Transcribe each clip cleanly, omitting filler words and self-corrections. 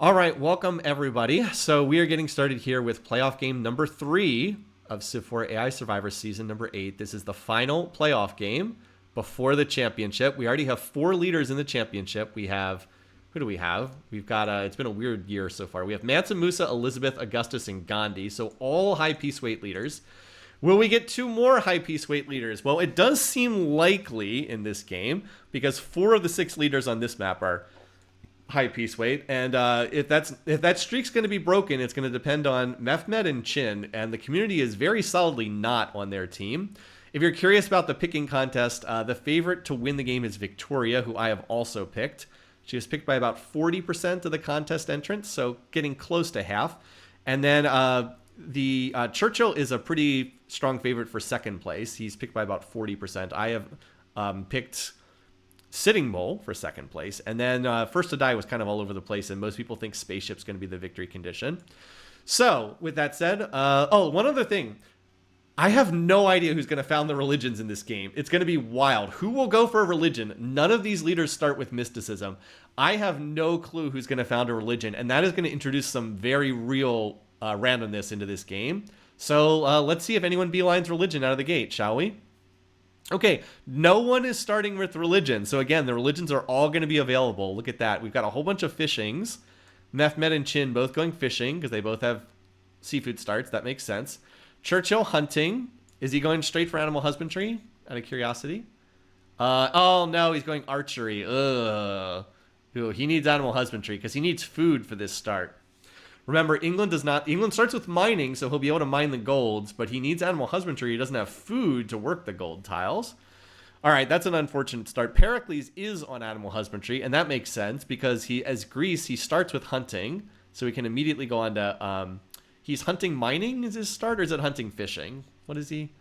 All right, welcome everybody. So we are getting started here with playoff game number 3 of Civ4 AI Survivor Season number 8. This is the final playoff game before the championship. We already have 4 leaders in the championship. We have, who do we have? We've got, it's been a weird year so far. We have Mansa Musa, Elizabeth, Augustus, and Gandhi. So all high piece weight leaders. Will we get 2 more high piece weight leaders? Well, it does seem likely in this game because 4 of the 6 leaders on this map are high piece weight, and if that streak's going to be broken, it's going to depend on Mehmet and Chin, and the community is very solidly not on their team. If you're curious about the picking contest, the favorite to win the game is Victoria, who I have also picked. She was picked by about 40% of the contest entrants, so getting close to half. And then the Churchill is a pretty strong favorite for second place. He's picked by about 40%. I have picked Sitting Bull for second place, and then First to Die was kind of all over the place, and most people think Spaceship's going to be the victory condition. So with that said, one other thing, I have no idea who's going to found the religions in this game. It's going to be wild. Who will go for a religion? None of these leaders start with mysticism. I have no clue who's going to found a religion, and that is going to introduce some very real randomness into this game. So let's see if anyone beelines religion out of the gate, shall we? Okay, no one is starting with religion. So again, the religions are all going to be available. Look at that. We've got a whole bunch of fishings. Mehmet and Chin both going fishing because they both have seafood starts. That makes sense. Churchill hunting. Is he going straight for animal husbandry? Out of curiosity. Oh no, he's going archery. Ugh. Ooh, he needs animal husbandry because he needs food for this start. Remember, England does not. England starts with mining, so he'll be able to mine the golds, but he needs animal husbandry. He doesn't have food to work the gold tiles. All right, that's an unfortunate start. Pericles is on animal husbandry, and that makes sense because he, as Greece, he starts with hunting, so he can immediately go on to. He's hunting mining is his start, or is it hunting fishing? What is he?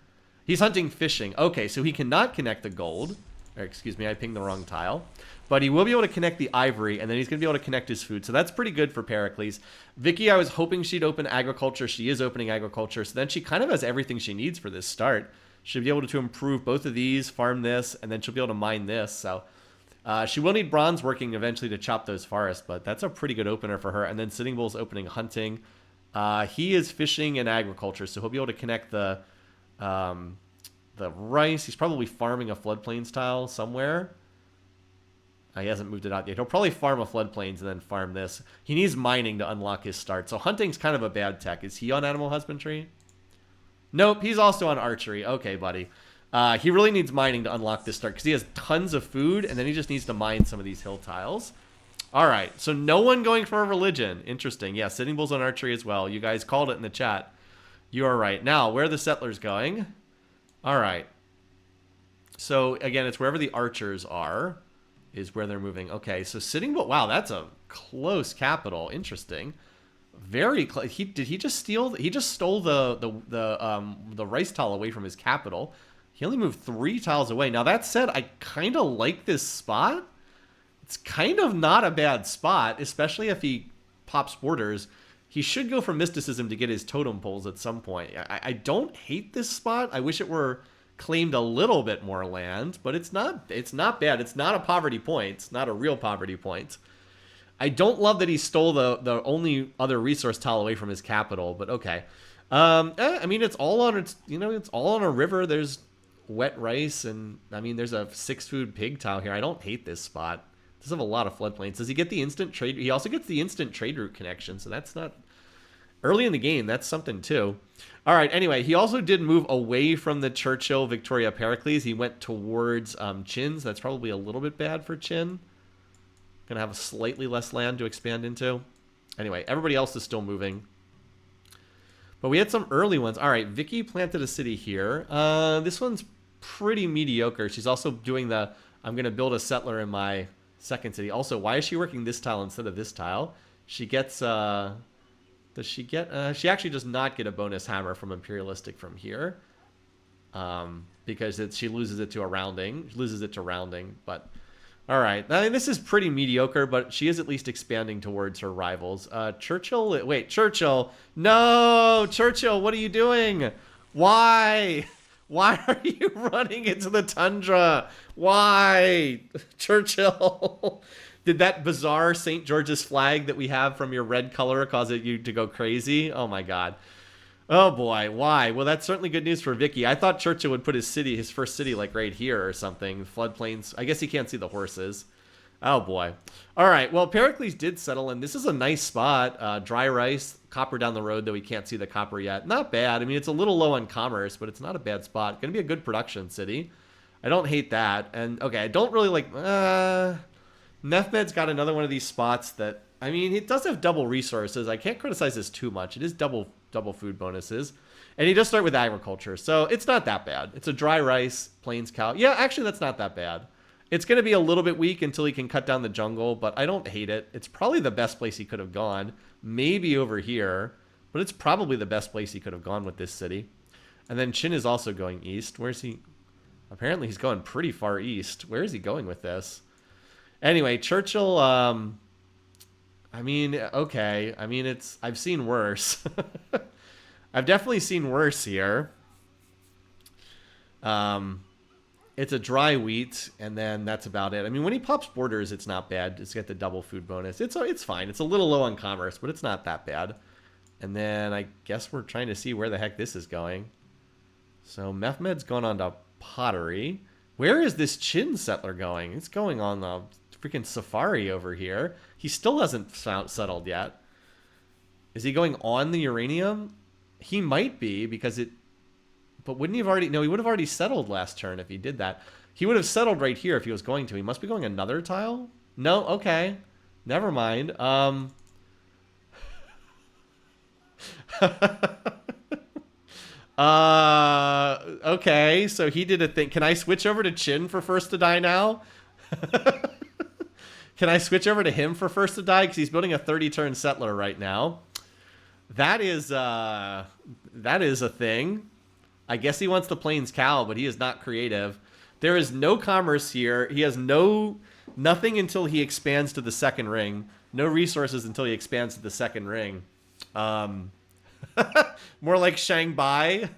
He's hunting fishing. Okay, so he cannot connect the gold. Or, excuse me, I pinged the wrong tile. But he will be able to connect the ivory, and then he's going to be able to connect his food. So that's pretty good for Pericles. Vicky, I was hoping she'd open agriculture. She is opening agriculture. So then she kind of has everything she needs for this start. She'll be able to improve both of these, farm this, and then she'll be able to mine this. So she will need bronze working eventually to chop those forests, but that's a pretty good opener for her. And then Sitting Bull's opening hunting. He is fishing and agriculture, so he'll be able to connect the rice. He's probably farming a floodplains tile somewhere. He hasn't moved it out yet. He'll probably farm a floodplains and then farm this. He needs mining to unlock his start. So hunting's kind of a bad tech. Is he on animal husbandry? Nope, he's also on archery. Okay, buddy. He really needs mining to unlock this start because he has tons of food, and then he just needs to mine some of these hill tiles. All right, so no one going for a religion. Interesting. Yeah, Sitting Bull's on archery as well. You guys called it in the chat. You are right. Now, where are the settlers going? All right. So, again, it's wherever the archers are is where they're moving. Okay, so Sitting Bull. Wow, that's a close capital. Interesting. Very close. Did he just steal? He just stole the rice tile away from his capital. He only moved 3 tiles away. Now, that said, I kind of like this spot. It's kind of not a bad spot, especially if he pops borders. He should go for mysticism to get his totem poles at some point. I don't hate this spot. I wish it were claimed a little bit more land, but it's not bad. It's not a poverty point. It's not a real poverty point. I don't love that he stole the only other resource tile away from his capital, but okay. I mean, it's all on it's all on a river. There's wet rice, and I mean, there's a 6 food pig tile here. I don't hate this spot. Does have a lot of floodplains. Does he get the instant trade? He also gets the instant trade route connection, so that's not early in the game. That's something too. All right. Anyway, he also did move away from the Churchill Victoria Pericles. He went towards Chin's. That's probably a little bit bad for Chin. Gonna have slightly less land to expand into. Anyway, everybody else is still moving. But we had some early ones. All right, Vicky planted a city here. This one's pretty mediocre. She's also doing the, I'm gonna build a settler in my second city. Also, why is she working this tile instead of this tile? She gets, does she get, she actually does not get a bonus hammer from Imperialistic from here. Because she loses it to a rounding. She loses it to rounding, but all right. I mean, this is pretty mediocre, but she is at least expanding towards her rivals. Churchill, wait, Churchill. No, Churchill, what are you doing? Why? Why are you running into the tundra? Why? Churchill. Did that bizarre St. George's flag that we have from your red color cause you to go crazy? Oh my god. Oh boy, why? Well, that's certainly good news for Vicky. I thought Churchill would put his first city, like right here or something. Floodplains. I guess he can't see the horses. Oh boy. All right. Well, Pericles did settle, and this is a nice spot. Dry rice, copper down the road, though we can't see the copper yet. Not bad. I mean, it's a little low on commerce, but it's not a bad spot. Going to be a good production city. I don't hate that. And okay, I don't really like. Mehmed's got another one of these spots that, I mean, it does have double resources. I can't criticize this too much. It is double food bonuses. And he does start with agriculture, so it's not that bad. It's a dry rice, plains cow. Yeah, actually, that's not that bad. It's going to be a little bit weak until he can cut down the jungle, but I don't hate it. It's probably the best place he could have gone. Maybe over here, but it's probably the best place he could have gone with this city. And then Chin is also going east. Where's he? Apparently, he's going pretty far east. Where is he going with this? Anyway, Churchill, I mean, okay. I mean, I've seen worse. I've definitely seen worse here. It's a dry wheat, and then that's about it. I mean, when he pops borders, it's not bad. It's got the double food bonus. It's fine. It's a little low on commerce, but it's not that bad. And then I guess we're trying to see where the heck this is going. So Mehmed's gone on to pottery. Where is this Chin settler going? It's going on the freaking safari over here. He still hasn't settled yet. Is he going on the uranium? He might be, because it... But wouldn't he have already... No, he would have already settled last turn if he did that. He would have settled right here if he was going to. He must be going another tile? No? Okay. Never mind. Okay, so he did a thing. Can I switch over to Chin for first to die now? Can I switch over to him for first to die? Because he's building a 30-turn settler right now. That is a thing. I guess he wants the plains cow, but he is not creative. There is no commerce here. He has nothing until he expands to the second ring. No resources until he expands to the second ring. More like Shanghai.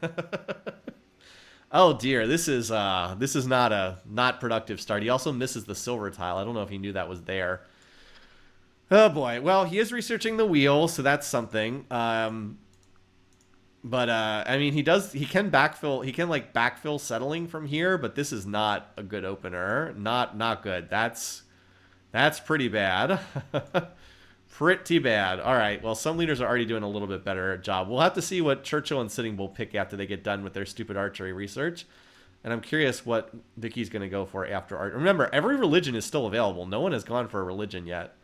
Oh dear, this is not a productive start. He also misses the silver tile. I don't know if he knew that was there. Oh boy. Well, he is researching the wheel, so that's something. But I mean, he can backfill. He can like backfill settling from here, but this is not a good opener. Not good. That's pretty bad. Pretty bad. All right. Well, some leaders are already doing a little bit better job. We'll have to see what Churchill and Sitting Bull pick after they get done with their stupid archery research. And I'm curious what Vicky's going to go for after art. Remember, every religion is still available. No one has gone for a religion yet.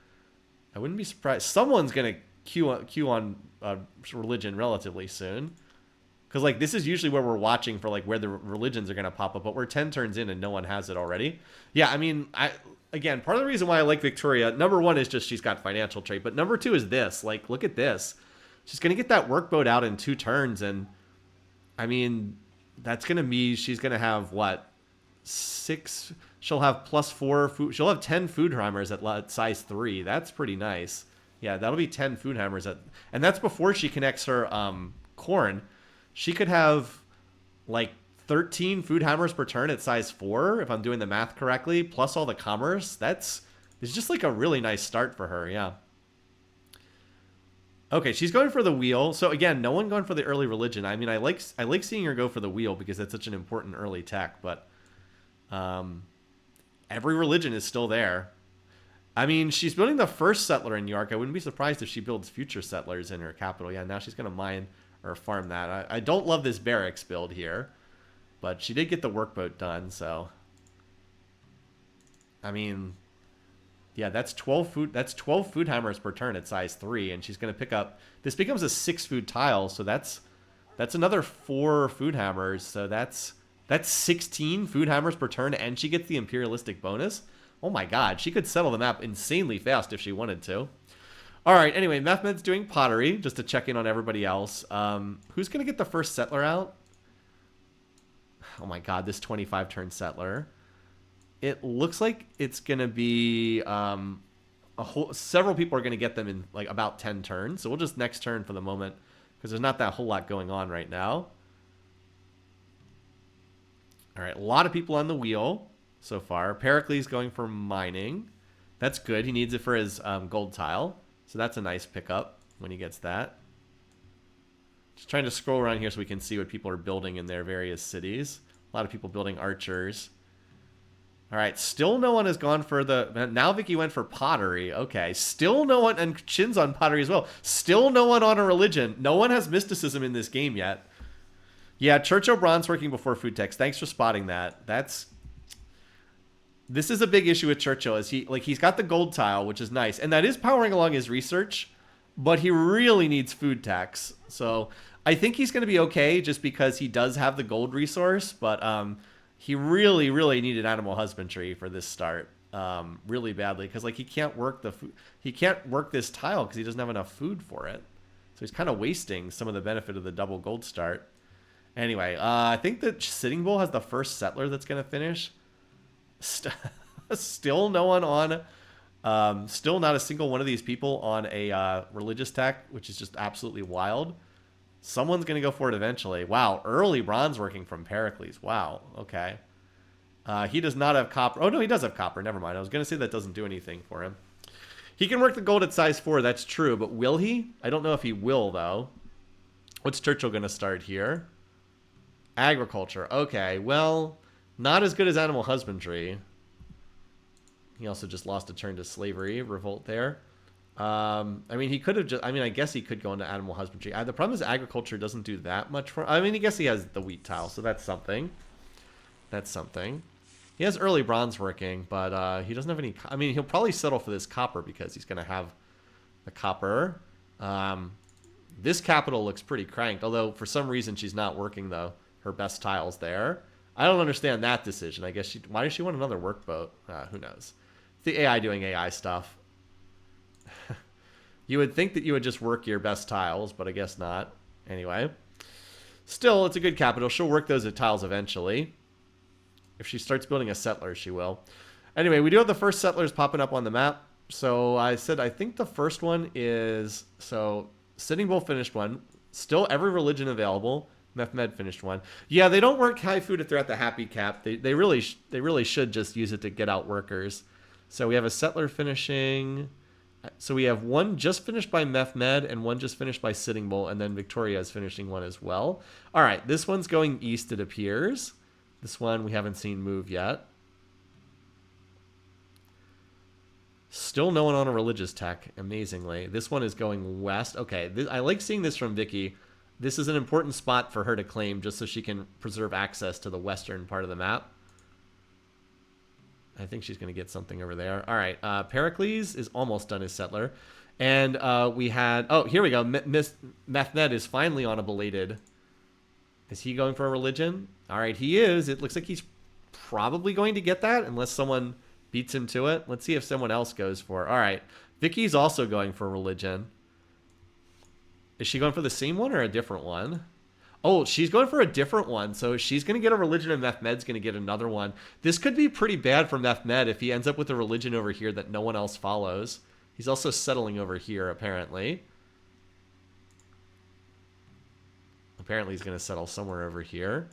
I wouldn't be surprised. Someone's going to queue on religion relatively soon. Because like this is usually where we're watching for like where the religions are going to pop up. But we're 10 turns in and no one has it already. Yeah, I mean, again, part of the reason why I like Victoria, number one is just she's got financial trait. But number two is this. Like, look at this. She's going to get that workboat out in 2 turns. And, I mean, that's going to be, she's going to have, what, 6? She'll have +4 food. She'll have 10 food hammers at size 3. That's pretty nice. Yeah, that'll be 10 food hammers. And that's before she connects her corn. She could have, like, 13 food hammers per turn at size 4, if I'm doing the math correctly, plus all the commerce. It's just like a really nice start for her, yeah. Okay, she's going for the wheel. So again, no one going for the early religion. I mean, I like seeing her go for the wheel because that's such an important early tech, but every religion is still there. I mean, she's building the first settler in New York. I wouldn't be surprised if she builds future settlers in her capital. Yeah, now she's going to mine or farm that. I don't love this barracks build here. But she did get the workboat done, so I mean, yeah, that's 12 food hammers per turn at size 3, and she's going to pick up. This becomes a 6 food tile, so that's another 4 food hammers. So that's 16 food hammers per turn, and she gets the imperialistic bonus. Oh my god, she could settle the map insanely fast if she wanted to. All right, anyway, Mehmed's doing pottery just to check in on everybody else. Who's going to get the first settler out? Oh my god, this 25-turn settler. It looks like it's going to be several people are going to get them in like about 10 turns. So we'll just next turn for the moment because there's not that whole lot going on right now. All right, a lot of people on the wheel so far. Pericles going for mining. That's good. He needs it for his gold tile. So that's a nice pickup when he gets that. Just trying to scroll around here so we can see what people are building in their various cities. A lot of people building archers. All right, still no one has gone for the... Now Vicky went for pottery. Okay, still no one... And Chin's on pottery as well. Still no one on a religion. No one has mysticism in this game yet. Yeah, Churchill bronze working before food text. Thanks for spotting that. This is a big issue with Churchill. Is he's got the gold tile, which is nice. And that is powering along his research. But he really needs food tax. So I think he's going to be okay just because he does have the gold resource. But he really, really needed animal husbandry for this start really badly. Because he can't work he can't work this tile because he doesn't have enough food for it. So he's kind of wasting some of the benefit of the double gold start. Anyway, I think that Sitting Bull has the first settler that's going to finish. Still no one on... still not a single one of these people on a religious tech, which is just absolutely wild. Someone's going to go for it eventually. Wow, early bronze working from Pericles. Wow, okay. He does not have copper. Oh, no, he does have copper. Never mind. I was going to say that doesn't do anything for him. He can work the gold at size 4. That's true, but will he? I don't know if he will, though. What's Churchill going to start here? Agriculture. Okay, well, not as good as animal husbandry. He also just lost a turn to slavery. Revolt there. I mean, he could have just... I mean, I guess he could go into animal husbandry. The problem is agriculture doesn't do that much for... I mean, I guess he has the wheat tile, so that's something. That's something. He has early bronze working, but he doesn't have any... I mean, he'll probably settle for this copper because he's going to have the copper. This capital looks pretty cranked, although for some reason she's not working, though. Her best tiles there. I don't understand that decision. I guess why does she want another workboat? Who knows? It's the AI doing AI stuff. You would think that you would just work your best tiles, but I guess not. Anyway. Still, it's a good capital. She'll work those tiles eventually. If she starts building a settler, she will. Anyway, we do have the first settlers popping up on the map. So I said I think the first one is... So, Sitting Bull finished one. Still every religion available. Mehmed finished one. Yeah, they don't work high food if they're at the happy cap. They really should just use it to get out workers. So we have a settler finishing. So we have one just finished by Mehmed and one just finished by Sitting Bull, and then Victoria is finishing one as well. All right, this one's going east, it appears. This one we haven't seen move yet. Still no one on a religious tech, amazingly. This one is going west. Okay, I like seeing this from Vicky. This is an important spot for her to claim just so she can preserve access to the western part of the map. I think she's going to get something over there. All right, Pericles is almost done his settler. And we had... Oh, here we go. Mehmed is finally on a belated... Is he going for a religion? All right, he is. It looks like he's probably going to get that unless someone beats him to it. Let's see if someone else goes for it. All right, Vicky's also going for religion. Is she going for the same one or a different one? Oh, she's going for a different one. So she's going to get a religion and Mehmed's going to get another one. This could be pretty bad for Mehmed if he ends up with a religion over here that no one else follows. He's also settling over here, apparently. Apparently he's going to settle somewhere over here.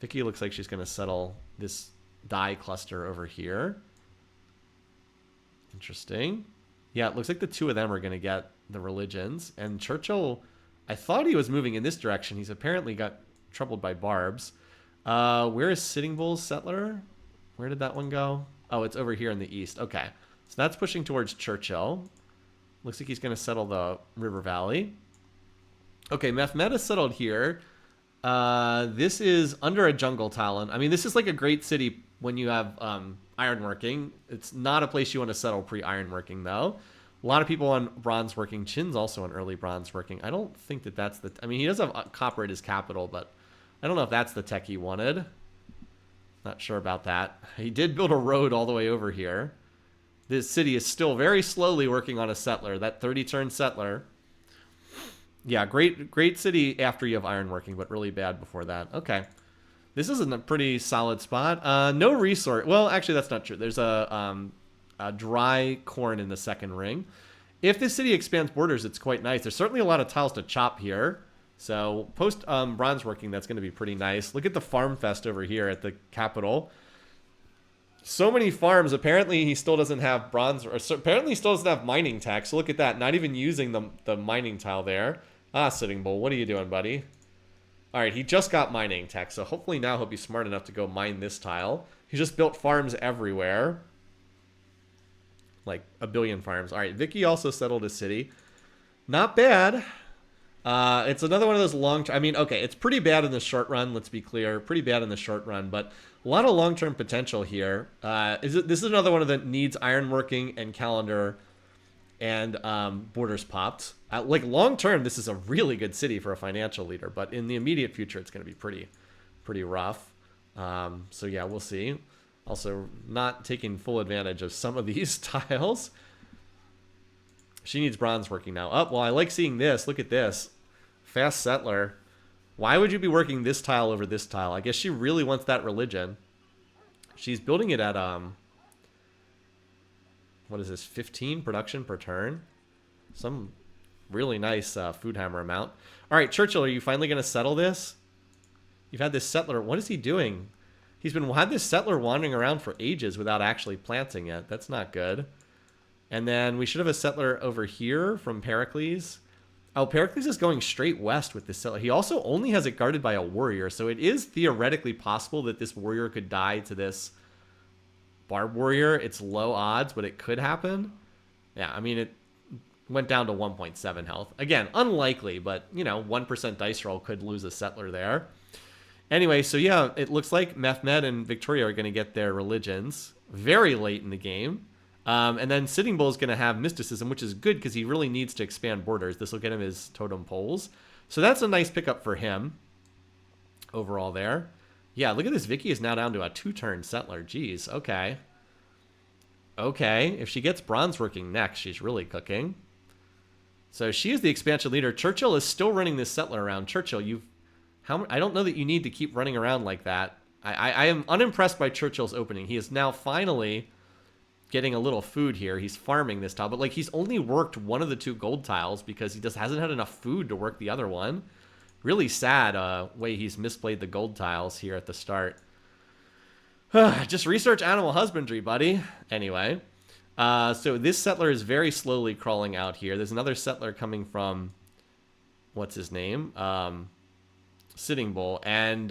Vicky looks like she's going to settle this dye cluster over here. Interesting. Yeah, it looks like the two of them are going to get the religions. And Churchill, I thought he was moving in this direction. He's apparently got troubled by barbs. Where is Sitting Bull's settler? Where did that one go? Oh, it's over here in the east. Okay. So that's pushing towards Churchill. Looks like he's going to settle the river valley. Okay, Mehmed is settled here. This is under a jungle talent. I mean, this is like a great city when you have ironworking. It's not a place you want to settle pre-ironworking, though. A lot of people on bronze working. Chin's also on early bronze working. I don't think that that's the... I mean, he does have copper at his capital, but I don't know if that's the tech he wanted. Not sure about that. He did build a road all the way over here. This city is still very slowly working on a settler. That 30-turn settler. Yeah, great city after you have ironworking, but really bad before that. Okay. This is a pretty solid spot. No resource. Well, actually, that's not true. There's a dry corn in the second ring. If this city expands borders, it's quite nice. There's certainly a lot of tiles to chop here. So post bronze working, that's going to be pretty nice. Look at the farm fest over here at the capital. So many farms. Apparently, he still doesn't have bronze, or apparently he still doesn't have mining tax. So look at that. Not even using the mining tile there. Ah, Sitting Bull, what are you doing, buddy? All right, he just got mining tax, so hopefully now he'll be smart enough to go mine this tile. He just built farms everywhere. Like a billion farms. All right, Vicky also settled a city. Not bad. It's another one of those I mean, okay, it's pretty bad in the short run, let's be clear. Pretty bad in the short run, but a lot of long-term potential here. This is another one that needs ironworking and calendar and borders popped. Like long-term, this is a really good city for a financial leader, but in the immediate future, it's going to be pretty rough. So yeah, we'll see. Also, not taking full advantage of some of these tiles. She needs bronze working now. Oh, well, I like seeing this. Look at this. Fast settler. Why would you be working this tile over this tile? I guess she really wants that religion. She's building it at, what is this, 15 production per turn? Some really nice food hammer amount. All right, Churchill, are you finally going to settle this? You've had this settler. What is he doing? He's had this settler wandering around for ages without actually planting it. That's not good. And then we should have a settler over here from Pericles. Oh, Pericles is going straight west with this settler. He also only has it guarded by a warrior, so it is theoretically possible that this warrior could die to this barb warrior. It's low odds, but it could happen. Yeah, I mean, it went down to 1.7 health. Again, unlikely, but, you know, 1% dice roll could lose a settler there. Anyway, so yeah, it looks like Mehmed and Victoria are going to get their religions very late in the game. And then Sitting Bull is going to have mysticism, which is good because he really needs to expand borders. This will get him his totem poles. So that's a nice pickup for him overall there. Yeah, look at this. Vicky is now down to a 2-turn settler. Jeez, okay. Okay, if she gets bronze working next, she's really cooking. So she is the expansion leader. Churchill is still running this settler around. Churchill, I don't know that you need to keep running around like that. I am unimpressed by Churchill's opening. He is now finally getting a little food here. He's farming this tile, but like he's only worked one of the 2 gold tiles because he just hasn't had enough food to work the other one. Really sad way he's misplayed the gold tiles here at the start. Just research animal husbandry, buddy. Anyway, so this settler is very slowly crawling out here. There's another settler coming from, what's his name? Sitting Bull. And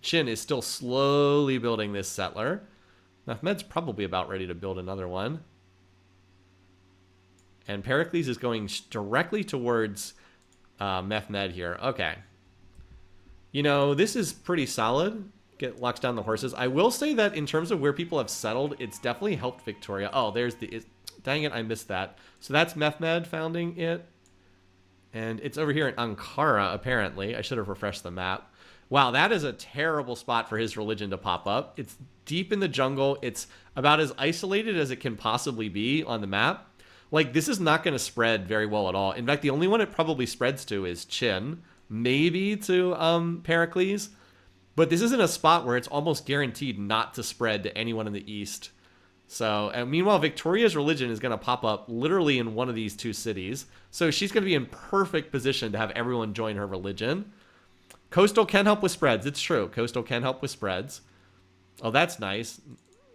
Chin is still slowly building this settler. Mehmed's probably about ready to build another one. And Pericles is going directly towards Mehmed here. Okay. You know, this is pretty solid. Locks down the horses. I will say that in terms of where people have settled, it's definitely helped Victoria. Oh, there's dang it, I missed that. So that's Mehmed founding it. And it's over here in Ankara, apparently. I should have refreshed the map. Wow, that is a terrible spot for his religion to pop up. It's deep in the jungle. It's about as isolated as it can possibly be on the map. Like, this is not going to spread very well at all. In fact, the only one it probably spreads to is Chin. Maybe to Pericles. But this isn't a spot where it's almost guaranteed not to spread to anyone in the east. So, and meanwhile, Victoria's religion is going to pop up literally in one of these 2 cities. So she's going to be in perfect position to have everyone join her religion. Coastal can help with spreads. It's true. Coastal can help with spreads. Oh, that's nice.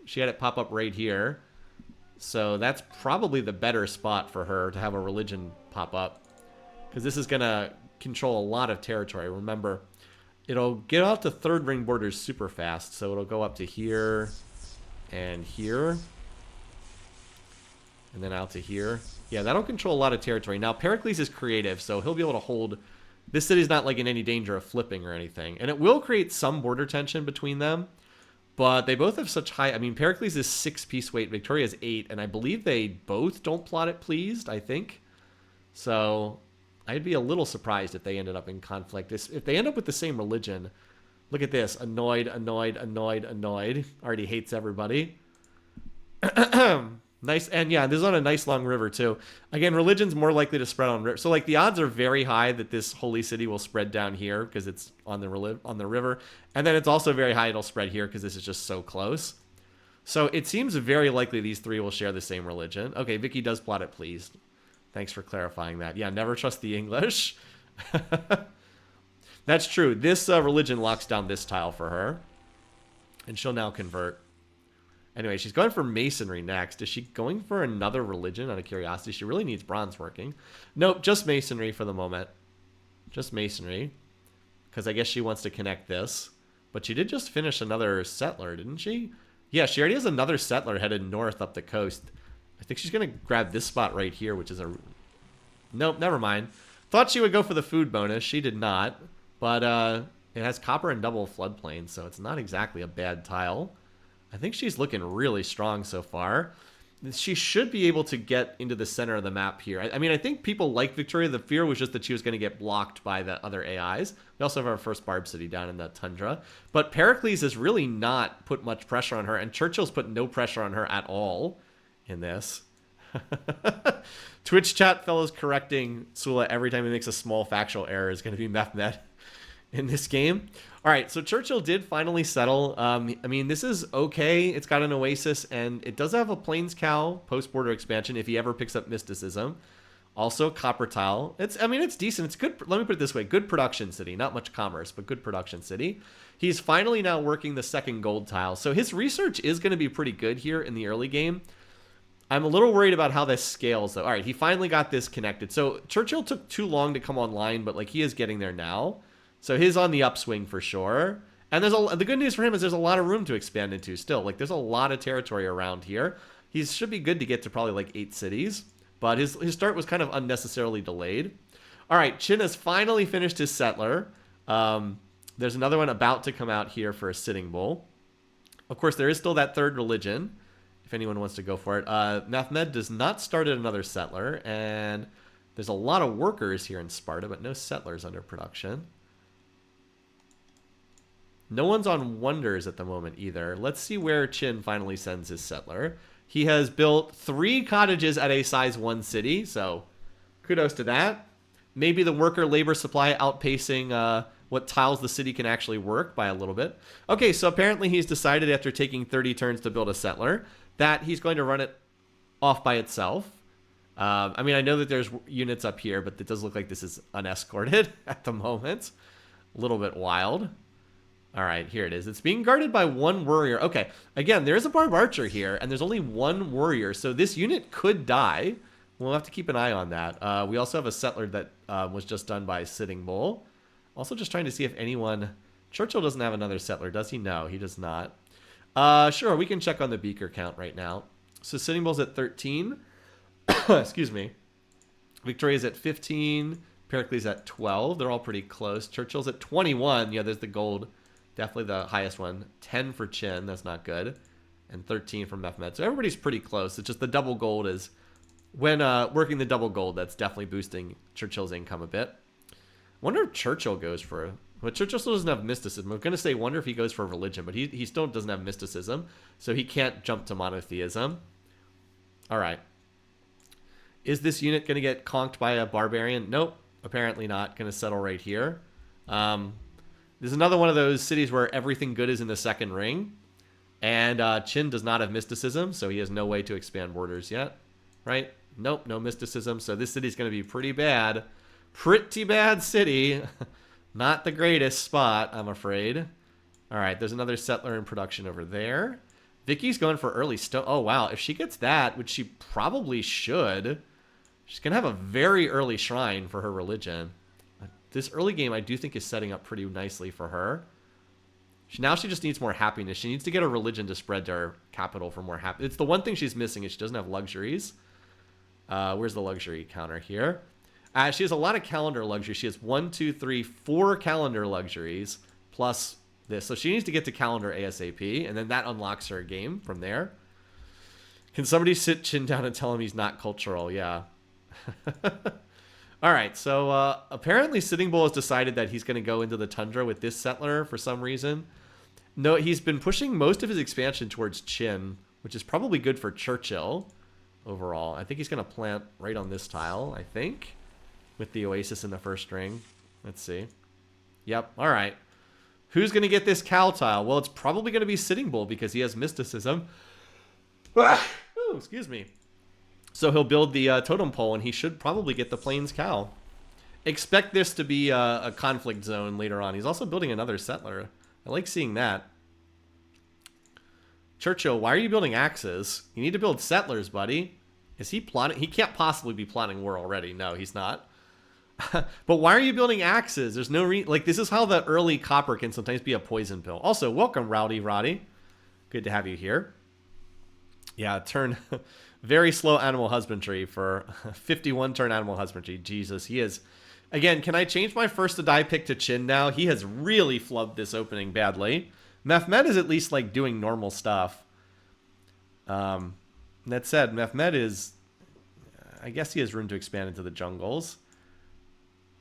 She had it pop up right here. So that's probably the better spot for her to have a religion pop up. Because this is going to control a lot of territory. Remember, it'll get out to 3rd ring borders super fast. So it'll go up to here and here. And then out to here. Yeah, that'll control a lot of territory. Now, Pericles is creative, so he'll be able to hold... This city's not like in any danger of flipping or anything. And it will create some border tension between them. But they both have such high... I mean, Pericles is 6 piece weight. Victoria is 8. And I believe they both don't plot it pleased, I think. So I'd be a little surprised if they ended up in conflict. If they end up with the same religion... Look at this. Annoyed, annoyed, annoyed, annoyed. Already hates everybody. Nice. And yeah, this is on a nice long river too. Again, religion's more likely to spread on river. So like the odds are very high that this holy city will spread down here because it's on the river. And then it's also very high it'll spread here because this is just so close. So it seems very likely these 3 will share the same religion. Okay, Vicky does plot it pleased. Thanks for clarifying that. Yeah, never trust the English. That's true. This religion locks down this tile for her. And she'll now convert. Anyway, she's going for masonry next. Is she going for another religion out of curiosity? She really needs bronze working. Nope, just masonry for the moment. Just masonry. Because I guess she wants to connect this. But she did just finish another settler, didn't she? Yeah, she already has another settler headed north up the coast. I think she's going to grab this spot right here, which is a... Nope, never mind. Thought she would go for the food bonus. She did not. But it has copper and double floodplain, so it's not exactly a bad tile. I think she's looking really strong so far. She should be able to get into the center of the map here. I mean, I think people like Victoria. The fear was just that she was going to get blocked by the other AIs. We also have our first Barb city down in the tundra. But Pericles has really not put much pressure on her, and Churchill's put no pressure on her at all in this. Twitch chat fellows correcting Sula every time he makes a small factual error is going to be Mehmet in this game. All right, so Churchill did finally settle. I mean, this is okay. It's got an oasis, and it does have a Plains Cow post-border expansion if he ever picks up mysticism. Also, copper tile. I mean, it's decent. It's good. Let me put it this way. Good production city. Not much commerce, but good production city. He's finally now working the second gold tile. So his research is going to be pretty good here in the early game. I'm a little worried about how this scales, though. All right, he finally got this connected. So Churchill took too long to come online, but like he is getting there now. So he's on the upswing for sure. And the good news for him is there's a lot of room to expand into still. Like there's a lot of territory around here. He should be good to get to probably like 8 cities. But his start was kind of unnecessarily delayed. All right, Chin has finally finished his settler. There's another one about to come out here for a Sitting Bull. Of course, there is still that third religion, if anyone wants to go for it. Mehmed does not start at another settler. And there's a lot of workers here in Sparta, but no settlers under production. No one's on wonders at the moment either. Let's see where Chin finally sends his settler. He has built 3 cottages at a size 1 city, so kudos to that. Maybe the worker labor supply outpacing what tiles the city can actually work by a little bit. Okay, so apparently he's decided after taking 30 turns to build a settler that he's going to run it off by itself. I mean, I know that there's units up here, but it does look like this is unescorted at the moment. A little bit wild. All right, here it is. It's being guarded by 1 warrior. Okay, again, there's a Barb Archer here, and there's only 1 warrior, so this unit could die. We'll have to keep an eye on that. We also have a settler that was just done by Sitting Bull. Also just trying to see if anyone... Churchill doesn't have another settler, does he? No, he does not. Sure, we can check on the beaker count right now. So Sitting Bull's at 13. Excuse me. Victoria's at 15. Pericles at 12. They're all pretty close. Churchill's at 21. Yeah, there's the gold. Definitely the highest one. 10 for Chin. That's not good. And 13 for Mehmet. So everybody's pretty close. It's just the double gold is... When working the double gold, that's definitely boosting Churchill's income a bit. Wonder if Churchill goes for... But Churchill still doesn't have mysticism. I'm going to say wonder if he goes for religion. But he still doesn't have mysticism. So he can't jump to monotheism. All right. Is this unit going to get conked by a barbarian? Nope. Apparently not. Going to settle right here. There's another one of those cities where everything good is in the second ring. And Chin does not have mysticism, so he has no way to expand borders yet. Right? Nope, no mysticism. So this city's going to be pretty bad. Pretty bad city. Not the greatest spot, I'm afraid. All right, there's another settler in production over there. Vicky's going for early stone. Oh, wow. If she gets that, which she probably should, she's going to have a very early shrine for her religion. This early game, I do think, is setting up pretty nicely for her. Now she just needs more happiness. She needs to get a religion to spread to her capital for more happiness. It's the one thing she's missing is she doesn't have luxuries. Where's the luxury counter here? She has a lot of calendar luxury. She has 4 calendar luxuries plus this. So she needs to get to calendar ASAP, and then that unlocks her game from there. Can somebody sit Chin down and tell him he's not cultural? Yeah. All right, so apparently Sitting Bull has decided that he's going to go into the tundra with this settler for some reason. No, he's been pushing most of his expansion towards Chin, which is probably good for Churchill overall. I think he's going to plant right on this tile, I think, with the oasis in the first ring. Let's see. Yep, all right. Who's going to get this cow tile? Well, it's probably going to be Sitting Bull because he has mysticism. Oh, excuse me. So he'll build the totem pole, and he should probably get the Plains Cow. Expect this to be a conflict zone later on. He's also building another settler. I like seeing that. Churchill, why are you building axes? You need to build settlers, buddy. Is he plotting? He can't possibly be plotting war already. No, he's not. But why are you building axes? There's no like, this is how the early copper can sometimes be a poison pill. Also, welcome, Rowdy Roddy. Good to have you here. Yeah, turn very slow animal husbandry for 51 turn animal husbandry. Jesus, he is. Again, can I change my first to die pick to Chin now? He has really flubbed this opening badly. Mehmed is at least like doing normal stuff. That said, Mehmed is, I guess he has room to expand into the jungles.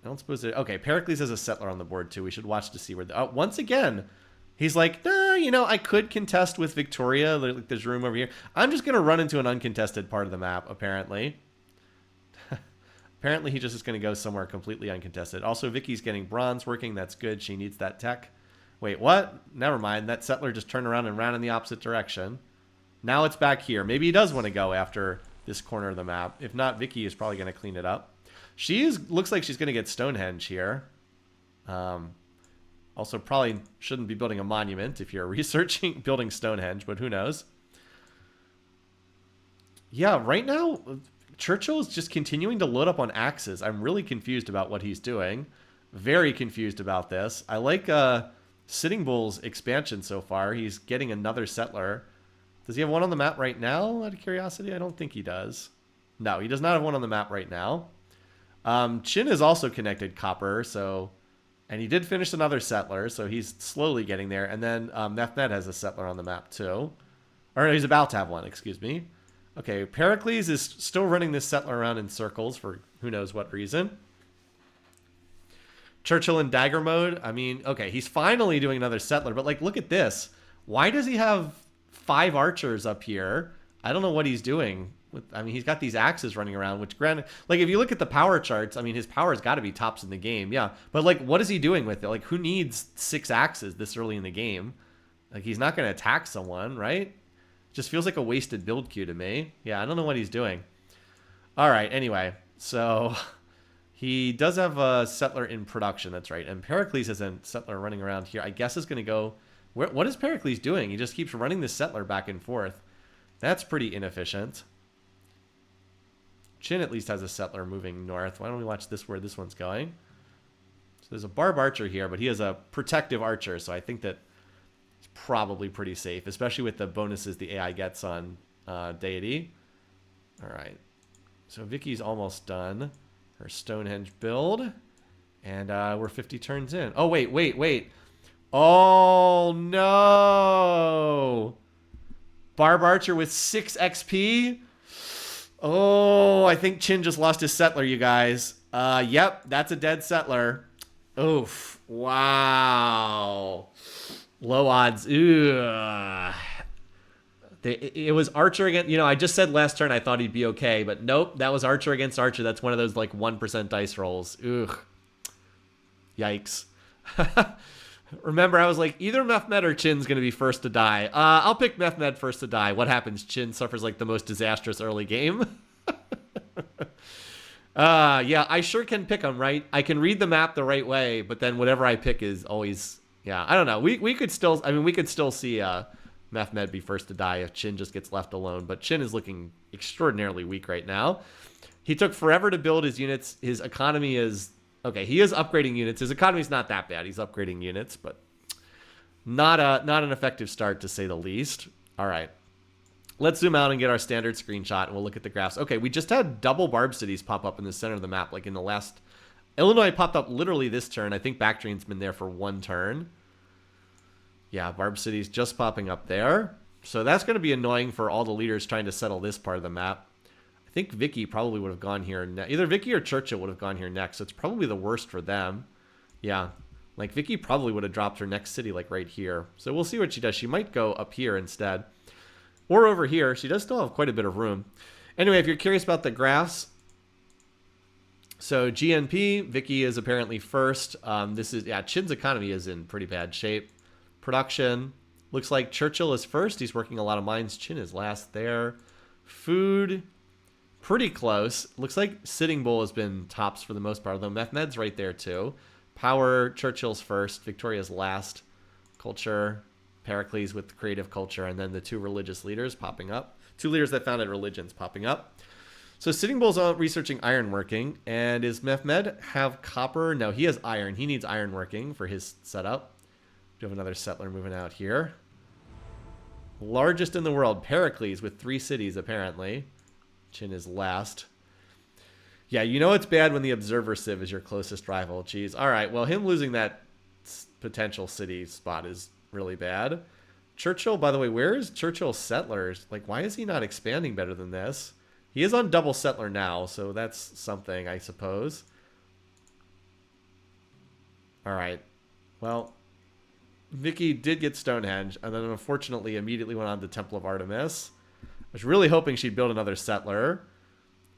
I don't suppose that. Okay, Pericles has a settler on the board too. We should watch to see where. Once again, he's like, nah, you know, I could contest with Victoria. Like, there's room over here. I'm just gonna run into an uncontested part of the map. Apparently, apparently he just is gonna go somewhere completely uncontested. Also, Vicky's getting bronze working. That's good. She needs that tech. Wait, what? Never mind. That settler just turned around and ran in the opposite direction. Now it's back here. Maybe he does want to go after this corner of the map. If not, Vicky is probably gonna clean it up. Looks like she's going to get Stonehenge here. Also, probably shouldn't be building a monument if you're researching building Stonehenge, but who knows? Yeah, right now, Churchill is just continuing to load up on axes. I'm really confused about what he's doing. Very confused about this. I like Sitting Bull's expansion so far. He's getting another settler. Does he have one on the map right now, out of curiosity? I don't think he does. No, he does not have one on the map right now. Chin is also connected copper, so, and he did finish another settler, so he's slowly getting there. And then Mehmed has a settler on the map too, or no, he's about to have one. Excuse me. Okay, Pericles is still running this settler around in circles for who knows what reason. Churchill in dagger mode. I mean, okay, he's finally doing another settler, but like, look at this. Why does he have 5 archers up here? I don't know what he's doing. I mean, he's got these axes running around, which granted, like if you look at the power charts, I mean, his power's got to be tops in the game. Yeah. But like, what is he doing with it? Like, who needs 6 axes this early in the game? Like, he's not going to attack someone, right? It just feels like a wasted build queue to me. Yeah. I don't know what he's doing. All right. Anyway, so he does have a settler in production. That's right. And Pericles has a settler running around here. I guess is going to go. What is Pericles doing? He just keeps running this settler back and forth. That's pretty inefficient. Chin at least has a settler moving north. Why don't we watch this where this one's going? So there's a barb archer here, but he has a protective archer, so I think that it's probably pretty safe, especially with the bonuses the AI gets on deity. All right. So Vicky's almost done her Stonehenge build, and we're 50 turns in. Oh, wait. Oh, no. Barb archer with 6 XP? Oh, I think Chin just lost his settler, you guys. Yep, that's a dead settler. Oof. Wow. Low odds. Ugh. It was Archer against, you know, I just said last turn I thought he'd be okay, but nope, that was Archer against Archer. That's one of those like 1% dice rolls. Ugh. Yikes. Remember, I was like, either Mehmed or Chin's going to be first to die. I'll pick Mehmed first to die. What happens? Chin suffers like the most disastrous early game. Yeah, I sure can pick him, right? I can read the map the right way, but then whatever I pick is always, yeah, I don't know. We could still, I mean, we could still see Mehmed be first to die if Chin just gets left alone, but Chin is looking extraordinarily weak right now. He took forever to build his units. His economy is... Okay, he is upgrading units. His economy's not that bad. He's upgrading units, but not an effective start, to say the least. All right. Let's zoom out and get our standard screenshot, and we'll look at the graphs. Okay, we just had double Barb cities pop up in the center of the map, like in the last... Illinois popped up literally this turn. I think Bactrian's been there for 1 turn. Yeah, Barb cities just popping up there. So that's going to be annoying for all the leaders trying to settle this part of the map. I think Vicky probably would have gone here. Either Vicky or Churchill would have gone here next. So it's probably the worst for them. Yeah. Like Vicky probably would have dropped her next city like right here. So we'll see what she does. She might go up here instead. Or over here. She does still have quite a bit of room. Anyway, if you're curious about the graphs. So GNP, Vicky is apparently first. This is, yeah, Chin's economy is in pretty bad shape. Production. Looks like Churchill is first. He's working a lot of mines. Chin is last there. Food. Pretty close. Looks like Sitting Bull has been tops for the most part, though Mehmed's right there too. Power, Churchill's first. Victoria's last. Culture. Pericles with the creative culture, and then the two religious leaders popping up. Two leaders that founded religions popping up. So Sitting Bull's researching ironworking. And does Mehmed have copper? No, he has iron. He needs ironworking for his setup. We have another settler moving out here. Largest in the world, Pericles, with 3 cities, apparently. Chin is last. Yeah, you know it's bad when the Observer Civ is your closest rival. Jeez. All right, well, him losing that potential city spot is really bad. Churchill, by the way, where is Churchill's settlers? Like, why is he not expanding better than this? He is on double settler now, so that's something, I suppose. All right. Well, Vicky did get Stonehenge, and then unfortunately immediately went on to Temple of Artemis. I was really hoping she'd build another settler.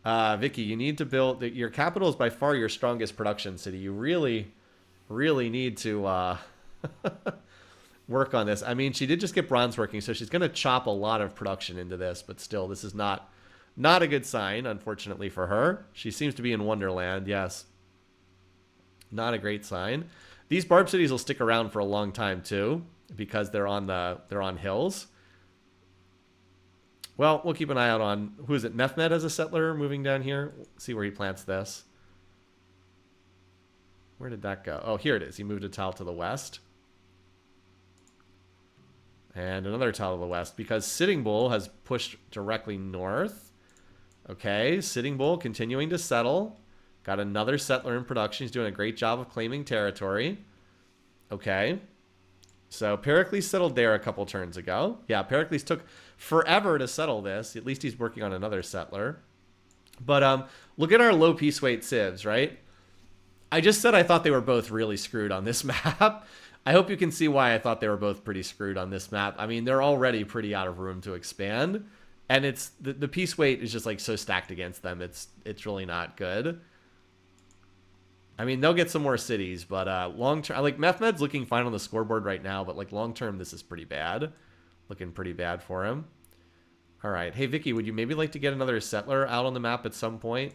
Vicky, you need to build... Your capital is by far your strongest production city. You really, really need to work on this. I mean, she did just get bronze working, so she's going to chop a lot of production into this, but still, this is not a good sign, unfortunately, for her. She seems to be in Wonderland, yes. Not a great sign. These barb cities will stick around for a long time too, because they're on hills. Well, we'll keep an eye out on, who is it? Mehmed as a settler moving down here. See where he plants this. Where did that go? Oh, here it is. He moved a tile to the west. And another tile to the west, because Sitting Bull has pushed directly north. Okay, Sitting Bull continuing to settle. Got another settler in production. He's doing a great job of claiming territory. Okay. So Pericles settled there a couple turns ago. Yeah, Pericles took forever to settle this. At least he's working on another settler. But look at our low peace weight civs, right? I just said I thought they were both really screwed on this map. I hope you can see why I thought they were both pretty screwed on this map. I mean, they're already pretty out of room to expand. And it's the peace weight is just like so stacked against them. It's really not good. I mean, they'll get some more cities, but long term, like Mehmed's looking fine on the scoreboard right now, but like long term, this is pretty bad. Looking pretty bad for him. All right. Hey, Vicky, would you maybe like to get another settler out on the map at some point?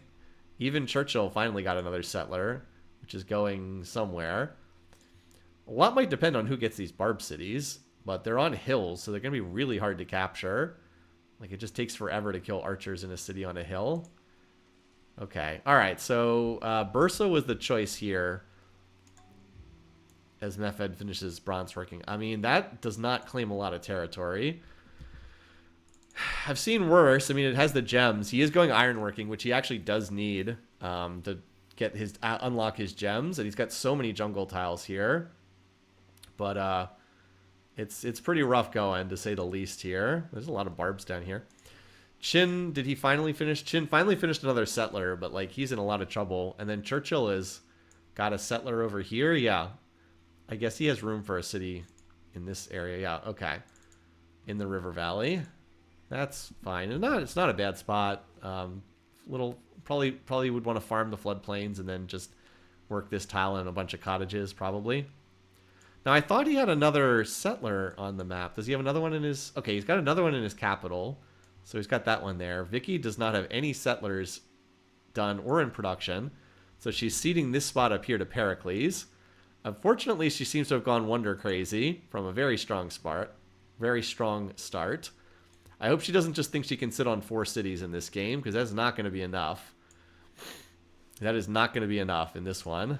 Even Churchill finally got another settler, which is going somewhere. A lot might depend on who gets these barb cities, but they're on hills, so they're going to be really hard to capture. Like, it just takes forever to kill archers in a city on a hill. Okay. All right. So Bursa was the choice here as Mehmed finishes bronze working. I mean, that does not claim a lot of territory. I've seen worse. I mean, it has the gems. He is going ironworking, which he actually does need to get his unlock his gems, and he's got so many jungle tiles here. But it's pretty rough going, to say the least here. There's a lot of barbs down here. Chin, did he finally finish? Chin finally finished another settler, but like he's in a lot of trouble. And then Churchill has got a settler over here. Yeah, I guess he has room for a city in this area. Yeah, okay. In the river valley, that's fine. And it's not a bad spot. Probably would want to farm the floodplains and then just work this tile in a bunch of cottages probably. Now I thought he had another settler on the map. Does he have another one in his? Okay, he's got another one in his capital. So he's got that one there. Vicky does not have any settlers done or in production. So she's ceding this spot up here to Pericles. Unfortunately, she seems to have gone wonder crazy from a very strong start. Very strong start. I hope she doesn't just think she can sit on 4 cities in this game, because that's not going to be enough. That is not going to be enough in this one.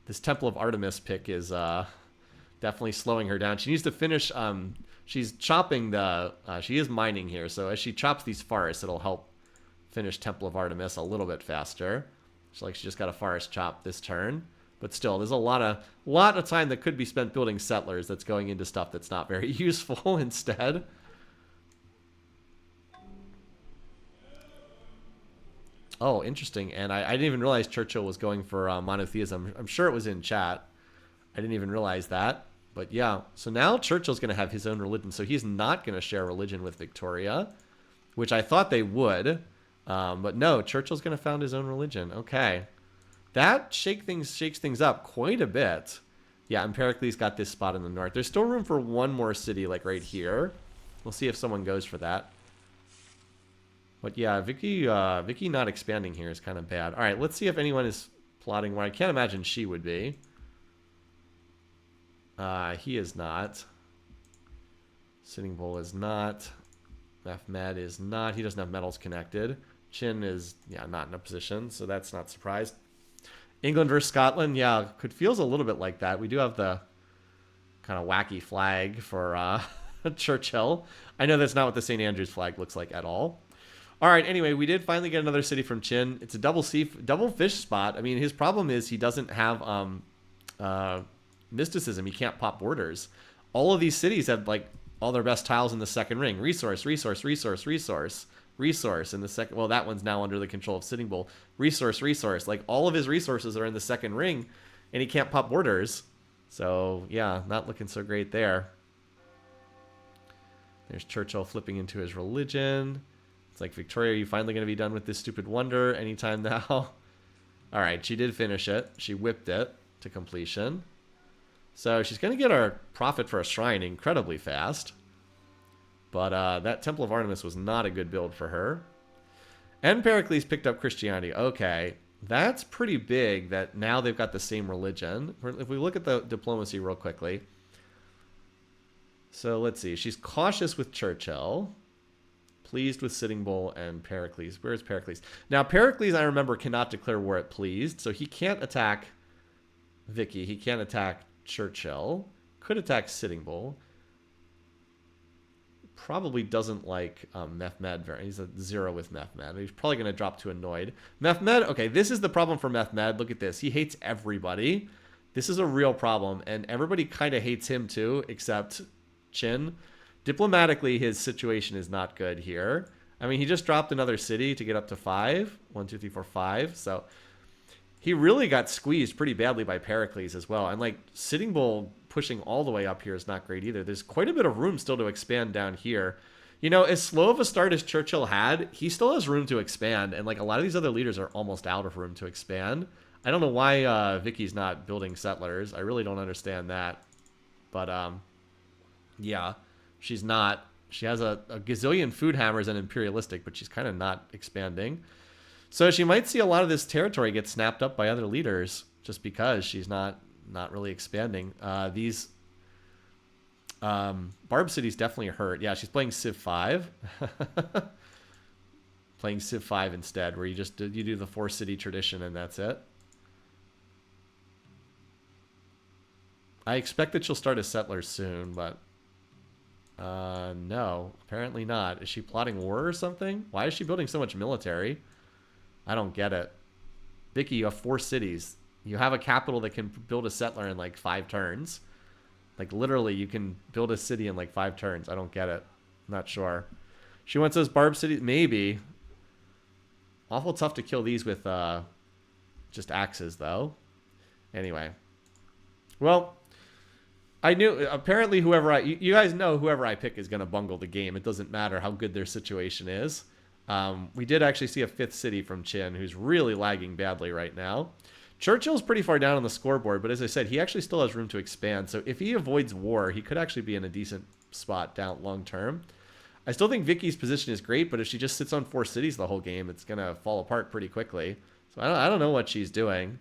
This Temple of Artemis pick is definitely slowing her down. She needs to finish... she's chopping the... she is mining here, so as she chops these forests, it'll help finish Temple of Artemis a little bit faster. It's like she just got a forest chop this turn. But still, there's a lot of time that could be spent building settlers that's going into stuff that's not very useful instead. Oh, interesting. And I didn't even realize Churchill was going for monotheism. I'm sure it was in chat. I didn't even realize that. But yeah, so now Churchill's going to have his own religion. So he's not going to share religion with Victoria, which I thought they would. But no, Churchill's going to found his own religion. Okay. That shakes things up quite a bit. Yeah, and Pericles got this spot in the north. There's still room for one more city, like right here. We'll see if someone goes for that. But yeah, Vicky not expanding here is kind of bad. All right, let's see if anyone is plotting where. I can't imagine she would be. He is not. Sitting Bull is not. Mehmed is not. He doesn't have metals connected. Chin is, yeah, not in a position, so that's not surprised. England versus Scotland, yeah, feels a little bit like that. We do have the kind of wacky flag for Churchill. I know that's not what the St. Andrews flag looks like at all. All right, anyway, we did finally get another city from Chin. It's a double fish spot. I mean, his problem is he doesn't have mysticism. He can't pop borders. All of these cities have, like, all their best tiles in the second ring. Resource in the second. Well, that one's now under the control of Sitting Bull. Resource. Like, all of his resources are in the second ring, and he can't pop borders. So, yeah, not looking so great there. There's Churchill flipping into his religion. It's like, Victoria, are you finally going to be done with this stupid wonder anytime now? All right, she did finish it. She whipped it to completion. So she's going to get our profit for a shrine incredibly fast. But that Temple of Artemis was not a good build for her. And Pericles picked up Christianity. Okay, that's pretty big that now they've got the same religion. If we look at the diplomacy real quickly. So let's see. She's cautious with Churchill. Pleased with Sitting Bull and Pericles. Where's Pericles? Now, Pericles, I remember, cannot declare war at pleased. So he can't attack Vicky. He can't attack Churchill. Could attack Sitting Bull. Probably doesn't like Mehmed very. He's a 0 with Mehmed. He's probably going to drop to annoyed. Mehmed, okay, this is the problem for Mehmed. Look at this. He hates everybody. This is a real problem, and everybody kind of hates him too, except Chin. Diplomatically, his situation is not good here. I mean, he just dropped another city to get up to 5. 1, 2, 3, 4, 5. So he really got squeezed pretty badly by Pericles as well. And like Sitting Bull pushing all the way up here is not great either. There's quite a bit of room still to expand down here. You know, as slow of a start as Churchill had, he still has room to expand. And like a lot of these other leaders are almost out of room to expand. I don't know why Vicky's not building settlers. I really don't understand that. But yeah, she's not. She has a gazillion food hammers and imperialistic, but she's kind of not expanding. So she might see a lot of this territory get snapped up by other leaders just because she's not really expanding. These Barb cities definitely hurt. Yeah, she's playing Civ4. Playing Civ4 instead, where you do the 4-city tradition and that's it. I expect that she'll start a settler soon, but no, apparently not. Is she plotting war or something? Why is she building so much military? I don't get it. Vicky, you have 4 cities. You have a capital that can build a settler in like 5 turns. Like literally, you can build a city in like 5 turns. I don't get it. I'm not sure. She wants those Barb cities? Maybe. Awful tough to kill these with just axes, though. Anyway. Well, I knew, apparently you guys know whoever I pick is going to bungle the game. It doesn't matter how good their situation is. We did actually see a 5th city from Chin, who's really lagging badly right now. Churchill's pretty far down on the scoreboard, but as I said, he actually still has room to expand. So if he avoids war, he could actually be in a decent spot down long term. I still think Vicky's position is great, but if she just sits on 4 cities the whole game, it's going to fall apart pretty quickly. So I don't know what she's doing.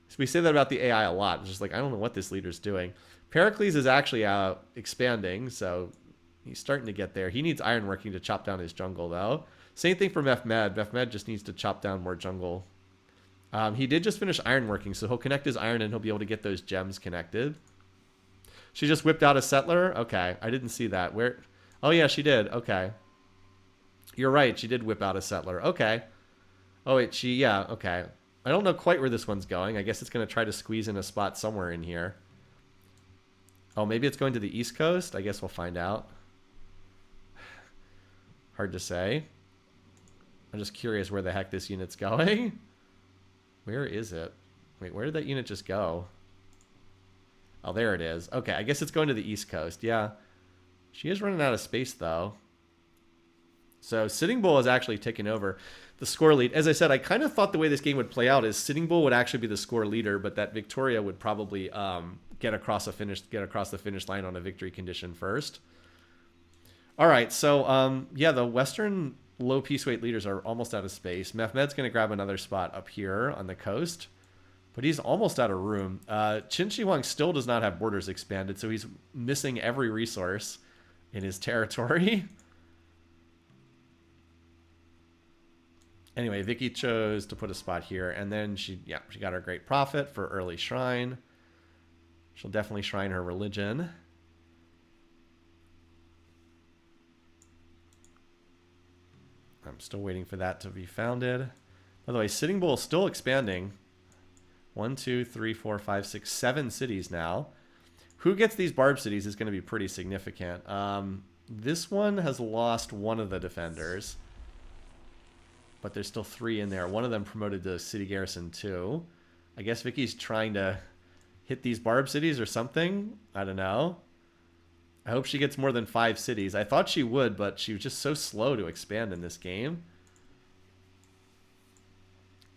So we say that about the AI a lot. It's just like, I don't know what this leader's doing. Pericles is actually expanding, so he's starting to get there. He needs ironworking to chop down his jungle, though. Same thing for Mehmed. Mehmed just needs to chop down more jungle. He did just finish ironworking, so he'll connect his iron and he'll be able to get those gems connected. She just whipped out a settler? Okay, I didn't see that. Where? Oh, yeah, she did. Okay. You're right, she did whip out a settler. Okay. Oh, wait, yeah, okay. I don't know quite where this one's going. I guess it's going to try to squeeze in a spot somewhere in here. Oh, maybe it's going to the East Coast? I guess we'll find out. Hard to say. I'm just curious where the heck this unit's going. Where is it? Wait, where did that unit just go? Oh, there it is. Okay, I guess it's going to the East Coast. Yeah. She is running out of space, though. So Sitting Bull has actually taken over the score lead. As I said, I kind of thought the way this game would play out is Sitting Bull would actually be the score leader, but that Victoria would probably get across the finish line on a victory condition first. All right, so yeah, the Western low piece weight leaders are almost out of space. Mehmed's going to grab another spot up here on the coast, but he's almost out of room. Qin Shi Huang still does not have borders expanded, so he's missing every resource. in his territory. Anyway, Vicky chose to put a spot here, and then she got her great profit for early shrine. She'll definitely shrine her religion. I'm still waiting for that to be founded. By the way, Sitting Bull is still expanding. 1, 2, 3, 4, 5, 6, 7 cities now. Who gets these barb cities is going to be pretty significant. This one has lost one of the defenders. But there's still 3 in there. One of them promoted to city garrison 2. I guess Vicky's trying to hit these barb cities or something. I don't know. I hope she gets more than 5 cities. I thought she would, but she was just so slow to expand in this game.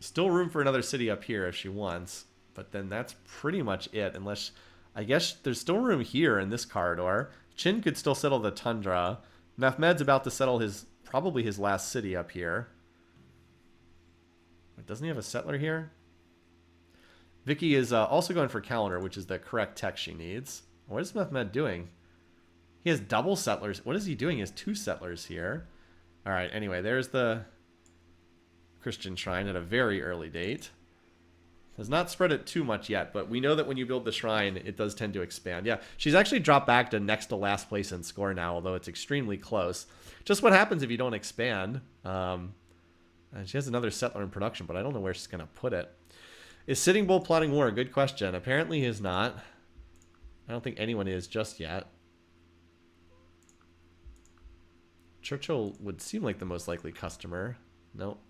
Still room for another city up here if she wants. But then that's pretty much it. Unless, I guess there's still room here in this corridor. Chin could still settle the tundra. Mehmed's about to settle probably his last city up here. Doesn't he have a settler here? Vicky is also going for calendar, which is the correct tech she needs. What is Mehmed doing? He has double settlers. What is he doing? He has 2 settlers here. All right, anyway, there's the Christian shrine at a very early date. Has not spread it too much yet, but we know that when you build the shrine, it does tend to expand. Yeah, she's actually dropped back to next to last place in score now, although it's extremely close. Just what happens if you don't expand. And she has another settler in production, but I don't know where she's going to put it. Is Sitting Bull plotting war? Good question. Apparently he is not. I don't think anyone is just yet. Churchill would seem like the most likely customer. Nope.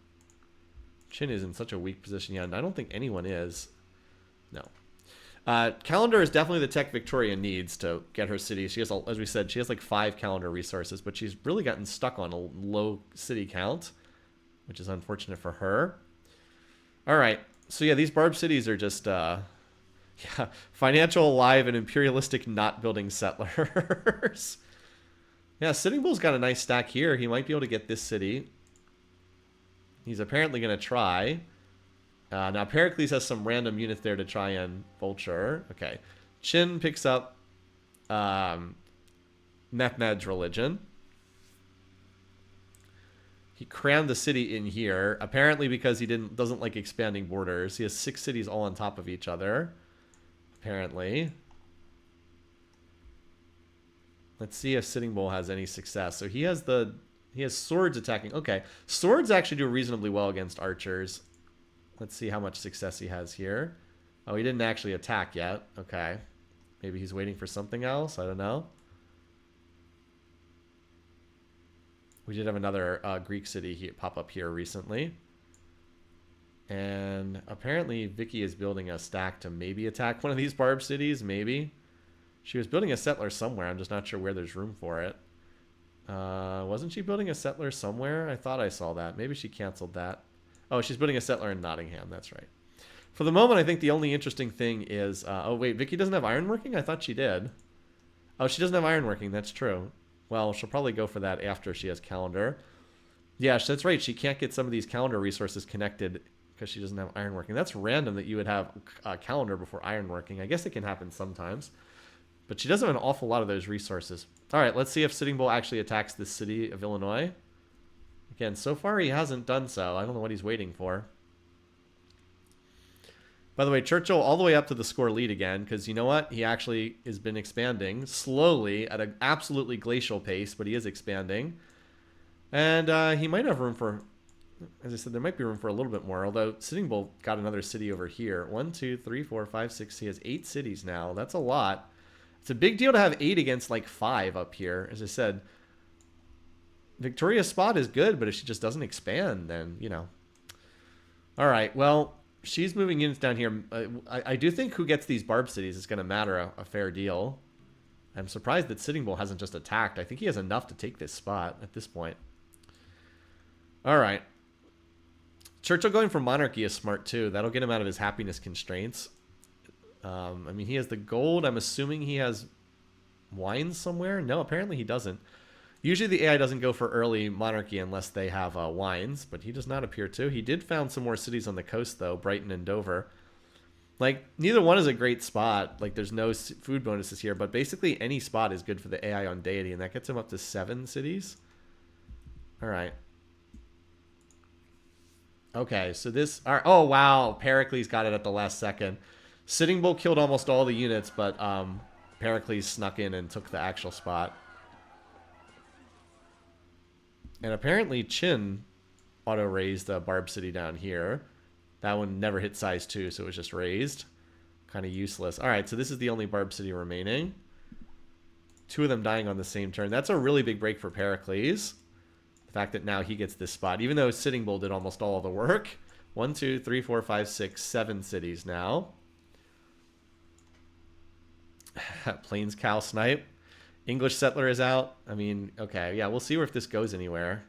Chin is in such a weak position yet, and I don't think anyone is. No. Calendar is definitely the tech Victoria needs to get her city. She has, as we said, she has like 5 calendar resources, but she's really gotten stuck on a low city count, which is unfortunate for her. All right. So yeah, these barb cities are just financial, alive, and imperialistic not building settlers. Yeah, Sitting Bull's got a nice stack here. He might be able to get this city. He's apparently going to try. Now, Pericles has some random units there to try and vulture. Okay. Chin picks up Mehmed's religion. He crammed the city in here, apparently because he doesn't like expanding borders. He has 6 cities all on top of each other, apparently. Let's see if Sitting Bull has any success. So he has swords attacking. Okay, swords actually do reasonably well against archers. Let's see how much success he has here. Oh, he didn't actually attack yet. Okay, maybe he's waiting for something else. I don't know. We did have another Greek city pop up here recently. And apparently Vicky is building a stack to maybe attack one of these barb cities, maybe. She was building a settler somewhere. I'm just not sure where there's room for it. Wasn't she building a settler somewhere? I thought I saw that. Maybe she canceled that. Oh, she's building a settler in Nottingham. That's right. For the moment, I think the only interesting thing is... oh, wait, Vicky doesn't have ironworking? I thought she did. Oh, she doesn't have ironworking. That's true. Well, she'll probably go for that after she has calendar. Yeah, that's right. She can't get some of these calendar resources connected because she doesn't have ironworking. That's random that you would have calendar before ironworking. I guess it can happen sometimes. But she doesn't have an awful lot of those resources. All right, let's see if Sitting Bull actually attacks the city of Illinois. Again, so far he hasn't done so. I don't know what he's waiting for. By the way, Churchill all the way up to the score lead again, because you know what? He actually has been expanding slowly at an absolutely glacial pace, but he is expanding. And he might have room for, as I said, there might be room for a little bit more, although Sitting Bull got another city over here. 1, 2, 3, 4, 5, 6. He has 8 cities now. That's a lot. It's a big deal to have 8 against like 5 up here. As I said, Victoria's spot is good, but if she just doesn't expand, then, you know. All right, well... She's moving units down here. I do think who gets these barb cities is going to matter a fair deal. I'm surprised that Sitting Bull hasn't just attacked. I think he has enough to take this spot at this point. All right. Churchill going for monarchy is smart too. That'll get him out of his happiness constraints. I mean, he has the gold. I'm assuming he has wines somewhere. No, apparently he doesn't. Usually the AI doesn't go for early monarchy unless they have wines, but he does not appear to. He did found some more cities on the coast, though, Brighton and Dover. Like, neither one is a great spot. Like, there's no food bonuses here, but basically any spot is good for the AI on deity, and that gets him up to 7 cities. All right. Okay, so this... All right, oh, wow. Pericles got it at the last second. Sitting Bull killed almost all the units, but Pericles snuck in and took the actual spot. And apparently Chin auto-raised the Barb City down here. That one never hit size 2, so it was just raised. Kind of useless. All right, so this is the only Barb City remaining. 2 of them dying on the same turn. That's a really big break for Pericles. The fact that now he gets this spot, even though Sitting Bull did almost all of the work. 1, 2, 3, 4, 5, 6, 7 cities now. Plains Cow Snipe. English Settler is out. I mean, okay, yeah, we'll see if this goes anywhere.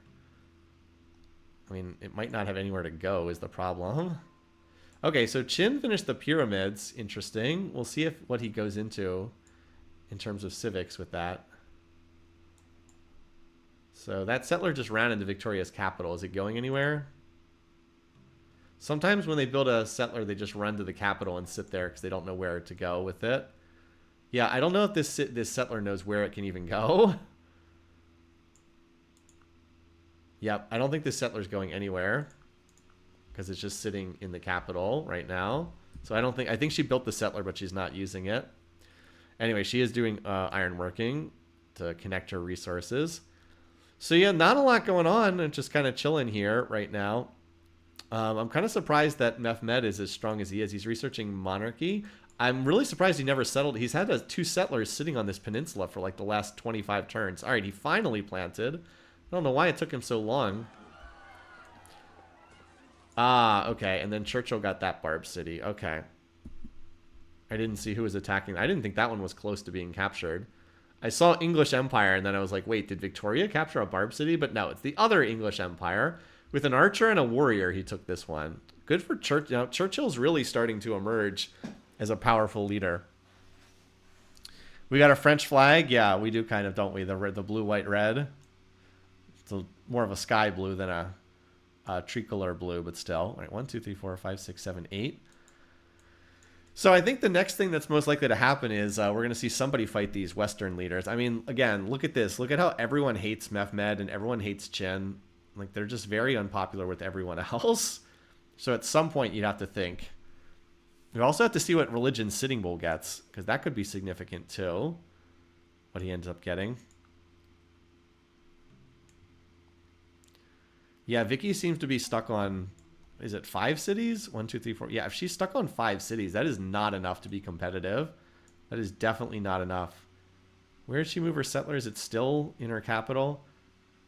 I mean, it might not have anywhere to go is the problem. Okay, so Chin finished the pyramids. Interesting. We'll see if what he goes into in terms of civics with that. So that settler just ran into Victoria's capital. Is it going anywhere? Sometimes when they build a settler, they just run to the capital and sit there because they don't know where to go with it. Yeah, I don't know if this settler knows where it can even go. Yep, I don't think this settler's going anywhere because it's just sitting in the capital right now. So I think she built the settler, but she's not using it. Anyway, she is doing ironworking to connect her resources. So yeah, not a lot going on and just kind of chilling here right now. I'm kind of surprised that Mehmed is as strong as he is. He's researching monarchy. I'm really surprised he never settled. He's had 2 settlers sitting on this peninsula for like the last 25 turns. All right, he finally planted. I don't know why it took him so long. Ah, okay. And then Churchill got that Barb City. Okay. I didn't see who was attacking. I didn't think that one was close to being captured. I saw English Empire, and then I was like, wait, did Victoria capture a Barb City? But no, it's the other English Empire. With an archer and a warrior, he took this one. Good for Churchill. You know, Churchill's really starting to emerge as a powerful leader. We got a French flag. Yeah, we do kind of, don't we? The blue, white, red. It's more of a sky blue than a tricolor blue, but still. All right, 1, 2, 3, 4, 5, 6, 7, 8. So I think the next thing that's most likely to happen is we're going to see somebody fight these Western leaders. I mean, again, look at this. Look at how everyone hates Mehmed and everyone hates Chin. Like, they're just very unpopular with everyone else. So at some point, you'd have to think. We also have to see what religion Sitting Bull gets, because that could be significant too, what he ends up getting. Yeah, Vicky seems to be stuck on, is it 5 cities? 1, 2, 3, 4. Yeah, if she's stuck on 5 cities, that is not enough to be competitive. That is definitely not enough. Where did she move her settlers? It's still in her capital.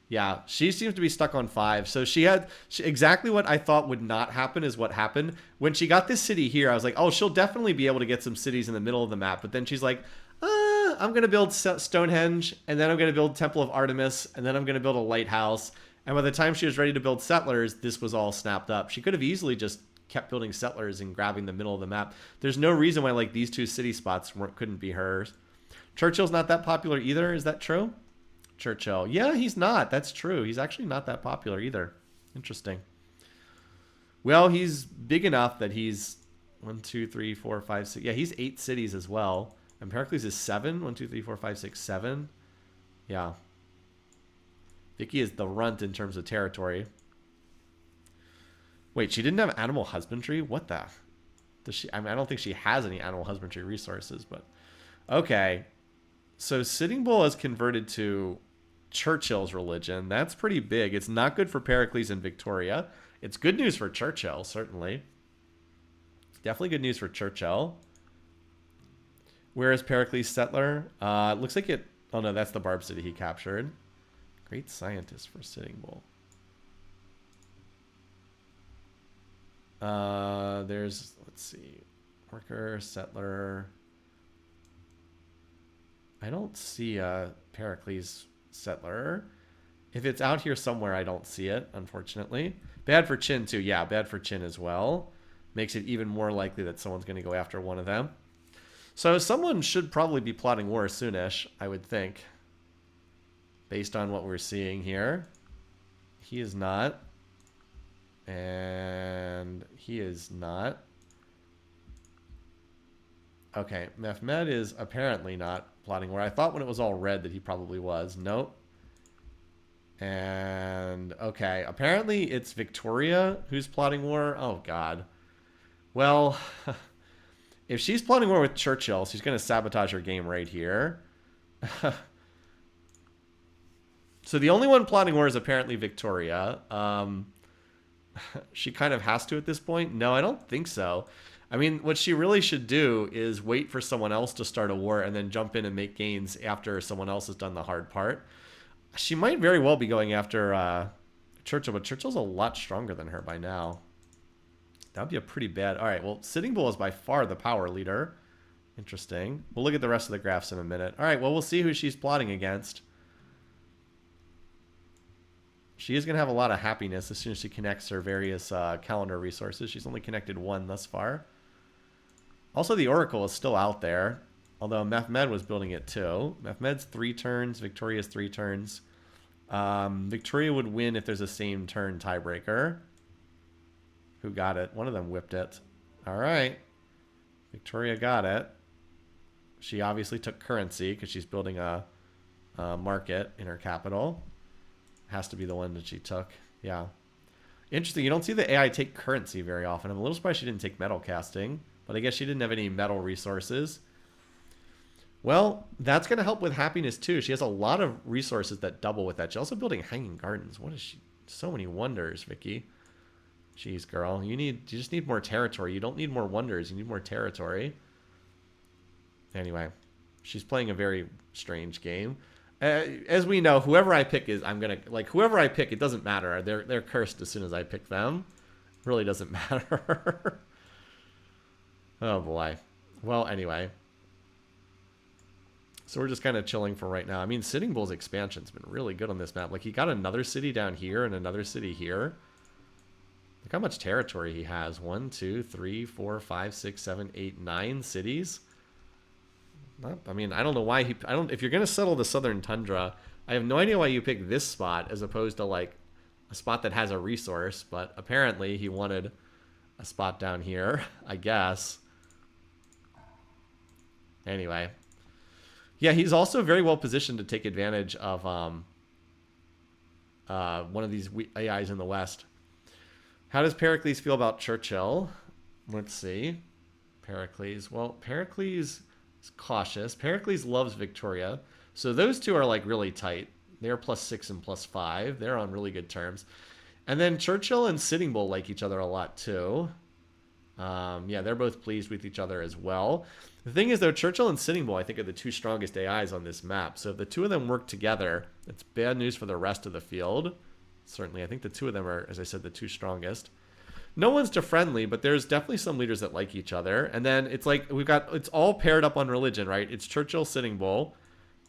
Yeah, she seems to be stuck on 5. So exactly what I thought would not happen is what happened. When she got this city here, I was like, oh, she'll definitely be able to get some cities in the middle of the map. But then she's like, I'm going to build Stonehenge, and then I'm going to build Temple of Artemis, and then I'm going to build a lighthouse. And by the time she was ready to build settlers, this was all snapped up. She could have easily just kept building settlers and grabbing the middle of the map. There's no reason why like these 2 city spots couldn't be hers. Churchill's not that popular either. Is that true? Churchill. Yeah, he's not. That's true. He's actually not that popular either. Interesting. Well, he's big enough that he's 1, 2, 3, 4, 5, 6. Yeah, he's 8 cities as well. And Pericles is 7. 1, 2, 3, 4, 5, 6, 7. Yeah. Vicky is the runt in terms of territory. Wait, she didn't have animal husbandry? What the? Does she? I mean, I don't think she has any animal husbandry resources, but okay. So Sitting Bull has converted to Churchill's religion. That's pretty big. It's not good for Pericles and Victoria. It's good news for Churchill, certainly. Definitely good news for Churchill. Where is Pericles' settler? Looks like it... Oh, no, that's the Barb City he captured. Great scientist for Sitting Bull. There's... Let's see. Worker, settler... I don't see a Pericles settler. If it's out here somewhere, I don't see it, unfortunately. Bad for Chin, too. Yeah, bad for Chin as well. Makes it even more likely that someone's going to go after one of them. So someone should probably be plotting war soonish, I would think. Based on what we're seeing here. He is not. And he is not. Okay, Mehmed is apparently not plotting war. I thought when it was all red that he probably was. Nope. And, okay, apparently it's Victoria who's plotting war. Oh, God. Well, if she's plotting war with Churchill, she's going to sabotage her game right here. So the only one plotting war is apparently Victoria. She kind of has to at this point. No, I don't think so. I mean, what she really should do is wait for someone else to start a war and then jump in and make gains after someone else has done the hard part. She might very well be going after Churchill, but Churchill's a lot stronger than her by now. That would be a pretty bad... All right, well, Sitting Bull is by far the power leader. Interesting. We'll look at the rest of the graphs in a minute. All right, well, we'll see who she's plotting against. She is going to have a lot of happiness as soon as she connects her various calendar resources. She's only connected one thus far. Also, the Oracle is still out there, although Mehmed was building it too. Mehmed's 3 turns, Victoria's 3 turns. Victoria would win if there's a same turn tiebreaker. Who got it? One of them whipped it. All right. Victoria got it. She obviously took currency because she's building a market in her capital. Has to be the one that she took. Yeah. Interesting. You don't see the AI take currency very often. I'm a little surprised she didn't take metal casting, but I guess she didn't have any metal resources. Well, that's going to help with happiness too. She has a lot of resources that double with that. She's also building hanging gardens. What is she? So many wonders, Vicky. Jeez, girl. You just need more territory. You don't need more wonders. You need more territory. Anyway, she's playing a very strange game. As we know, whoever I pick whoever I pick, it doesn't matter. They're cursed as soon as I pick them. It really doesn't matter. Oh boy. Well, anyway. So we're just kind of chilling for right now. I mean, Sitting Bull's expansion's been really good on this map. Like, he got another city down here and another city here. Look how much territory he has. 1, 2, 3, 4, 5, 6, 7, 8, 9 cities. I mean, I don't know why if you're going to settle the southern tundra, I have no idea why you pick this spot as opposed to like a spot that has a resource, but apparently he wanted a spot down here, I guess. Anyway. Yeah, he's also very well positioned to take advantage of one of these AIs in the West. How does Pericles feel about Churchill? Let's see. Pericles. Well, Pericles... cautious. Pericles loves Victoria. So those two are like really tight. They're +6 and +5. They're on really good terms. And then Churchill and Sitting Bull like each other a lot too. Yeah, they're both pleased with each other as well. The thing is though, Churchill and Sitting Bull I think are the 2 strongest AIs on this map. So if the 2 of them work together, it's bad news for the rest of the field. Certainly, I think the 2 of them are, as I said, the 2 strongest. No one's too friendly, but there's definitely some leaders that like each other. And then it's like it's all paired up on religion, right? It's Churchill, Sitting Bull,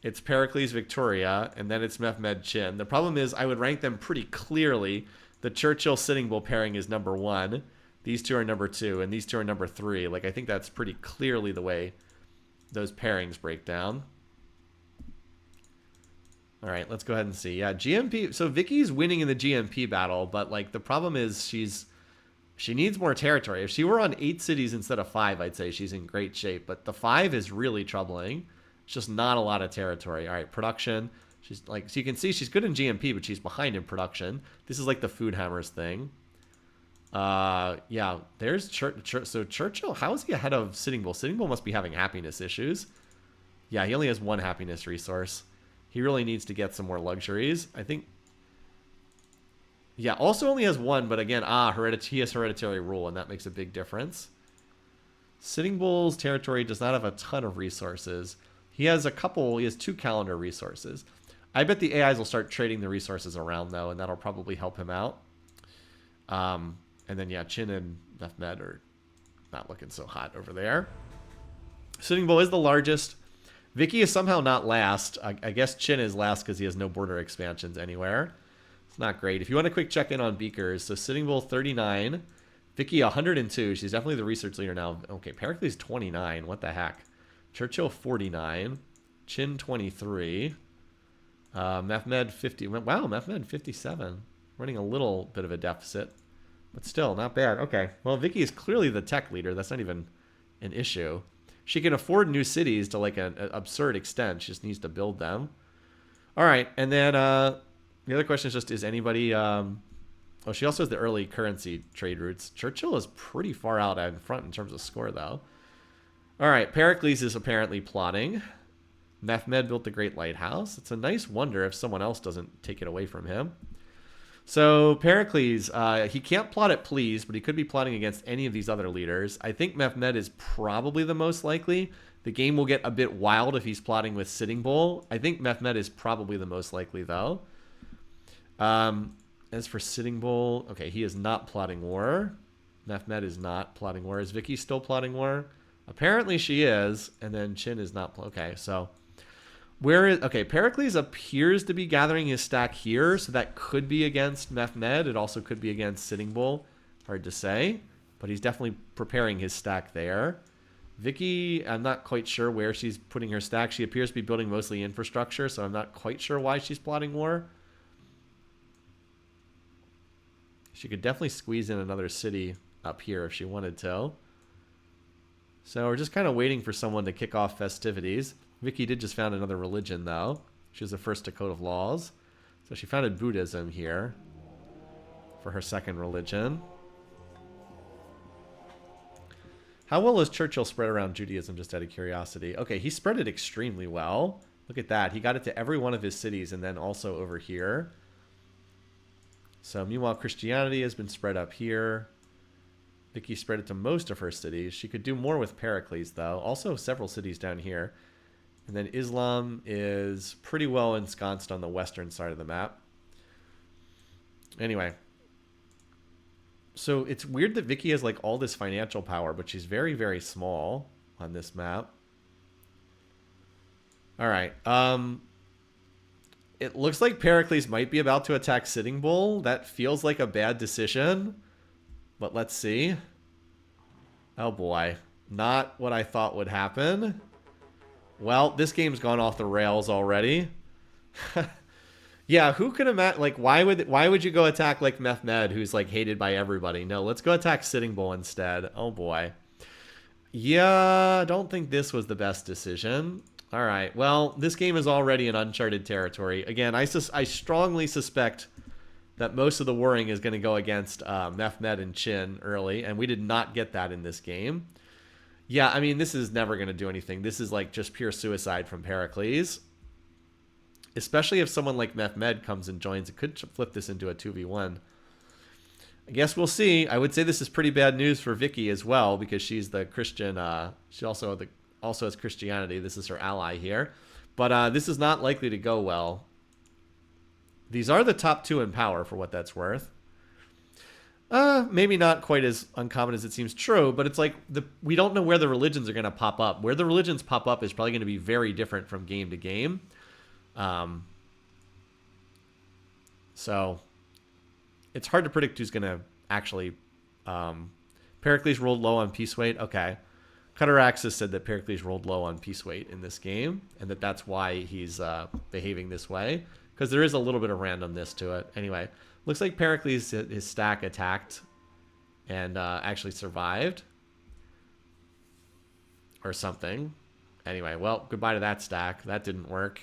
it's Pericles, Victoria, and then it's Mehmed, Chin. The problem is I would rank them pretty clearly. The Churchill, Sitting Bull pairing is number 1. These 2 are number 2, and these 2 are number 3. Like, I think that's pretty clearly the way those pairings break down. All right, let's go ahead and see. Yeah, GMP. So Vicky's winning in the GMP battle, but like the problem is she needs more territory. If she were on 8 cities instead of 5, I'd say she's in great shape. But the 5 is really troubling. It's just not a lot of territory. All right, production. She's like, so you can see she's good in GMP, but she's behind in production. This is like the food hammers thing. Yeah, there's so Churchill. How is he ahead of Sitting Bull? Sitting Bull must be having happiness issues. Yeah, he only has 1 happiness resource. He really needs to get some more luxuries. I think. Yeah, also only has 1, but again, he has hereditary rule, and that makes a big difference. Sitting Bull's territory does not have a ton of resources. He has 2 calendar resources. I bet the AIs will start trading the resources around, though, and that'll probably help him out. And then, yeah, Chin and Mehmed are not looking so hot over there. Sitting Bull is the largest. Vicky is somehow not last. I guess Chin is last because he has no border expansions anywhere. It's not great. If you want a quick check-in on Beakers, so Sitting Bull 39, Vicky 102. She's definitely the research leader now. Okay, Pericles 29. What the heck? Churchill 49. Chin 23. Mehmed 50. Wow, Mehmed 57. Running a little bit of a deficit, but still not bad. Okay, well, Vicky is clearly the tech leader. That's not even an issue. She can afford new cities to like an absurd extent. She just needs to build them. All right, and then the other question is just, is anybody... oh, she also has the early currency trade routes. Churchill is pretty far out in front in terms of score, though. All right, Pericles is apparently plotting. Mehmed built the Great Lighthouse. It's a nice wonder if someone else doesn't take it away from him. So Pericles, he can't plot at Please, but he could be plotting against any of these other leaders. I think Mehmed is probably the most likely. The game will get a bit wild if he's plotting with Sitting Bull. I think Mehmed is probably the most likely, though. As for Sitting Bull, okay, he is not plotting war. Mehmed is not plotting war. Is Vicky still plotting war? Apparently she is, and then Chin is not. Okay, so where is... Okay, Pericles appears to be gathering his stack here, so that could be against Mehmed. It also could be against Sitting Bull. Hard to say, but he's definitely preparing his stack there. Vicky, I'm not quite sure where she's putting her stack. She appears to be building mostly infrastructure, so I'm not quite sure why she's plotting war. She could definitely squeeze in another city up here if she wanted to. So we're just kind of waiting for someone to kick off festivities. Vicky did just found another religion, though. She was the first to Code of Laws. So she founded Buddhism here for her second religion. How well is Churchill spread around Judaism, just out of curiosity? Okay, he spread it extremely well. Look at that. He got it to every one of his cities and then also over here. So meanwhile, Christianity has been spread up here. Vicky spread it to most of her cities. She could do more with Pericles, though. Also several cities down here. And then Islam is pretty well ensconced on the western side of the map. Anyway. So it's weird that Vicky has like all this financial power, but she's very, very small on this map. All right. It looks like Pericles might be about to attack Sitting Bull. That feels like a bad decision. But let's see. Oh boy. Not what I thought would happen. Well, this game's gone off the rails already. Yeah, who could imagine? Like, why would you go attack like Mehmed, who's like hated by everybody? No, let's go attack Sitting Bull instead. Oh boy. Yeah, I don't think this was the best decision. All right. Well, this game is already in uncharted territory. Again, I strongly suspect that most of the warring is going to go against Mehmed and Chin early, and we did not get that in this game. Yeah, I mean, this is never going to do anything. This is like just pure suicide from Pericles. Especially if someone like Mehmed comes and joins, it could flip this into a 2v1. I guess we'll see. I would say this is pretty bad news for Vicky as well, because she's the Christian. She also has Christianity. This is her ally here. But this is not likely to go well. These are the top two in power, for what that's worth. Maybe not quite as uncommon as it seems true, but it's like we don't know where the religions are going to pop up. Where the religions pop up is probably going to be very different from game to game. So it's hard to predict who's going to actually... Pericles rolled low on peace weight. Okay. Cutaraxis said that Pericles rolled low on peace weight in this game, and that's why he's behaving this way, because there is a little bit of randomness to it. Anyway, looks like Pericles, his stack attacked and actually survived or something. Anyway, well, goodbye to that stack. That didn't work.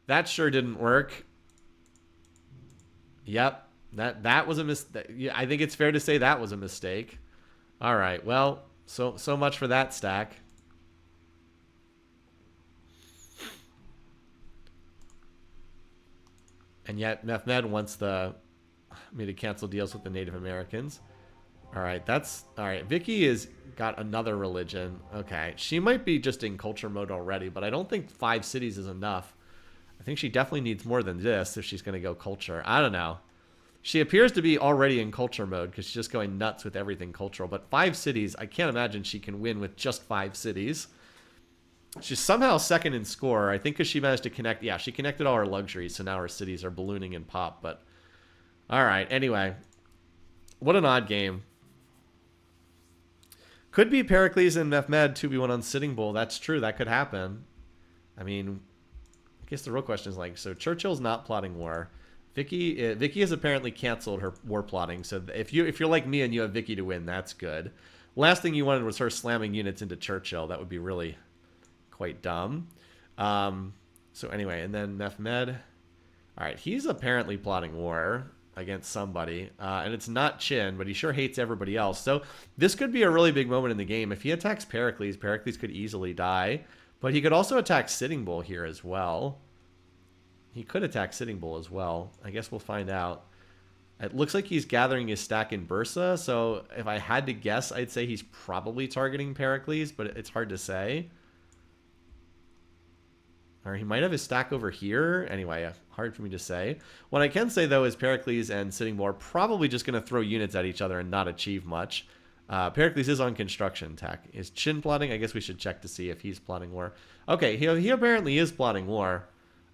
That sure didn't work. Yep, that was a mistake. Yeah, I think it's fair to say that was a mistake. All right, well, so much for that stack. And yet Mehmed wants me to cancel deals with the Native Americans. All right, all right. Vicky has got another religion. Okay, she might be just in culture mode already, but I don't think 5 cities is enough. I think she definitely needs more than this if she's going to go culture. I don't know. She appears to be already in culture mode because she's just going nuts with everything cultural. But 5 cities, I can't imagine she can win with just 5 cities. She's somehow second in score. I think because she managed to connect. Yeah, she connected all her luxuries, so now her cities are ballooning in pop. But all right, anyway. What an odd game. Could be Pericles and Mehmed 2v1 on Sitting Bull. That's true. That could happen. I mean, I guess the real question is like, so Churchill's not plotting war. Vicky has apparently canceled her war plotting. So if you're like me and you have Vicky to win, that's good. Last thing you wanted was her slamming units into Churchill. That would be really quite dumb. So anyway, and then Mehmed. All right, he's apparently plotting war against somebody. And it's not Chin, but he sure hates everybody else. So this could be a really big moment in the game. If he attacks Pericles, Pericles could easily die. But he could also attack Sitting Bull here as well. He could attack Sitting Bull as well. I guess we'll find out. It looks like he's gathering his stack in Bursa. So if I had to guess, I'd say he's probably targeting Pericles, but it's hard to say. Or he might have his stack over here. Anyway, hard for me to say. What I can say, though, is Pericles and Sitting Bull are probably just going to throw units at each other and not achieve much. Pericles is on construction tech. Is Chin plotting? I guess we should check to see if he's plotting war. Okay, he apparently is plotting war.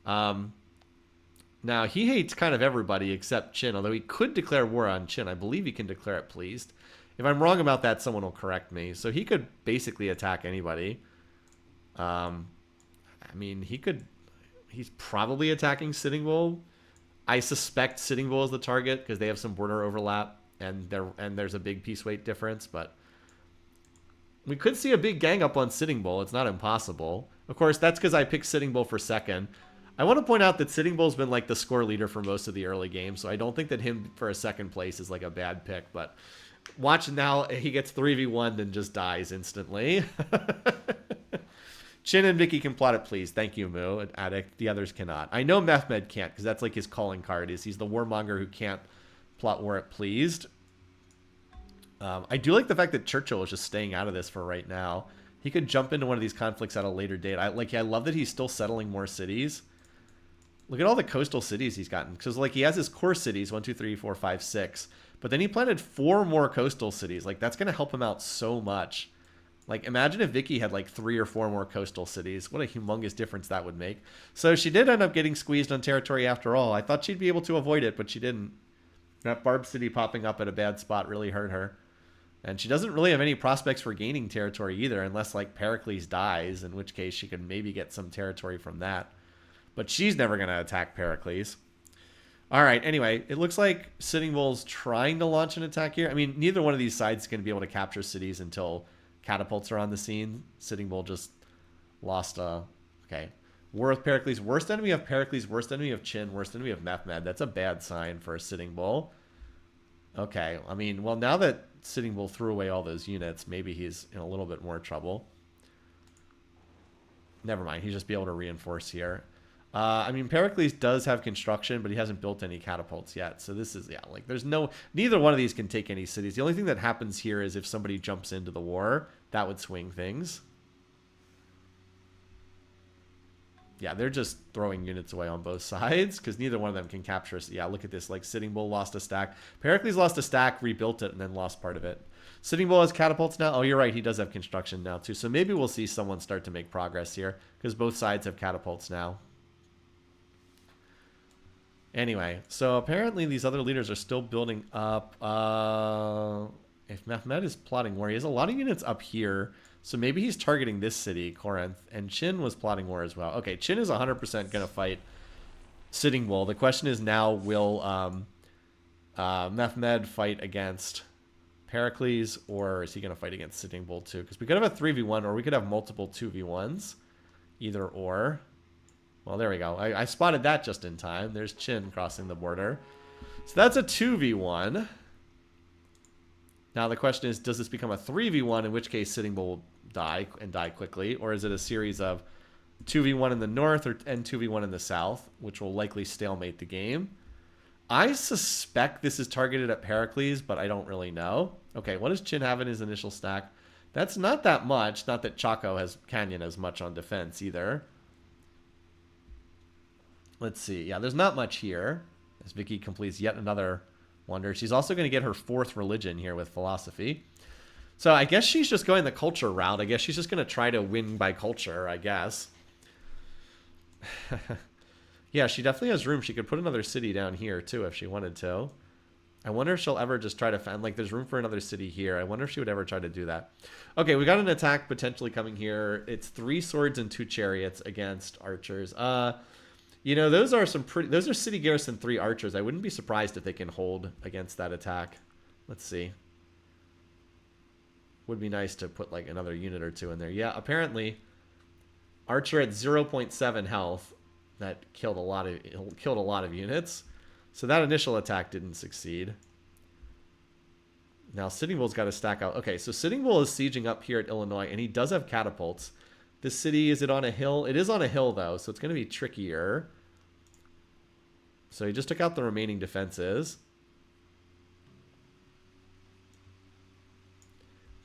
Now, he hates kind of everybody except Chin, although he could declare war on Chin. I believe he can declare it pleased. If I'm wrong about that, someone will correct me. So he could basically attack anybody. I mean, he's probably attacking Sitting Bull. I suspect Sitting Bull is the target because they have some border overlap and there's a big piece weight difference, but we could see a big gang up on Sitting Bull. It's not impossible. Of course, that's because I picked Sitting Bull for second. I want to point out that Sitting Bull's been like the score leader for most of the early games, so I don't think that him for a second place is like a bad pick, but watch now, he gets 3v1 then just dies instantly. Chin and Vicky can plot it, please. Thank you, Moo. Addict. The others cannot. I know Mehmed can't because that's like his calling card. He's the warmonger who can't plot war it pleased. I do like the fact that Churchill is just staying out of this for right now. He could jump into one of these conflicts at a later date. I love that he's still settling more cities. Look at all the coastal cities he's gotten. Because like he has his core cities, 1, 2, 3, 4, 5, 6. But then he planted 4 more coastal cities. Like that's going to help him out so much. Like, imagine if Vicky had, like, 3 or 4 more coastal cities. What a humongous difference that would make. So she did end up getting squeezed on territory after all. I thought she'd be able to avoid it, but she didn't. That Barb City popping up at a bad spot really hurt her. And she doesn't really have any prospects for gaining territory either, unless, like, Pericles dies, in which case she could maybe get some territory from that. But she's never going to attack Pericles. All right, anyway, it looks like Sitting Bull's trying to launch an attack here. I mean, neither one of these sides is going to be able to capture cities until catapults are on the scene. Sitting Bull just lost okay. War with Pericles. Worst enemy of Pericles. Worst enemy of Chin. Worst enemy of Mehmed. That's a bad sign for a Sitting Bull. Okay. I mean, well, now that Sitting Bull threw away all those units, maybe he's in a little bit more trouble. Never mind. He'll just be able to reinforce here. I mean, Pericles does have construction, but he hasn't built any catapults yet. So this is, yeah, like there's neither one of these can take any cities. The only thing that happens here is if somebody jumps into the war, that would swing things. Yeah, they're just throwing units away on both sides because neither one of them can capture. Yeah, look at this. Like Sitting Bull lost a stack. Pericles lost a stack, rebuilt it, and then lost part of it. Sitting Bull has catapults now. Oh, you're right. He does have construction now, too. So maybe we'll see someone start to make progress here because both sides have catapults now. Anyway, so apparently these other leaders are still building up. If Mehmed is plotting war, he has a lot of units up here. So maybe he's targeting this city, Corinth. And Chin was plotting war as well. Okay, Chin is 100% going to fight Sitting Bull. The question is now, will Mehmed fight against Pericles, or is he going to fight against Sitting Bull too? Because we could have a 3v1, or we could have multiple 2v1s. Either or. Well, there we go. I spotted that just in time. There's Chin crossing the border. So that's a 2v1. Now the question is, does this become a 3v1, in which case Sitting Bull will die and die quickly? Or is it a series of 2v1 in the north and 2v1 in the south, which will likely stalemate the game? I suspect this is targeted at Pericles, but I don't really know. Okay, what does Chin have in his initial stack? That's not that much. Not that Canyon has much on defense either. Let's see. Yeah, there's not much here. As Vicky completes yet another wonder. She's also going to get her 4th religion here with philosophy. So I guess she's just going the culture route. I guess she's just going to try to win by culture, I guess. Yeah, she definitely has room. She could put another city down here, too, if she wanted to. I wonder if she'll ever just try to find, like, there's room for another city here. I wonder if she would ever try to do that. Okay, we got an attack potentially coming here. It's 3 swords and 2 chariots against archers. You know, those are city garrison 3 archers. I wouldn't be surprised if they can hold against that attack. Let's see. Would be nice to put like another unit or two in there. Yeah, apparently Archer at 0.7 health. That killed a lot of units. So that initial attack didn't succeed. Now Sitting Bull's got to stack out. Okay, so Sitting Bull is sieging up here at Illinois, and he does have catapults. This city, is it on a hill? It is on a hill, though, so it's going to be trickier. So he just took out the remaining defenses.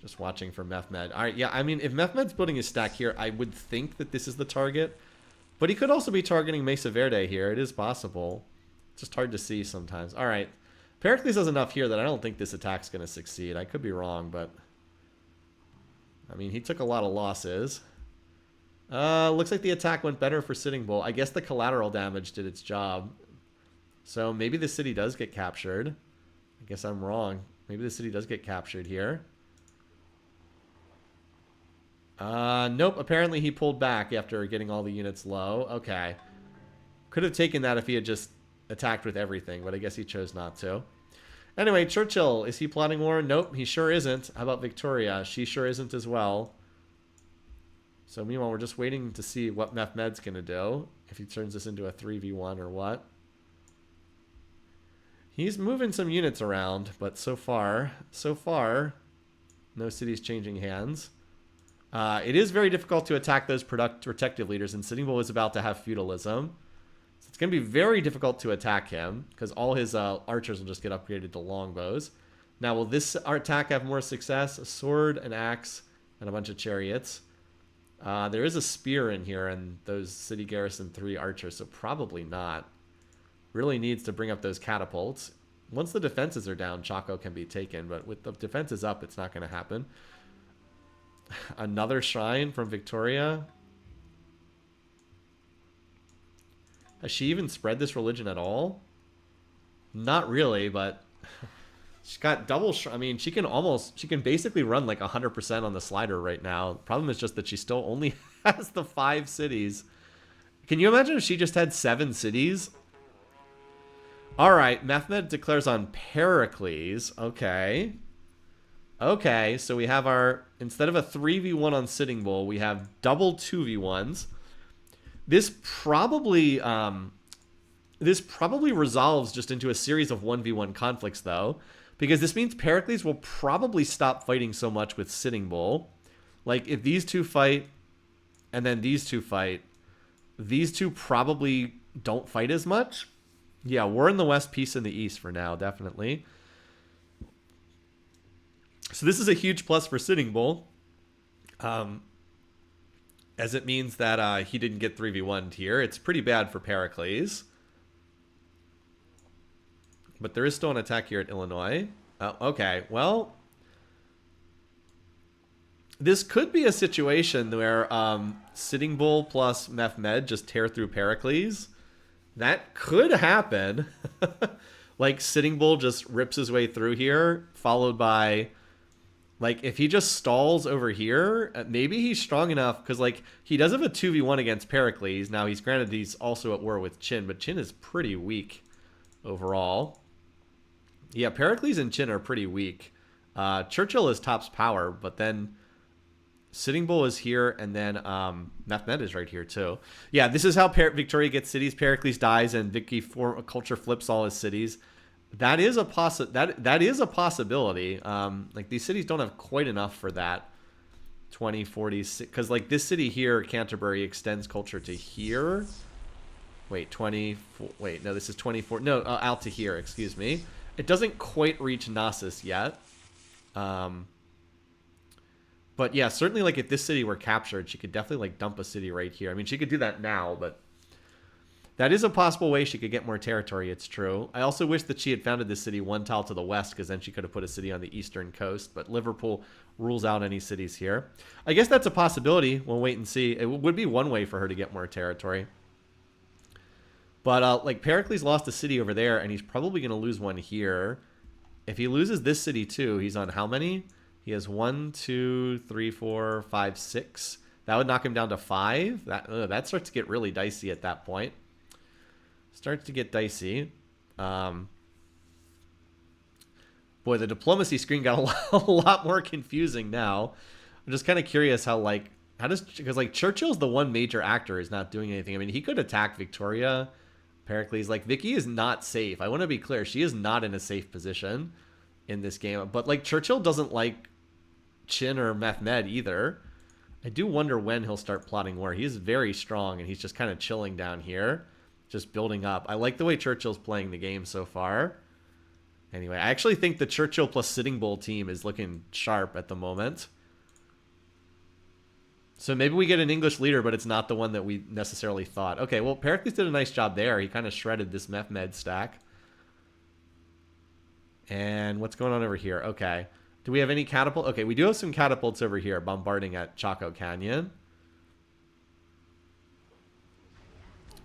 Just watching for Mehmed. All right, yeah, I mean, if Mehmed's building his stack here, I would think that this is the target. But he could also be targeting Mesa Verde here. It is possible. It's just hard to see sometimes. All right. Pericles has enough here that I don't think this attack's going to succeed. I could be wrong, but... I mean, he took a lot of losses. Looks like the attack went better for Sitting Bull. I guess the collateral damage did its job. So maybe the city does get captured. I guess I'm wrong. Maybe the city does get captured here. Nope. Apparently he pulled back after getting all the units low. Okay. Could have taken that if he had just attacked with everything, but I guess he chose not to. Anyway, Churchill, is he plotting war? Nope, he sure isn't. How about Victoria? She sure isn't as well. So meanwhile, we're just waiting to see what Mehmed's going to do. If he turns this into a 3v1 or what. He's moving some units around, but so far, no cities changing hands. It is very difficult to attack those protective leaders, and Sitting Bull is about to have feudalism. So it's going to be very difficult to attack him, because all his archers will just get upgraded to longbows. Now, will this attack have more success? A sword, an axe, and a bunch of chariots. There is a spear in here, and those city garrison 3 archers, so probably not. Really needs to bring up those catapults. Once the defenses are down, Chaco can be taken, but with the defenses up, it's not going to happen. Another shrine from Victoria. Has she even spread this religion at all? Not really, but she's got double. I mean, she can basically run like 100% on the slider right now. The problem is just that she still only has the 5 cities. Can you imagine if she just had 7 cities? All right, Mehmed declares on Pericles. Okay. Okay, so we have our, instead of a 3v1 on Sitting Bull, we have double 2v1s. This probably resolves just into a series of 1v1 conflicts, though, because this means Pericles will probably stop fighting so much with Sitting Bull. Like, if these two fight, and then these two fight, these two probably don't fight as much. Yeah, we're in the West, peace in the East for now, definitely. So this is a huge plus for Sitting Bull, as it means that he didn't get 3v1'd here. It's pretty bad for Pericles. But there is still an attack here at Illinois. Okay, well, this could be a situation where Sitting Bull plus Mehmed just tear through Pericles. That could happen. Like, Sitting Bull just rips his way through here, followed by... Like, if he just stalls over here, maybe he's strong enough, because, like, he does have a 2v1 against Pericles. Now, he's also at war with Chin, but Chin is pretty weak overall. Yeah, Pericles and Chin are pretty weak. Churchill is tops power, but then Sitting Bull is here, and then Mehmed is right here, too. Yeah, this is how Victoria gets cities. Pericles dies, and culture flips all his cities. That is a possibility. Like, these cities don't have quite enough for that. 20, 40, because like this city here, Canterbury, extends culture to here. Wait, 24. Wait, no, this is 24. No, out to here. Excuse me. It doesn't quite reach Knossos yet. But yeah, certainly, like, if this city were captured, she could definitely, like, dump a city right here. I mean, she could do that now, but that is a possible way she could get more territory, it's true. I also wish that she had founded this city 1 tile to the west, because then she could have put a city on the eastern coast. But Liverpool rules out any cities here. I guess that's a possibility. We'll wait and see. It would be one way for her to get more territory. But, like, Pericles lost a city over there, and he's probably going to lose one here. If he loses this city, too, he's on how many? He has 1, 2, 3, 4, 5, 6. That would knock him down to 5. That starts to get really dicey at that point. Starts to get dicey. Boy, the diplomacy screen got a lot more confusing now. I'm just kind of curious how, like, because, like, Churchill's the one major actor who's not doing anything. I mean, he could attack Victoria, Pericles. Like, Vicky is not safe. I want to be clear. She is not in a safe position in this game. But, like, Churchill doesn't like Chin or Mehmed either. I do wonder when he'll start plotting war. He's very strong, and he's just kind of chilling down here, just building up. I like the way Churchill's playing the game so far. Anyway, I actually think the Churchill plus Sitting Bull team is looking sharp at the moment. So maybe we get an English leader, but it's not the one that we necessarily thought. Okay, well, Pericles did a nice job there. He kind of shredded this Mehmed stack. And what's going on over here? Okay. Do we have any catapult? Okay, we do have some catapults over here bombarding at Chaco Canyon.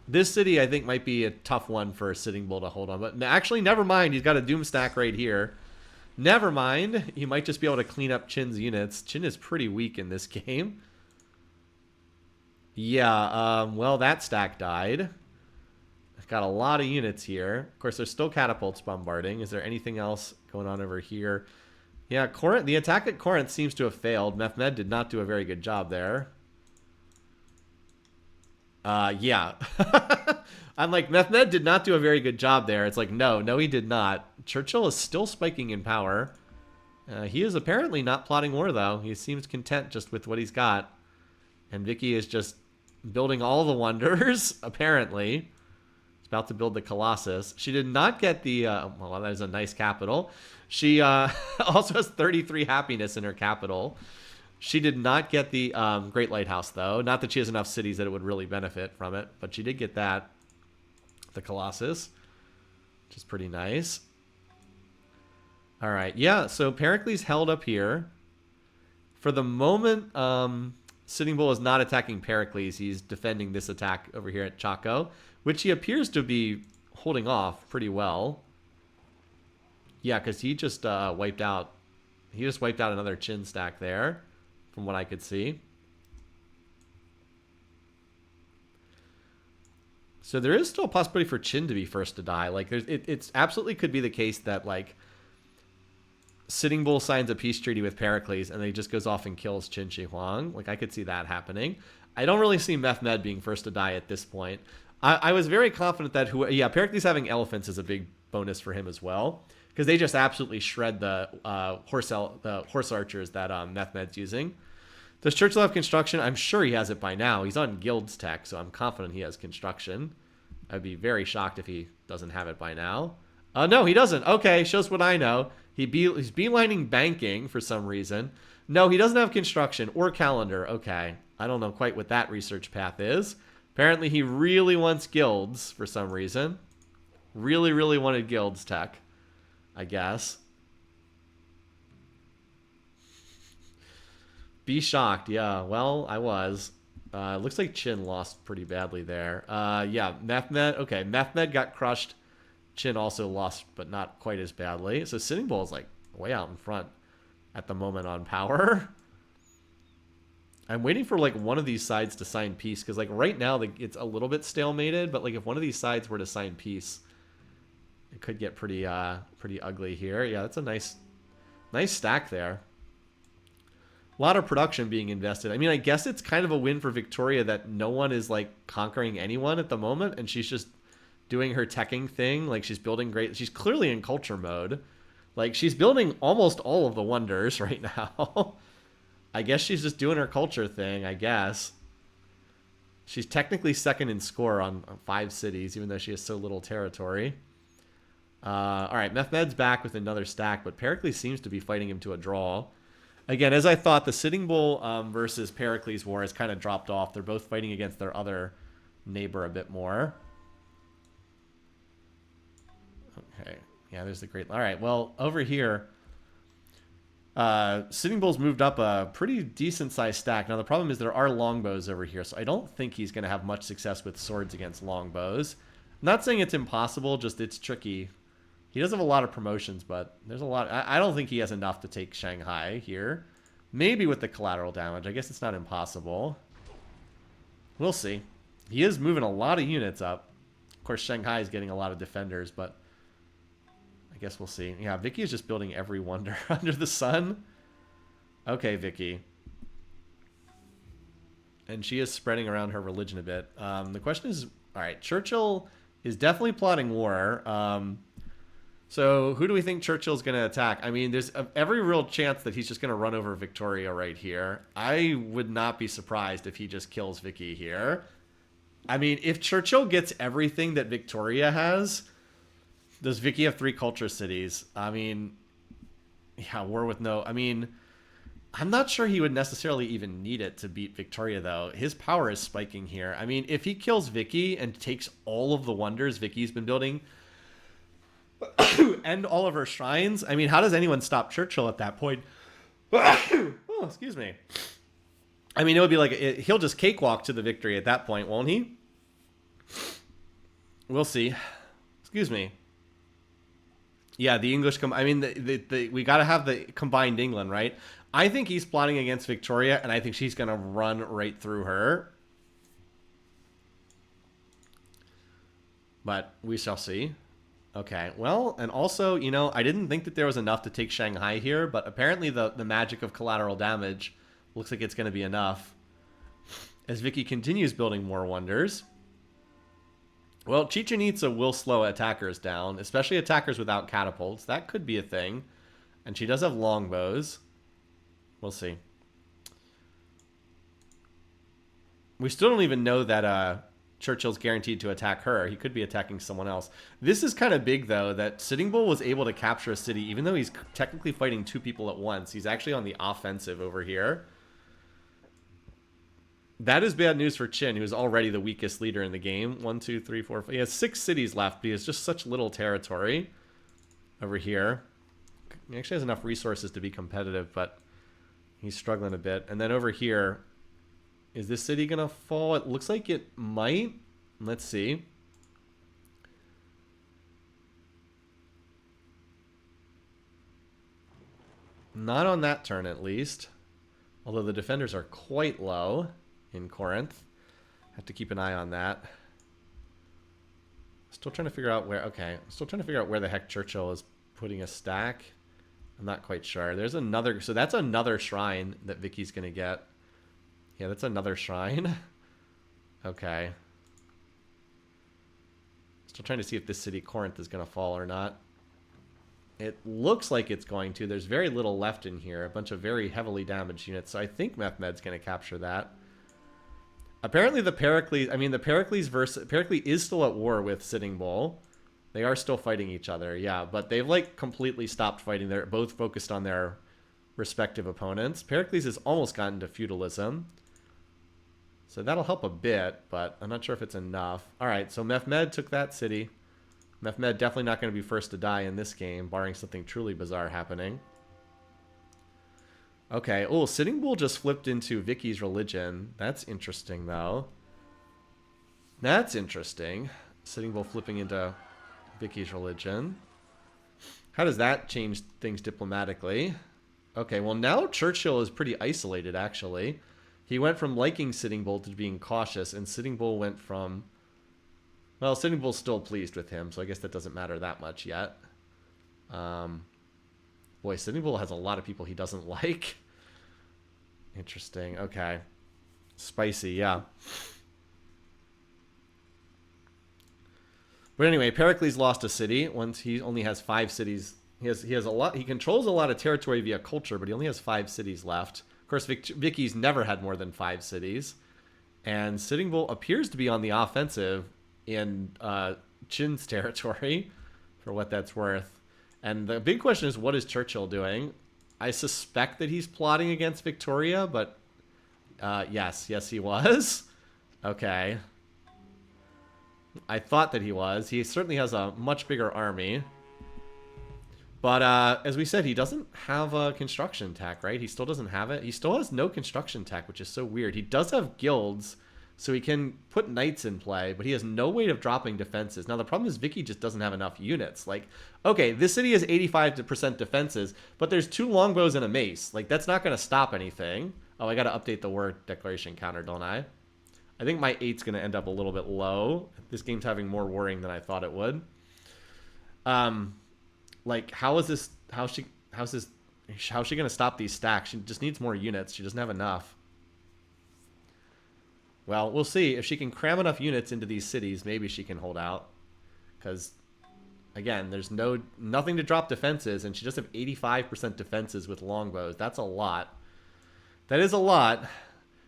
This city, I think, might be a tough one for a Sitting Bull to hold on. But actually, never mind. He's got a Doom stack right here. Never mind. He might just be able to clean up Chin's units. Chin is pretty weak in this game. Yeah, well, that stack died. I've got a lot of units here. Of course, there's still catapults bombarding. Is there anything else going on over here? Yeah, Corinth. The attack at Corinth seems to have failed. Mehmed did not do a very good job there. Yeah. I'm like, Mehmed did not do a very good job there. It's like, no, he did not. Churchill is still spiking in power. He is apparently not plotting war, though. He seems content just with what he's got. And Vicky is just building all the wonders, apparently. He's about to build the Colossus. She did not get the... well, that is a nice capital. She also has 33 happiness in her capital. She did not get the Great Lighthouse, though. Not that she has enough cities that it would really benefit from it, but she did get that. The Colossus, which is pretty nice. All right, yeah, so Pericles held up here. For the moment, Sitting Bull is not attacking Pericles. He's defending this attack over here at Chaco, which he appears to be holding off pretty well. Yeah, because he just wiped out... He just wiped out another Chin stack there, from what I could see. So there is still a possibility for Chin to be first to die. Like, it's absolutely could be the case that, like, Sitting Bull signs a peace treaty with Pericles and then he just goes off and kills Qin Shi Huang. Like, I could see that happening. I don't really see Mehmed being first to die at this point. I was very confident that Pericles having elephants is a big bonus for him as well, because they just absolutely shred the horse archers that Mehmed's using. Does Churchill have construction? I'm sure he has it by now. He's on Guild's tech, so I'm confident he has construction. I'd be very shocked if he doesn't have it by now. No, he doesn't. Okay, shows what I know. He's beelining banking for some reason. No, he doesn't have construction or calendar. Okay, I don't know quite what that research path is. Apparently, he really wants guilds for some reason. Really, really wanted guilds tech, I guess. Be shocked. Yeah, well, I was. Looks like Chin lost pretty badly there. Yeah, Mehmed. Okay, Mehmed got crushed. Chin also lost, but not quite as badly. So Sitting Bull is like way out in front at the moment on power. I'm waiting for like one of these sides to sign peace, because like right now it's a little bit stalemated, but like if one of these sides were to sign peace, it could get pretty ugly here. Yeah, that's a nice stack there. A lot of production being invested. I mean, I guess it's kind of a win for Victoria that no one is like conquering anyone at the moment, and she's just doing her teching thing. Like, she's building great. She's clearly in culture mode. Like, she's building almost all of the wonders right now. I guess she's just doing her culture thing, I guess. She's technically second in score on 5 cities, even though she has so little territory. All right, Mehmed's back with another stack, but Pericles seems to be fighting him to a draw. Again, as I thought, the Sitting Bull versus Pericles war has kind of dropped off. They're both fighting against their other neighbor a bit more. Okay, yeah, there's the great... All right, well, over here, Sitting Bull's moved up a pretty decent-sized stack. Now, the problem is there are longbows over here, so I don't think he's going to have much success with swords against longbows. I'm not saying it's impossible, just it's tricky. He does have a lot of promotions, but there's a lot... I don't think he has enough to take Shanghai here. Maybe with the collateral damage. I guess it's not impossible. We'll see. He is moving a lot of units up. Of course, Shanghai is getting a lot of defenders, but... I I guess we'll see. Yeah, Vicky is just building every wonder under the sun. Okay, Vicky. And she is spreading around her religion a bit. The question is, all right, Churchill is definitely plotting war. So who do we think Churchill's going to attack? I mean, there's every real chance that he's just going to run over Victoria right here. I would not be surprised if he just kills Vicky here. I mean, if Churchill gets everything that Victoria has, does Vicky have 3 culture cities? I mean, yeah, war with no... I mean, I'm not sure he would necessarily even need it to beat Victoria, though. His power is spiking here. I mean, if he kills Vicky and takes all of the wonders Vicky's been building... and all of her shrines. I mean, how does anyone stop Churchill at that point? Oh, excuse me. I mean, it would be like he'll just cakewalk to the victory at that point, won't he? We'll see. Excuse me. Yeah, the English. I mean, we got to have the combined England, right? I think he's plotting against Victoria, and I think she's going to run right through her. But we shall see. Okay, well, and also, you know, I didn't think that there was enough to take Shanghai here, but apparently the magic of collateral damage looks like it's going to be enough. As Vicky continues building more wonders. Well, Chichen Itza will slow attackers down, especially attackers without catapults. That could be a thing. And she does have longbows. We'll see. We still don't even know that... Churchill's guaranteed to attack her. He could be attacking someone else. This is kind of big, though, that Sitting Bull was able to capture a city, even though he's technically fighting 2 people at once. He's actually on the offensive over here. That is bad news for Qin, who is already the weakest leader in the game. 1, 2, 3, 4, 5. He has 6 cities left, but he has just such little territory over here. He actually has enough resources to be competitive, but he's struggling a bit. And then over here... Is this city going to fall? It looks like it might. Let's see. Not on that turn, at least. Although the defenders are quite low in Corinth. Have to keep an eye on that. Still trying to figure out where... Okay. Still trying to figure out where the heck Churchill is putting a stack. I'm not quite sure. There's another... So that's another shrine that Vicky's going to get. Yeah, that's another shrine. Okay. Still trying to see if this city, Corinth, is going to fall or not. It looks like it's going to. There's very little left in here. A bunch of very heavily damaged units. So I think Mehmed's going to capture that. Apparently the Pericles... I mean, the Pericles is still at war with Sitting Bull. They are still fighting each other, yeah. But they've, like, completely stopped fighting. They're both focused on their respective opponents. Pericles has almost gotten to feudalism. So that'll help a bit, but I'm not sure if it's enough. All right, so Mehmed took that city. Mehmed definitely not going to be first to die in this game, barring something truly bizarre happening. Okay, oh, Sitting Bull just flipped into Vicky's religion. That's interesting, though. That's interesting. Sitting Bull flipping into Vicky's religion. How does that change things diplomatically? Okay, well, now Churchill is pretty isolated, actually. He went from liking Sitting Bull to being cautious, and Sitting Bull went from... Well, Sitting Bull's still pleased with him, so I guess that doesn't matter that much yet. Boy, Sitting Bull has a lot of people he doesn't like. Interesting, okay. Spicy, yeah. But anyway, Pericles lost a city. Once he only has 5 cities. He has a lot. He controls a lot of territory via culture, but he only has 5 cities left. Of course, Vicky's never had more than 5 cities. And Sitting Bull appears to be on the offensive in Qin's territory, for what that's worth. And the big question is, what is Churchill doing? I suspect that he's plotting against Victoria, but yes, he was. Okay. I thought that he was. He certainly has a much bigger army. But as we said, he doesn't have a construction tech, right? He still doesn't have it. He still has no construction tech, which is so weird. He does have guilds, so he can put knights in play, but he has no way of dropping defenses. Now, the problem is Vicky just doesn't have enough units. Like, okay, this city has 85% defenses, but there's 2 longbows and a mace. Like, that's not going to stop anything. Oh, I got to update the war declaration counter, don't I? I think my 8's going to end up a little bit low. This game's having more worrying than I thought it would. like, how's this? How's she going to stop these stacks? She just needs more units. She doesn't have enough. Well, we'll see. If she can cram enough units into these cities, maybe she can hold out. Because, again, there's nothing to drop defenses, and she just have 85% defenses with longbows. That's a lot. That is a lot.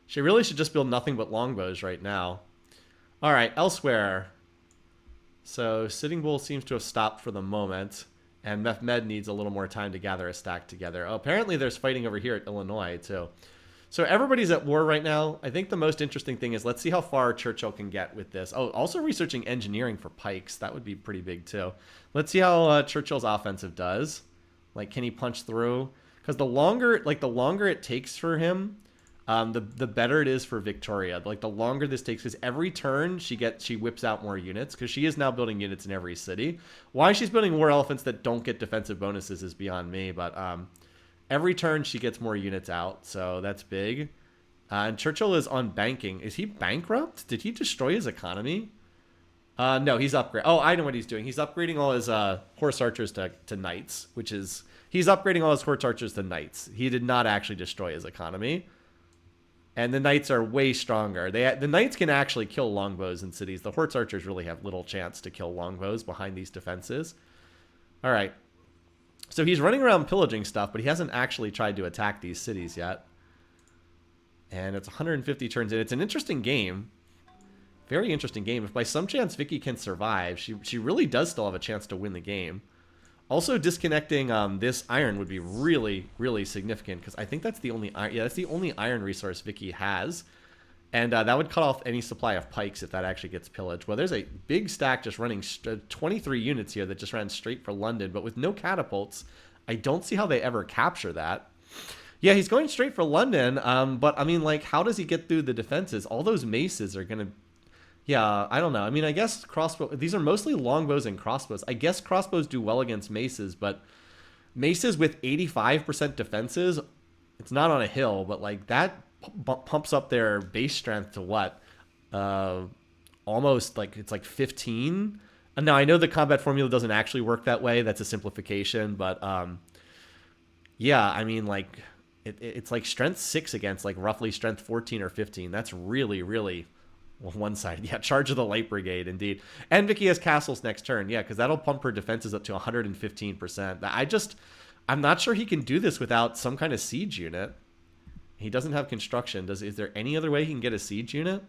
She really should just build nothing but longbows right now. All right, elsewhere. So Sitting Bull seems to have stopped for the moment, and Mehmed needs a little more time to gather a stack together. Oh, apparently there's fighting over here at Illinois, too. So everybody's at war right now. I think the most interesting thing is let's see how far Churchill can get with this. Oh, also researching engineering for pikes. That would be pretty big, too. Let's see how Churchill's offensive does. Like, can he punch through? Because the longer it takes for him, the better it is for Victoria. Like, the longer this takes, because every turn she whips out more units, because she is now building units in every city. Why she's building war elephants that don't get defensive bonuses is beyond me, but every turn she gets more units out, so that's big. And Churchill is on banking. Is he bankrupt? Did he destroy his economy? No, he's upgrading. Oh, I know what he's doing. He's upgrading all his horse archers to knights, which is... He's upgrading all his horse archers to knights. He did not actually destroy his economy. And the knights are way stronger. The knights can actually kill longbows in cities. The horse archers really have little chance to kill longbows behind these defenses. All right. So he's running around pillaging stuff, but he hasn't actually tried to attack these cities yet. And it's 150 turns in. It's an interesting game. Very interesting game. If by some chance Vicky can survive, she really does still have a chance to win the game. Also, disconnecting this iron would be really, really significant, because I think that's the only iron. Yeah, that's the only iron resource Vicky has, and that would cut off any supply of pikes if that actually gets pillaged. Well, there's a big stack just running 23 units here that just ran straight for London, but with no catapults, I don't see how they ever capture that. Yeah, he's going straight for London, but I mean, like, how does he get through the defenses? All those maces are gonna. Yeah, I don't know. I mean, I guess these are mostly longbows and crossbows. I guess crossbows do well against maces, but maces with 85% defenses, it's not on a hill, but like that pumps up their base strength to what? Almost like it's like 15. And now I know the combat formula doesn't actually work that way. That's a simplification, but yeah, I mean, like it's like strength 6 against like roughly strength 14 or 15. That's really, really... Well, one side. Yeah, charge of the light brigade, indeed. And Vicky has castles next turn. Yeah, because that'll pump her defenses up to 115%. I'm not sure he can do this without some kind of siege unit. He doesn't have construction. Is there any other way he can get a siege unit?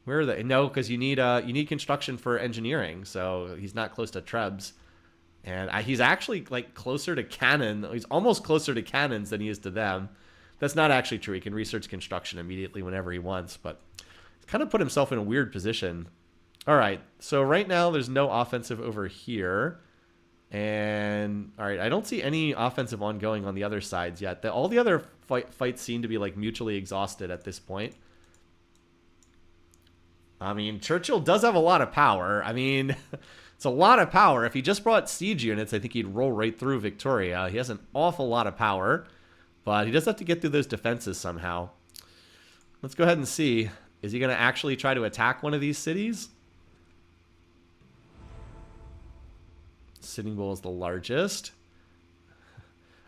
Where are they? No, because you need construction for engineering. So he's not close to Trebs. And he's actually like closer to cannon. He's almost closer to cannons than he is to them. That's not actually true. He can research construction immediately whenever he wants, but... kind of put himself in a weird position. All right, so right now there's no offensive over here. And, all right, I don't see any offensive ongoing on the other sides yet. All the other fights seem to be, like, mutually exhausted at this point. I mean, Churchill does have a lot of power. I mean, it's a lot of power. If he just brought siege units, I think he'd roll right through Victoria. He has an awful lot of power, but he does have to get through those defenses somehow. Let's go ahead and see. Is he going to actually try to attack one of these cities? Sitting Bull is the largest.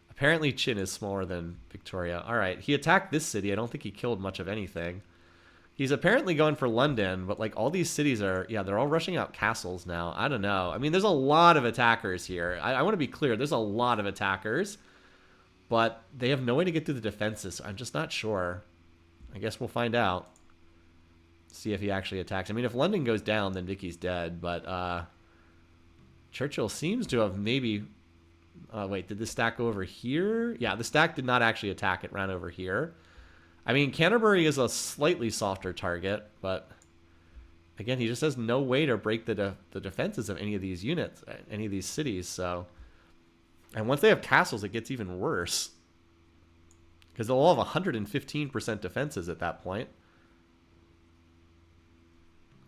Apparently Chin is smaller than Victoria. All right, he attacked this city. I don't think he killed much of anything. He's apparently going for London, but like all these cities are, yeah, they're all rushing out castles now. I don't know. I mean, there's a lot of attackers here. I want to be clear. There's a lot of attackers, but they have no way to get through the defenses. So I'm just not sure. I guess we'll find out. See if he actually attacks. I mean, if London goes down, then Vicky's dead. But Churchill seems to have maybe... wait, did this stack go over here? Yeah, the stack did not actually attack. It ran over here. I mean, Canterbury is a slightly softer target, but again, he just has no way to break the defenses of any of these units, any of these cities. So, and once they have castles, it gets even worse because they'll all have 115% defenses at that point.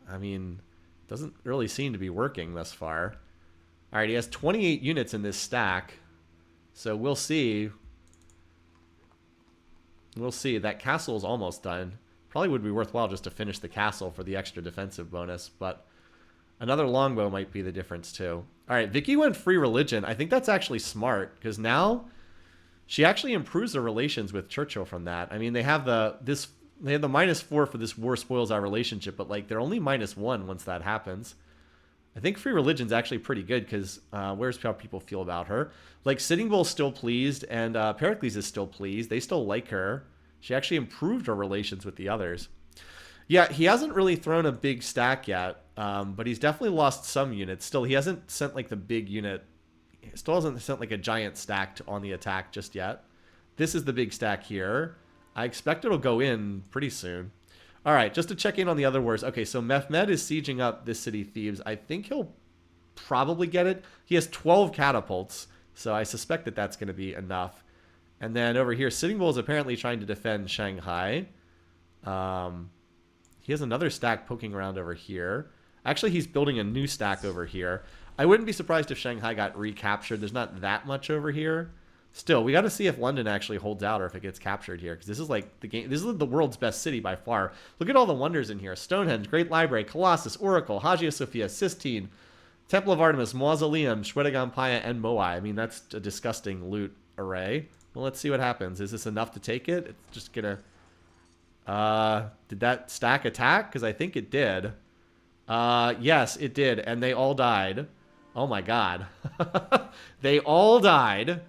I mean, doesn't really seem to be working thus far. All right, he has 28 units in this stack. So we'll see. We'll see. That castle is almost done. Probably would be worthwhile just to finish the castle for the extra defensive bonus, but another longbow might be the difference too. All right, Vicky went free religion. I think that's actually smart because now she actually improves her relations with Churchill from that. I mean, they have the -4 for this war spoils our relationship, but like they're only -1 once that happens. I think free religion's actually pretty good because where's how people feel about her? Like Sitting Bull's still pleased and Pericles is still pleased. They still like her. She actually improved her relations with the others. Yeah, he hasn't really thrown a big stack yet, but he's definitely lost some units. Still, he hasn't sent like the big unit. He still hasn't sent like a giant stack on the attack just yet. This is the big stack here. I expect it'll go in pretty soon. All right, just to check in on the other wars. Okay, so Mehmed is sieging up this city, Thebes. I think he'll probably get it. He has 12 catapults, so I suspect that that's going to be enough. And then over here, Sitting Bull is apparently trying to defend Shanghai. He has another stack poking around over here. Actually, he's building a new stack over here. I wouldn't be surprised if Shanghai got recaptured. There's not that much over here. Still, we got to see if London actually holds out or if it gets captured here, because this is like the game. This is the world's best city by far. Look at all the wonders in here: Stonehenge, Great Library, Colossus, Oracle, Hagia Sophia, Sistine, Temple of Artemis, Mausoleum, Shwedagon and Moai. I mean, that's a disgusting loot array. Well, let's see what happens. Is this enough to take it? It's just gonna. Did that stack attack? Because I think it did. Yes, it did, and they all died. Oh my god, they all died.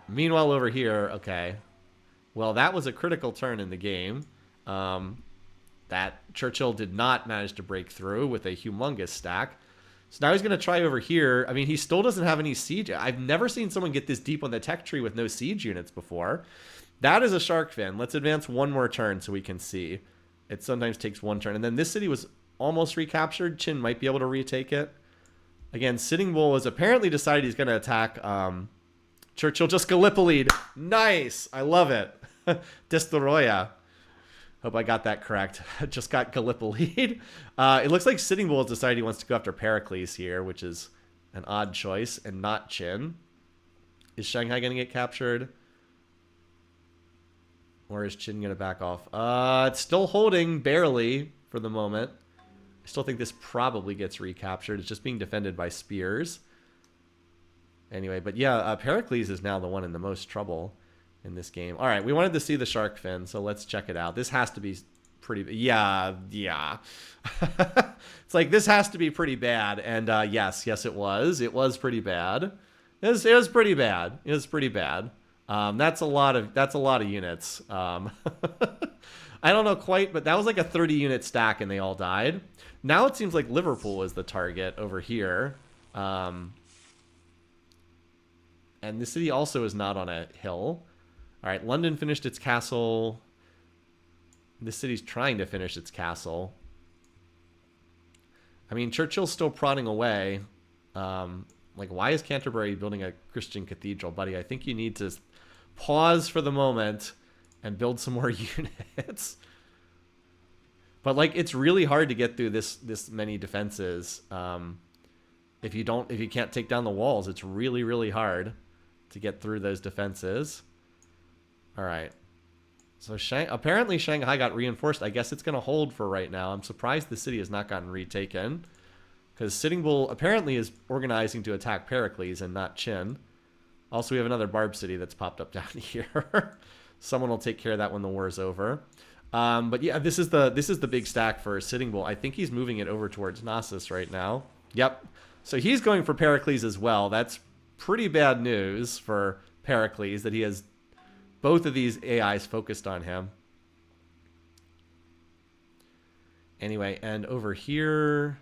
Meanwhile, over here, okay. Well, that was a critical turn in the game. That Churchill did not manage to break through with a humongous stack. So now he's going to try over here. I mean, he still doesn't have any siege. I've never seen someone get this deep on the tech tree with no siege units before. That is a shark fin. Let's advance one more turn so we can see. It sometimes takes one turn. And then this city was almost recaptured. Chin might be able to retake it. Again, Sitting Bull has apparently decided he's going to attack... Churchill just Gallipoli. Nice. I love it. Destoroya. Hope I got that correct. Just got Gallipoli. It looks like Sitting Bull has decided he wants to go after Pericles here, which is an odd choice, and not Chin. Is Shanghai going to get captured? Or is Chin going to back off? It's still holding, barely, for the moment. I still think this probably gets recaptured. It's just being defended by spears. Anyway, but yeah, Pericles is now the one in the most trouble in this game. All right, we wanted to see the shark fin, so let's check it out. This has to be pretty... Yeah. It's like, this has to be pretty bad. And yes, it was. It was pretty bad. It was pretty bad. It was pretty bad. That's a lot of units. I don't know quite, but that was like a 30-unit stack, and they all died. Now it seems like Liverpool is the target over here. And the city also is not on a hill. All right, London finished its castle. This city's trying to finish its castle. I mean, Churchill's still prodding away. Like, why is Canterbury building a Christian cathedral? Buddy, I think you need to pause for the moment and build some more units. But, like, it's really hard to get through this many defenses. If you can't take down the walls, it's really, really hard to get through those defenses. All right. So apparently Shanghai got reinforced. I guess it's going to hold for right now. I'm surprised the city has not gotten retaken, because Sitting Bull apparently is organizing to attack Pericles and not Chin. Also, we have another Barb city that's popped up down here. Someone will take care of that when the war is over. But yeah, this is the big stack for Sitting Bull. I think he's moving it over towards Knossos right now. Yep. So he's going for Pericles as well. That's pretty bad news for Pericles that he has both of these AIs focused on him. Anyway, and over here,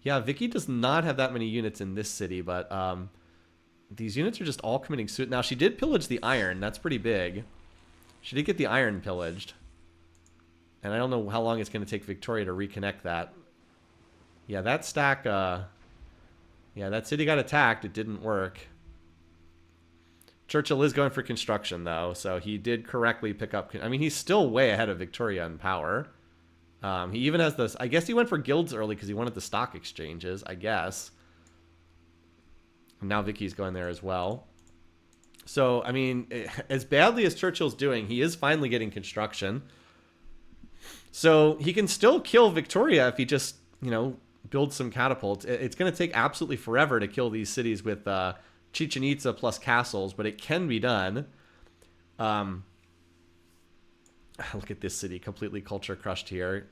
yeah, Vicky does not have that many units in this city, but these units are just all committing suit. Now, she did pillage the iron. That's pretty big. She did get the iron pillaged. And I don't know how long it's going to take Victoria to reconnect that. Yeah, that stack... Yeah, that city got attacked. It didn't work. Churchill is going for construction, though, so he did correctly pick up... I mean, he's still way ahead of Victoria in power. He even has this... I guess he went for guilds early because he wanted the stock exchanges, I guess. And now Vicky's going there as well. So, I mean, as badly as Churchill's doing, he is finally getting construction. So, he can still kill Victoria if he just you know, build some catapults. It's going to take absolutely forever to kill these cities with Chichen Itza plus castles, but it can be done. Look at this city, completely culture crushed here.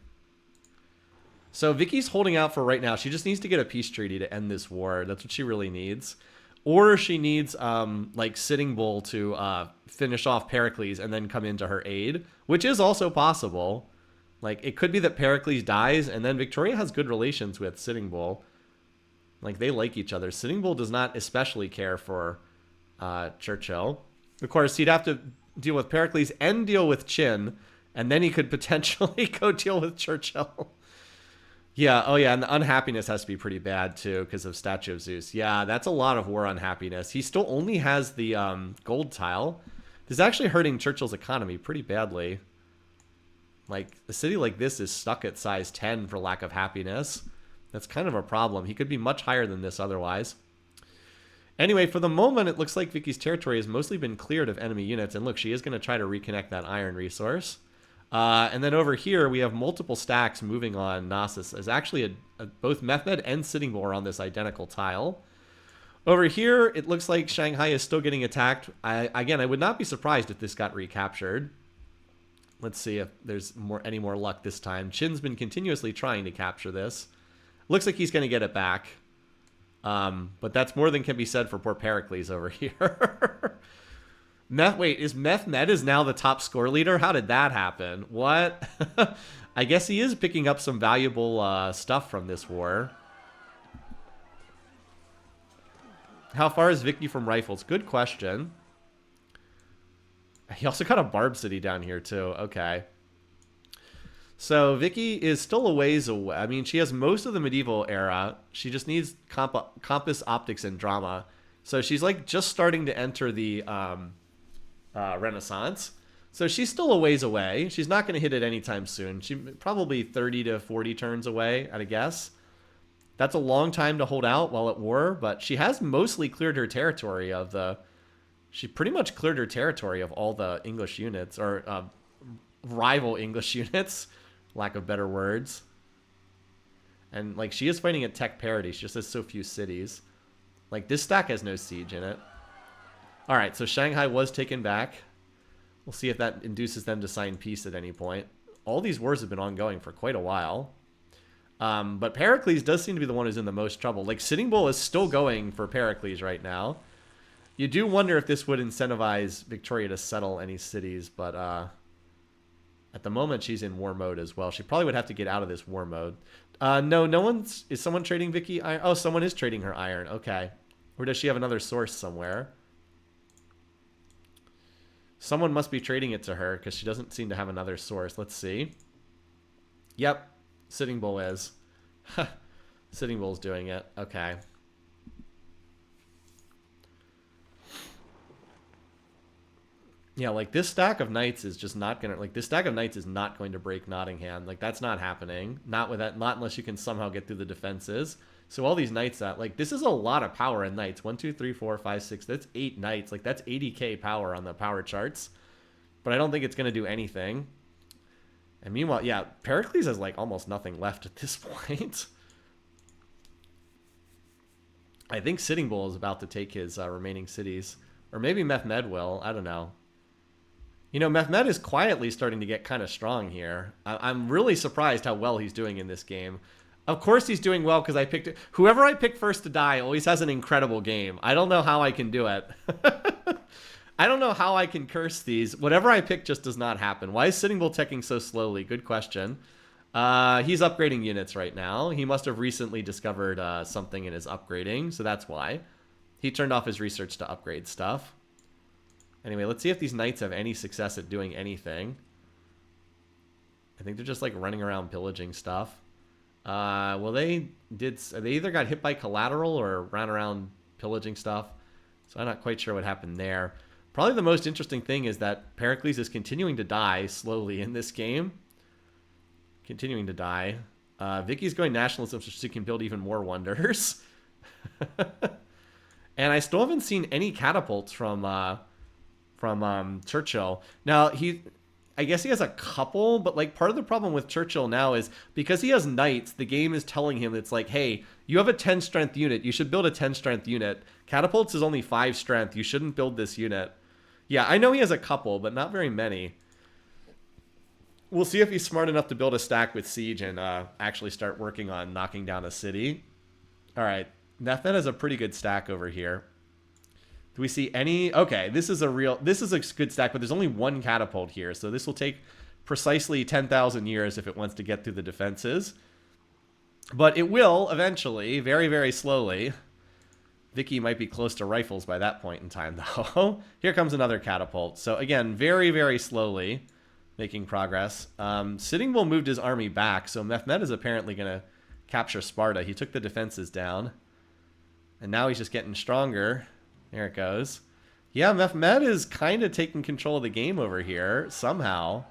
So Vicky's holding out for right now. She just needs to get a peace treaty to end this war. That's what she really needs. Or she needs like Sitting Bull to finish off Pericles and then come into her aid, which is also possible. Like, it could be that Pericles dies and then Victoria has good relations with Sitting Bull. Like, they like each other. Sitting Bull does not especially care for Churchill. Of course, he'd have to deal with Pericles and deal with Chin, and then he could potentially go deal with Churchill. Yeah, oh yeah, and the unhappiness has to be pretty bad, too, because of Statue of Zeus. Yeah, that's a lot of war unhappiness. He still only has the gold tile. This is actually hurting Churchill's economy pretty badly. Like, a city like this is stuck at size 10 for lack of happiness. That's kind of a problem. He could be much higher than this otherwise. Anyway, for the moment, it looks like Vicky's territory has mostly been cleared of enemy units. And look, she is going to try to reconnect that iron resource. And then over here, we have multiple stacks moving on Knossos. There's actually both Mehmed and Sitting Bull are on this identical tile. Over here, it looks like Shanghai is still getting attacked. Again, I would not be surprised if this got recaptured. Let's see if there's any more luck this time. Chin's been continuously trying to capture this. Looks like he's going to get it back. But that's more than can be said for poor Pericles over here. Wait, is Mehmed is now the top score leader? How did that happen? What? I guess he is picking up some valuable stuff from this war. How far is Vicky from rifles? Good question. He also got a barb city down here, too. Okay. So Vicky is still a ways away. I mean, she has most of the medieval era. She just needs compass, optics, and drama. So she's like just starting to enter the Renaissance. So she's still a ways away. She's not going to hit it anytime soon. She probably 30 to 40 turns away, I'd guess. That's a long time to hold out while at war, but she has mostly cleared her territory of the... She pretty much cleared her territory of all the English units, or rival English units, lack of better words. And, like, she is fighting at tech parity. She just has so few cities. Like, this stack has no siege in it. All right, so Shanghai was taken back. We'll see if that induces them to sign peace at any point. All these wars have been ongoing for quite a while. But Pericles does seem to be the one who's in the most trouble. Like, Sitting Bull is still going for Pericles right now. You do wonder if this would incentivize Victoria to settle any cities, but at the moment she's in war mode as well. She probably would have to get out of this war mode. No one's... Is someone trading Vicky iron? Oh, someone is trading her iron. Okay. Or does she have another source somewhere? Someone must be trading it to her because she doesn't seem to have another source. Let's see. Yep. Sitting Bull is. Sitting Bull's doing it. Okay. Yeah, like, this stack of knights is just not going to... Like, this stack of knights is not going to break Nottingham. Like, that's not happening. Not with that... Not unless you can somehow get through the defenses. So all these knights that... Like, this is a lot of power in knights. 1, 2, 3, 4, 5, 6. That's 8 knights. Like, that's 80k power on the power charts. But I don't think it's going to do anything. And meanwhile, yeah, Pericles has, like, almost nothing left at this point. I think Sitting Bull is about to take his remaining cities. Or maybe Mehmed will. I don't know. You know, Mehmed is quietly starting to get kind of strong here. I'm really surprised how well he's doing in this game. Of course he's doing well because I picked it. Whoever I pick first to die always has an incredible game. I don't know how I can do it. I don't know how I can curse these. Whatever I pick just does not happen. Why is Sitting Bull teching so slowly? Good question. He's upgrading units right now. He must have recently discovered something in his upgrading, so that's why. He turned off his research to upgrade stuff. Anyway, let's see if these knights have any success at doing anything. I think they're just like running around pillaging stuff. Well, they either got hit by collateral or ran around pillaging stuff. So I'm not quite sure what happened there. Probably the most interesting thing is that Pericles is continuing to die slowly in this game. Continuing to die. Vicky's going nationalism so she can build even more wonders. And I still haven't seen any catapults from Churchill. Now, I guess he has a couple, but like part of the problem with Churchill now is because he has knights, the game is telling him it's like, hey, you have a 10 strength unit. You should build a 10 strength unit. Catapults is only 5 strength. You shouldn't build this unit. Yeah, I know he has a couple, but not very many. We'll see if he's smart enough to build a stack with Siege and actually start working on knocking down a city. All right, Mehmed has a pretty good stack over here. Do we see any? Okay, this is a good stack, but there's only one catapult here, so this will take precisely 10,000 years if it wants to get through the defenses. But it will eventually, very, very slowly. Vicky might be close to rifles by that point in time, though. Here comes another catapult. So again, very, very slowly making progress. Sitting Bull moved his army back, so Mehmed is apparently going to capture Sparta. He took the defenses down, and now he's just getting stronger. There it goes. Yeah, Mehmed is kind of taking control of the game over here, somehow.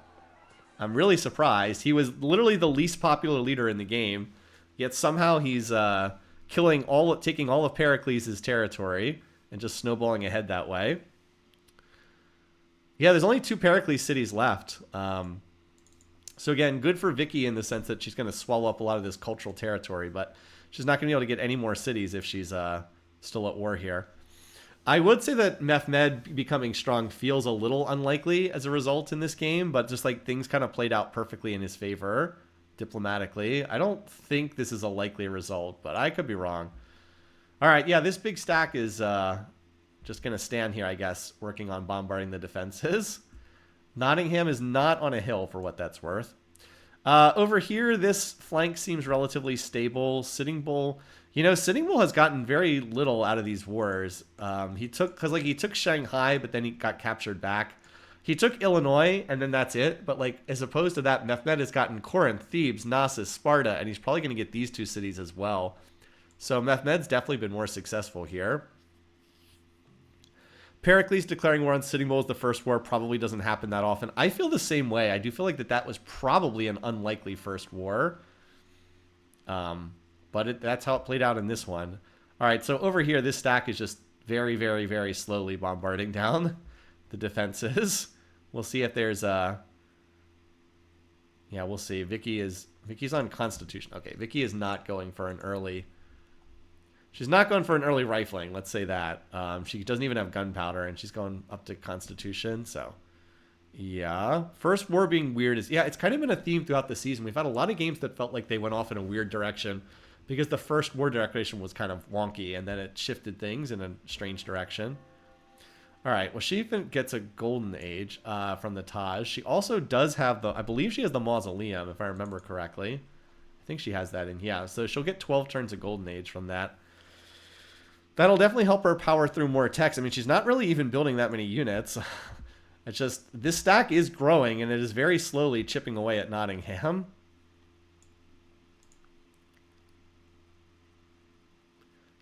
I'm really surprised. He was literally the least popular leader in the game, yet somehow he's taking all of Pericles' territory and just snowballing ahead that way. Yeah, there's only 2 Pericles cities left. So again, good for Vicky in the sense that she's going to swallow up a lot of this cultural territory, but she's not going to be able to get any more cities if she's still at war here. I would say that Mehmed becoming strong feels a little unlikely as a result in this game, but just like things kind of played out perfectly in his favor diplomatically. I don't think this is a likely result, but I could be wrong. All right, yeah, this big stack is just going to stand here, I guess, working on bombarding the defenses. Nottingham is not on a hill for what that's worth. Over here, this flank seems relatively stable. Sitting Bull... You know, Sitting Bull has gotten very little out of these wars. He took Shanghai, but then he got captured back. He took Illinois, and then that's it. But like, as opposed to that, Mehmed has gotten Corinth, Thebes, Knossos, Sparta, and he's probably going to get these 2 cities as well. So Mehmed's definitely been more successful here. Pericles declaring war on Sitting Bull as the first war probably doesn't happen that often. I feel the same way. I do feel like that was probably an unlikely first war. But that's how it played out in this one. All right, so over here, this stack is just very, very, very slowly bombarding down the defenses. We'll see if there's a... Yeah, we'll see. Vicky's on Constitution. Okay, Vicky is not going for an early... She's not going for an early rifling, let's say that. She doesn't even have gunpowder, and she's going up to Constitution, so... Yeah. First war being weird is... Yeah, it's kind of been a theme throughout the season. We've had a lot of games that felt like they went off in a weird direction because the first war declaration was kind of wonky, and then it shifted things in a strange direction. All right. Well, she even gets a golden age from the Taj. She also does have the... I believe she has the mausoleum, if I remember correctly. I think she has that in... Yeah, so she'll get 12 turns of golden age from that. That'll definitely help her power through more techs. I mean, she's not really even building that many units. It's just, this stack is growing, and it is very slowly chipping away at Nottingham.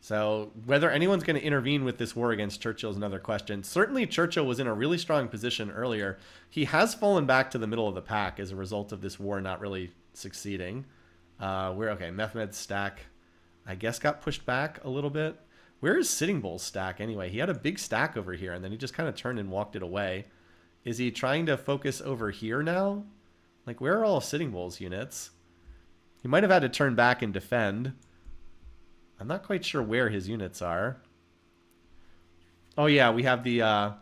So whether anyone's going to intervene with this war against Churchill is another question. Certainly Churchill was in a really strong position earlier. He has fallen back to the middle of the pack as a result of this war not really succeeding. Okay, Mehmed's stack, I guess, got pushed back a little bit. Where is Sitting Bull's stack anyway? He had a big stack over here, and then he just kind of turned and walked it away. Is he trying to focus over here now? Like, where are all Sitting Bull's units? He might have had to turn back and defend. I'm not quite sure where his units are. Oh yeah, we have the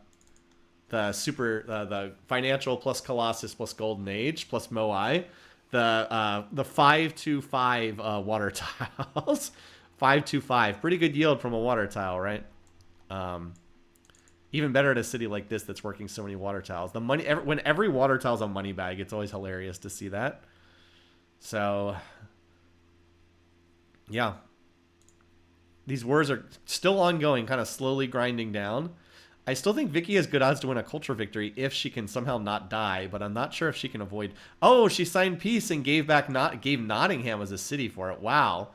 financial plus Colossus plus Golden Age plus Moai. The 5-2-5 water tiles. 5-2-5. Pretty good yield from a water tile, right? Even better at a city like this that's working so many water tiles. The money, when every water tile's a money bag, it's always hilarious to see that. So, yeah. These wars are still ongoing, kind of slowly grinding down. I still think Vicky has good odds to win a culture victory if she can somehow not die, but I'm not sure if she can avoid... Oh, she signed peace and gave Nottingham as a city for it. Wow.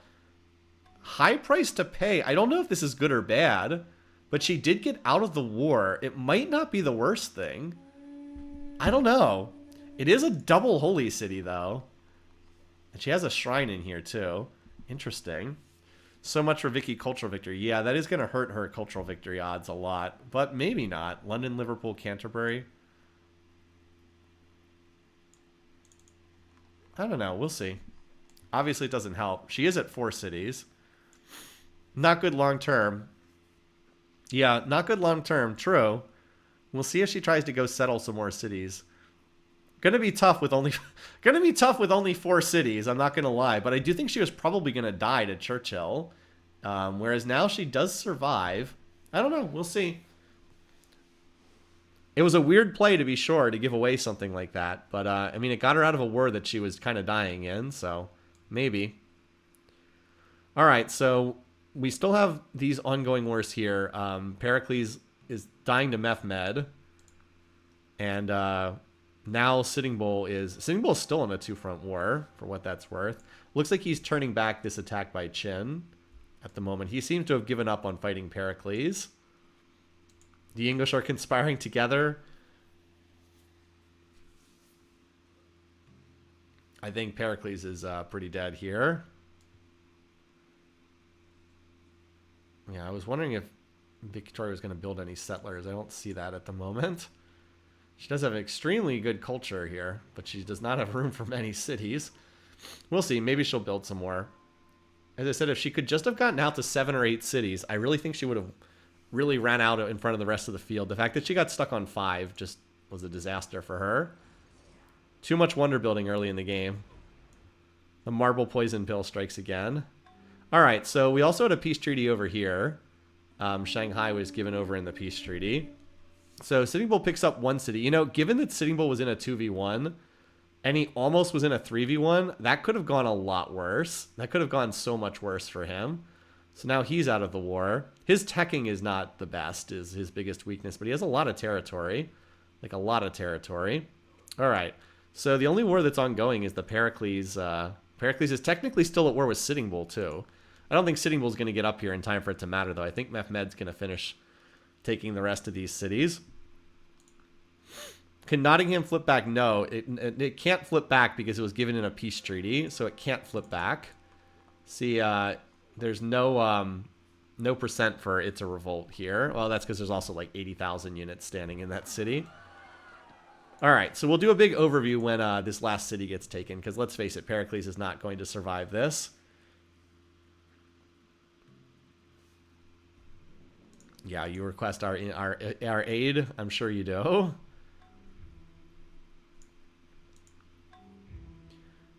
High price to pay. I don't know if this is good or bad, but she did get out of the war. It might not be the worst thing. I don't know. It is a double holy city, though. And she has a shrine in here, too. Interesting. So much for Vicky cultural victory. Yeah, that is going to hurt her cultural victory odds a lot, but maybe not. London, Liverpool, Canterbury. I don't know. We'll see. Obviously, it doesn't help. She is at 4 cities. Not good long term. Yeah, not good long term. True. We'll see if she tries to go settle some more cities. Gonna be tough with only 4 cities. I'm not gonna lie, but I do think she was probably gonna die to Churchill, whereas now she does survive. I don't know. We'll see. It was a weird play, to be sure, to give away something like that, but I mean, it got her out of a war that she was kind of dying in, so maybe. All right, so we still have these ongoing wars here. Pericles is dying to Mehmed, and now Sitting Bull is still in a 2-front war, for what that's worth. Looks like he's turning back this attack by Qin at the moment. He seems to have given up on fighting Pericles. The English are conspiring together. I think Pericles is pretty dead here. Yeah, I was wondering if Victoria was going to build any settlers. I don't see that at the moment. She does have an extremely good culture here, but she does not have room for many cities. We'll see. Maybe she'll build some more. As I said, if she could just have gotten out to 7 or 8 cities, I really think she would have really ran out in front of the rest of the field. The fact that she got stuck on 5 just was a disaster for her. Too much wonder building early in the game. The marble poison pill strikes again. All right, so we also had a peace treaty over here. Shanghai was given over in the peace treaty. So Sitting Bull picks up 1 city. You know, given that Sitting Bull was in a 2v1 and he almost was in a 3v1, that could have gone a lot worse. That could have gone so much worse for him. So now he's out of the war. His teching is not the best, is his biggest weakness, but he has a lot of territory. Like a lot of territory. All right. So the only war that's ongoing is the Pericles. Pericles is technically still at war with Sitting Bull, too. I don't think Sitting Bull's going to get up here in time for it to matter, though. I think Mehmed's going to finish taking the rest of these cities. Can Nottingham flip back? No, it can't flip back because it was given in a peace treaty, so it can't flip back. See, there's no percent for it to revolt here. Well, that's because there's also like 80,000 units standing in that city. All right, so we'll do a big overview when this last city gets taken, because let's face it, Pericles is not going to survive this. Yeah, you request our aid. I'm sure you do.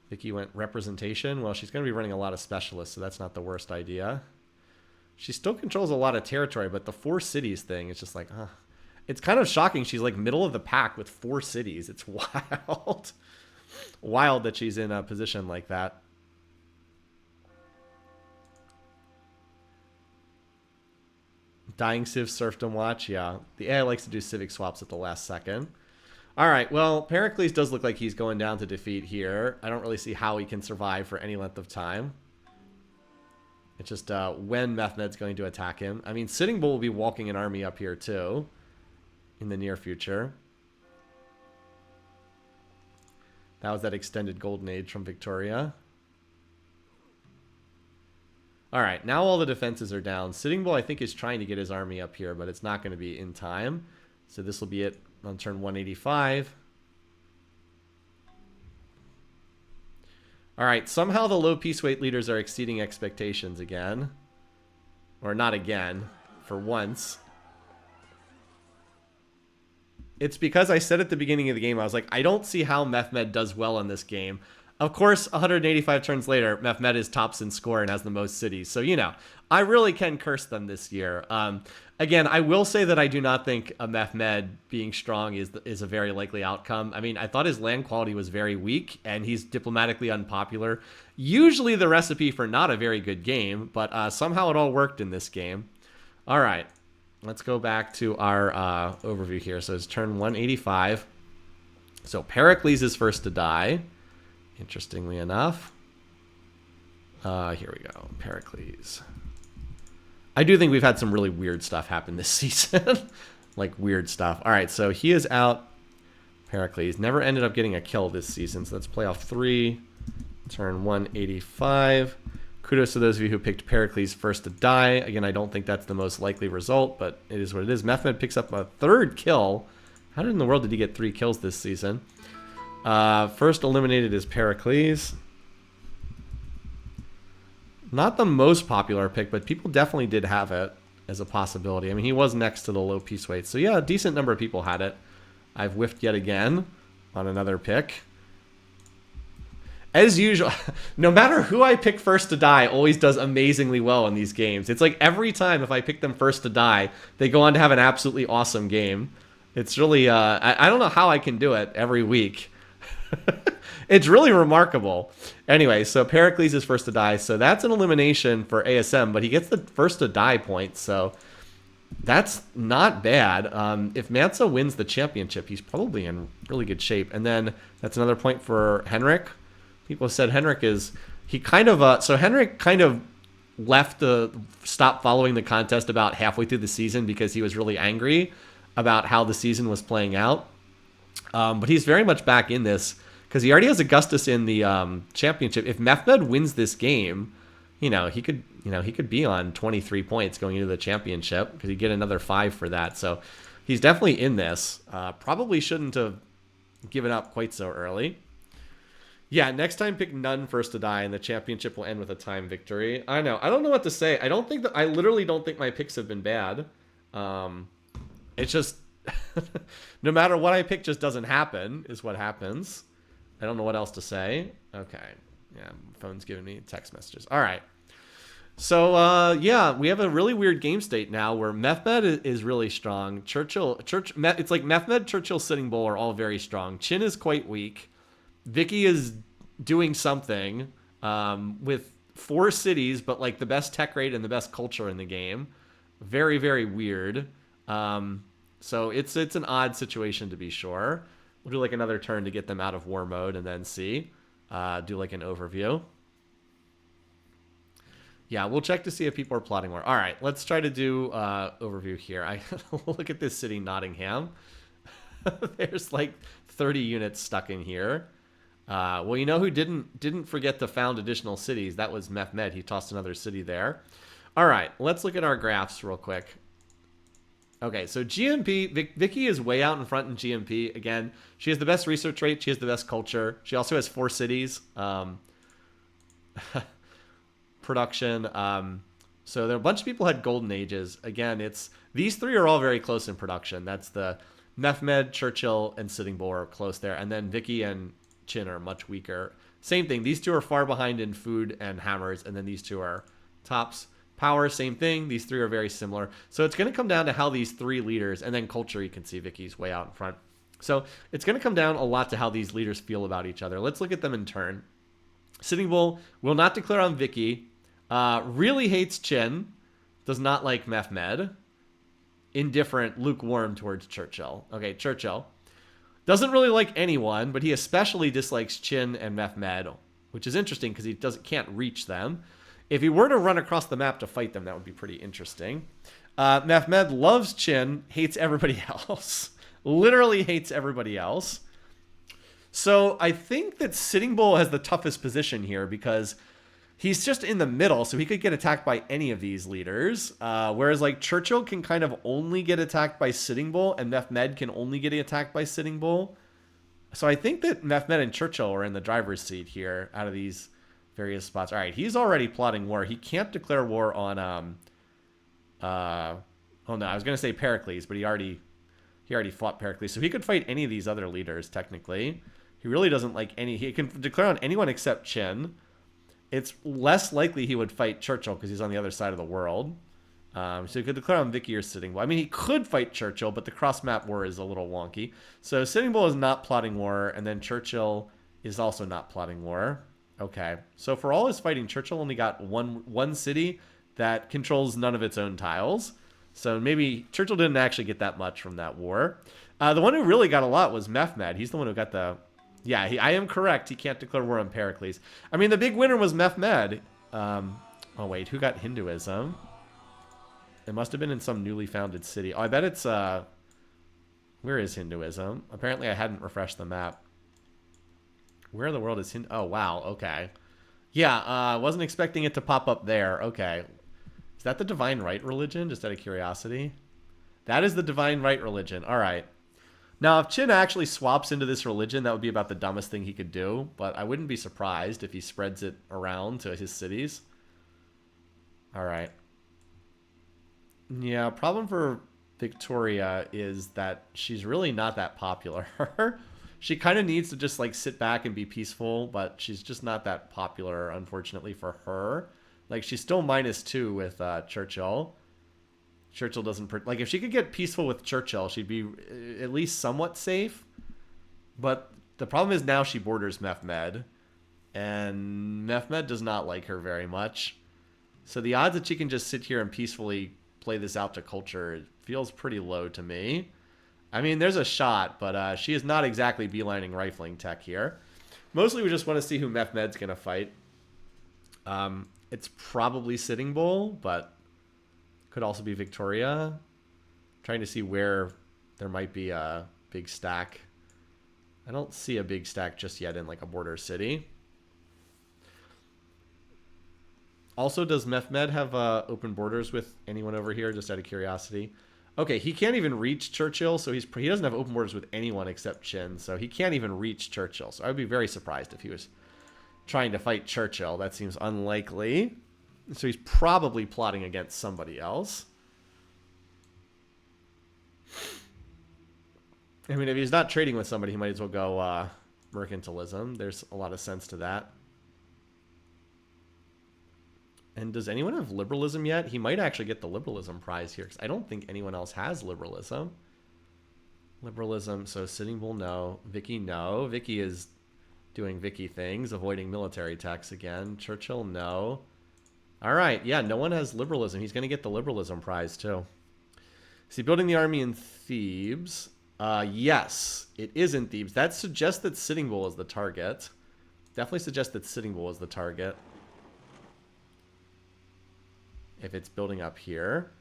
Vicky went representation. Well, she's going to be running a lot of specialists, so that's not the worst idea. She still controls a lot of territory, but the 4 cities thing is just like, it's kind of shocking. She's like middle of the pack with 4 cities. It's wild. Wild that she's in a position like that. Dying Civ Serfdom Watch, yeah. The AI likes to do civic swaps at the last second. All right, well, Pericles does look like he's going down to defeat here. I don't really see how he can survive for any length of time. It's just when Mehmed's going to attack him. I mean, Sitting Bull will be walking an army up here, too, in the near future. That was that extended golden age from Victoria. All right, now all the defenses are down. Sitting Bull, I think, is trying to get his army up here, but it's not going to be in time. So this will be it on turn 185. All right, somehow the low peace weight leaders are exceeding expectations again. Or not again, for once. It's because I said at the beginning of the game, I was like, I don't see how Mehmed does well in this game. Of course, 185 turns later, Mehmed is tops in score and has the most cities. So, you know, I really can curse them this year. Again, I will say that I do not think a Mehmed being strong is a very likely outcome. I mean, I thought his land quality was very weak, and he's diplomatically unpopular. Usually the recipe for not a very good game, but somehow it all worked in this game. All right, let's go back to our overview here. So it's turn 185. So Pericles is first to die. Interestingly enough. Here we go. Pericles. I do think we've had some really weird stuff happen this season. Like, weird stuff. All right, so he is out. Pericles never ended up getting a kill this season. So that's playoff 3. Turn 185. Kudos to those of you who picked Pericles first to die. Again, I don't think that's the most likely result, but it is what it is. Mehmed picks up a 3rd kill. How in the world did he get 3 kills this season? First eliminated is Pericles. Not the most popular pick, but people definitely did have it as a possibility. I mean, he was next to the low piece weight. So yeah, a decent number of people had it. I've whiffed yet again on another pick. As usual, no matter who I pick first to die, always does amazingly well in these games. It's like every time if I pick them first to die, they go on to have an absolutely awesome game. It's really, I don't know how I can do it every week. It's really remarkable. Anyway, so Pericles is first to die. So that's an elimination for ASM, but he gets the first to die point. So that's not bad. If Mansa wins the championship, he's probably in really good shape. And then that's another point for Henrik. People said Henrik is, he kind of, so Henrik kind of stopped following the contest about halfway through the season because he was really angry about how the season was playing out. But he's very much back in this because he already has Augustus in the championship. If Mehmed wins this game, he could be on 23 points going into the championship because he'd get another 5 for that. So he's definitely in this. Probably shouldn't have given up quite so early. Yeah, next time pick none first to die, and the championship will end with a time victory. I know. I don't know what to say. I literally don't think my picks have been bad. It's just no matter what I pick, just doesn't happen is what happens. I don't know what else to say. Okay. Yeah, phone's giving me text messages. All right. So, yeah, we have a really weird game state now where Mehmed is really strong. It's like Mehmed, Churchill, Sitting Bull are all very strong. Chin is quite weak. Vicky is doing something with 4 cities, but like the best tech rate and the best culture in the game. Very, very weird. So it's an odd situation to be sure. We'll do like another turn to get them out of war mode and then see. Do like an overview. Yeah, we'll check to see if people are plotting war. All right, let's try to do overview here. I look at this city, Nottingham. There's like 30 units stuck in here. Well, you know who didn't forget to found additional cities? That was Mehmed. He tossed another city there. All right, let's look at our graphs real quick. Okay, so GMP, Vicky is way out in front in GMP. Again, she has the best research rate. She has the best culture. She also has 4 cities. Production. So there are a bunch of people had golden ages. Again, these 3 are all very close in production. That's the Mehmed, Churchill, and Sitting Bull are close there. And then Vicky and Chin are much weaker. Same thing. These 2 are far behind in food and hammers, and then these 2 are tops. Power, same thing. These 3 are very similar. So it's going to come down to how these 3 leaders, and then culture, you can see Vicky's way out in front. So it's going to come down a lot to how these leaders feel about each other. Let's look at them in turn. Sitting Bull will not declare on Vicky. Really hates Chin. Does not like Mehmed. Indifferent, lukewarm towards Churchill. Okay, Churchill. Doesn't really like anyone, but he especially dislikes Chin and Mehmed, which is interesting because he can't reach them. If he were to run across the map to fight them, that would be pretty interesting. Mehmed loves Chin, hates everybody else. Literally hates everybody else. So I think that Sitting Bull has the toughest position here because he's just in the middle, so he could get attacked by any of these leaders. Whereas like Churchill can kind of only get attacked by Sitting Bull, and Mehmed can only get attacked by Sitting Bull. So I think that Mehmed and Churchill are in the driver's seat here out of these various spots. All right, he's already plotting war. He can't declare war on oh no, I was gonna say Pericles, but he already fought Pericles, so he could fight any of these other leaders technically. He really doesn't like any. He can declare on anyone except Chin. It's less likely he would fight Churchill because he's on the other side of the world. So he could declare on Vicky or Sitting Bull. I mean, he could fight Churchill, but the cross-map war is a little wonky. So Sitting Bull is not plotting war, and then Churchill is also not plotting war. Okay, so for all his fighting, Churchill only got one city that controls none of its own tiles. So maybe Churchill didn't actually get that much from that war. The one who really got a lot was Mehmed. He's the one who got the... Yeah, I am correct. He can't declare war on Pericles. I mean, the big winner was Mehmed. Oh, wait, who got Hinduism? It must have been in some newly founded city. Oh, I bet it's... Where is Hinduism? Apparently, I hadn't refreshed the map. Where in the world is Hindu? Oh, wow. Okay. Yeah, wasn't expecting it to pop up there. Okay. Is that the Divine Right religion? Just out of curiosity. That is the Divine Right religion. All right. Now, if Qin actually swaps into this religion, that would be about the dumbest thing he could do. But I wouldn't be surprised if he spreads it around to his cities. All right. Yeah, problem for Victoria is that she's really not that popular. She kind of needs to just like sit back and be peaceful, but she's just not that popular, unfortunately, for her. Like, she's still -2 with Churchill. Churchill doesn't... Like, if she could get peaceful with Churchill, she'd be at least somewhat safe. But the problem is now she borders Mehmed. And Mehmed does not like her very much. So the odds that she can just sit here and peacefully play this out to culture feels pretty low to me. I mean, there's a shot, but she is not exactly beelining rifling tech here. Mostly we just want to see who Mehmed's going to fight. It's probably Sitting Bull, but could also be Victoria. Trying to see where there might be a big stack. I don't see a big stack just yet in like a border city. Also, does Mehmed have open borders with anyone over here, just out of curiosity? Okay, he can't even reach Churchill, so he doesn't have open borders with anyone except Qin, so he can't even reach Churchill. So I would be very surprised if he was trying to fight Churchill. That seems unlikely. So he's probably plotting against somebody else. I mean, if he's not trading with somebody, he might as well go mercantilism. There's a lot of sense to that. And does anyone have liberalism yet? He might actually get the liberalism prize here, because I don't think anyone else has liberalism. Liberalism, so Sitting Bull, no. Vicky, no. Vicky is doing Vicky things, avoiding military tax again. Churchill, no. All right, yeah, no one has liberalism. He's going to get the liberalism prize, too. Is he building the army in Thebes? Yes, it is in Thebes. That suggests that Sitting Bull is the target. Definitely suggests that Sitting Bull is the target. If it's building up here.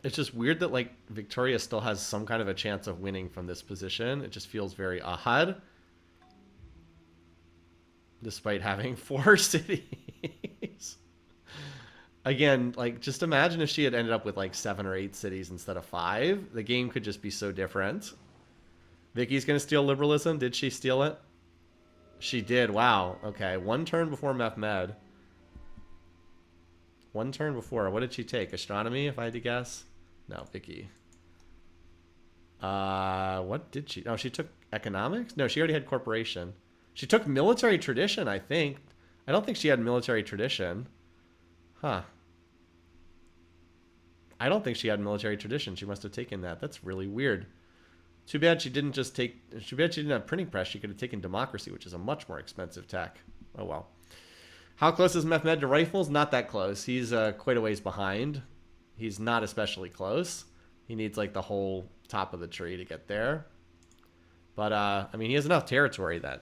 It's just weird that like Victoria still has some kind of a chance of winning from this position. It just feels very odd. Despite having 4 cities. Again, like just imagine if she had ended up with like 7 or 8 cities instead of 5. The game could just be so different. Vicky's gonna steal liberalism. Did she steal it? She did. Wow. Okay. 1 turn before Mehmed. 1 turn before. What did she take? Astronomy, if I had to guess? No, Vicky. What did she... Oh, she took economics? No, she already had corporation. She took military tradition, I think. I don't think she had military tradition. Huh. I don't think she had military tradition. She must have taken that. That's really weird. Too bad she didn't just take... Too bad she didn't have printing press. She could have taken democracy, which is a much more expensive tech. Oh, well. How close is Mehmed to rifles? Not that close. He's quite a ways behind. He's not especially close. He needs, like, the whole top of the tree to get there. But, I mean, he has enough territory that...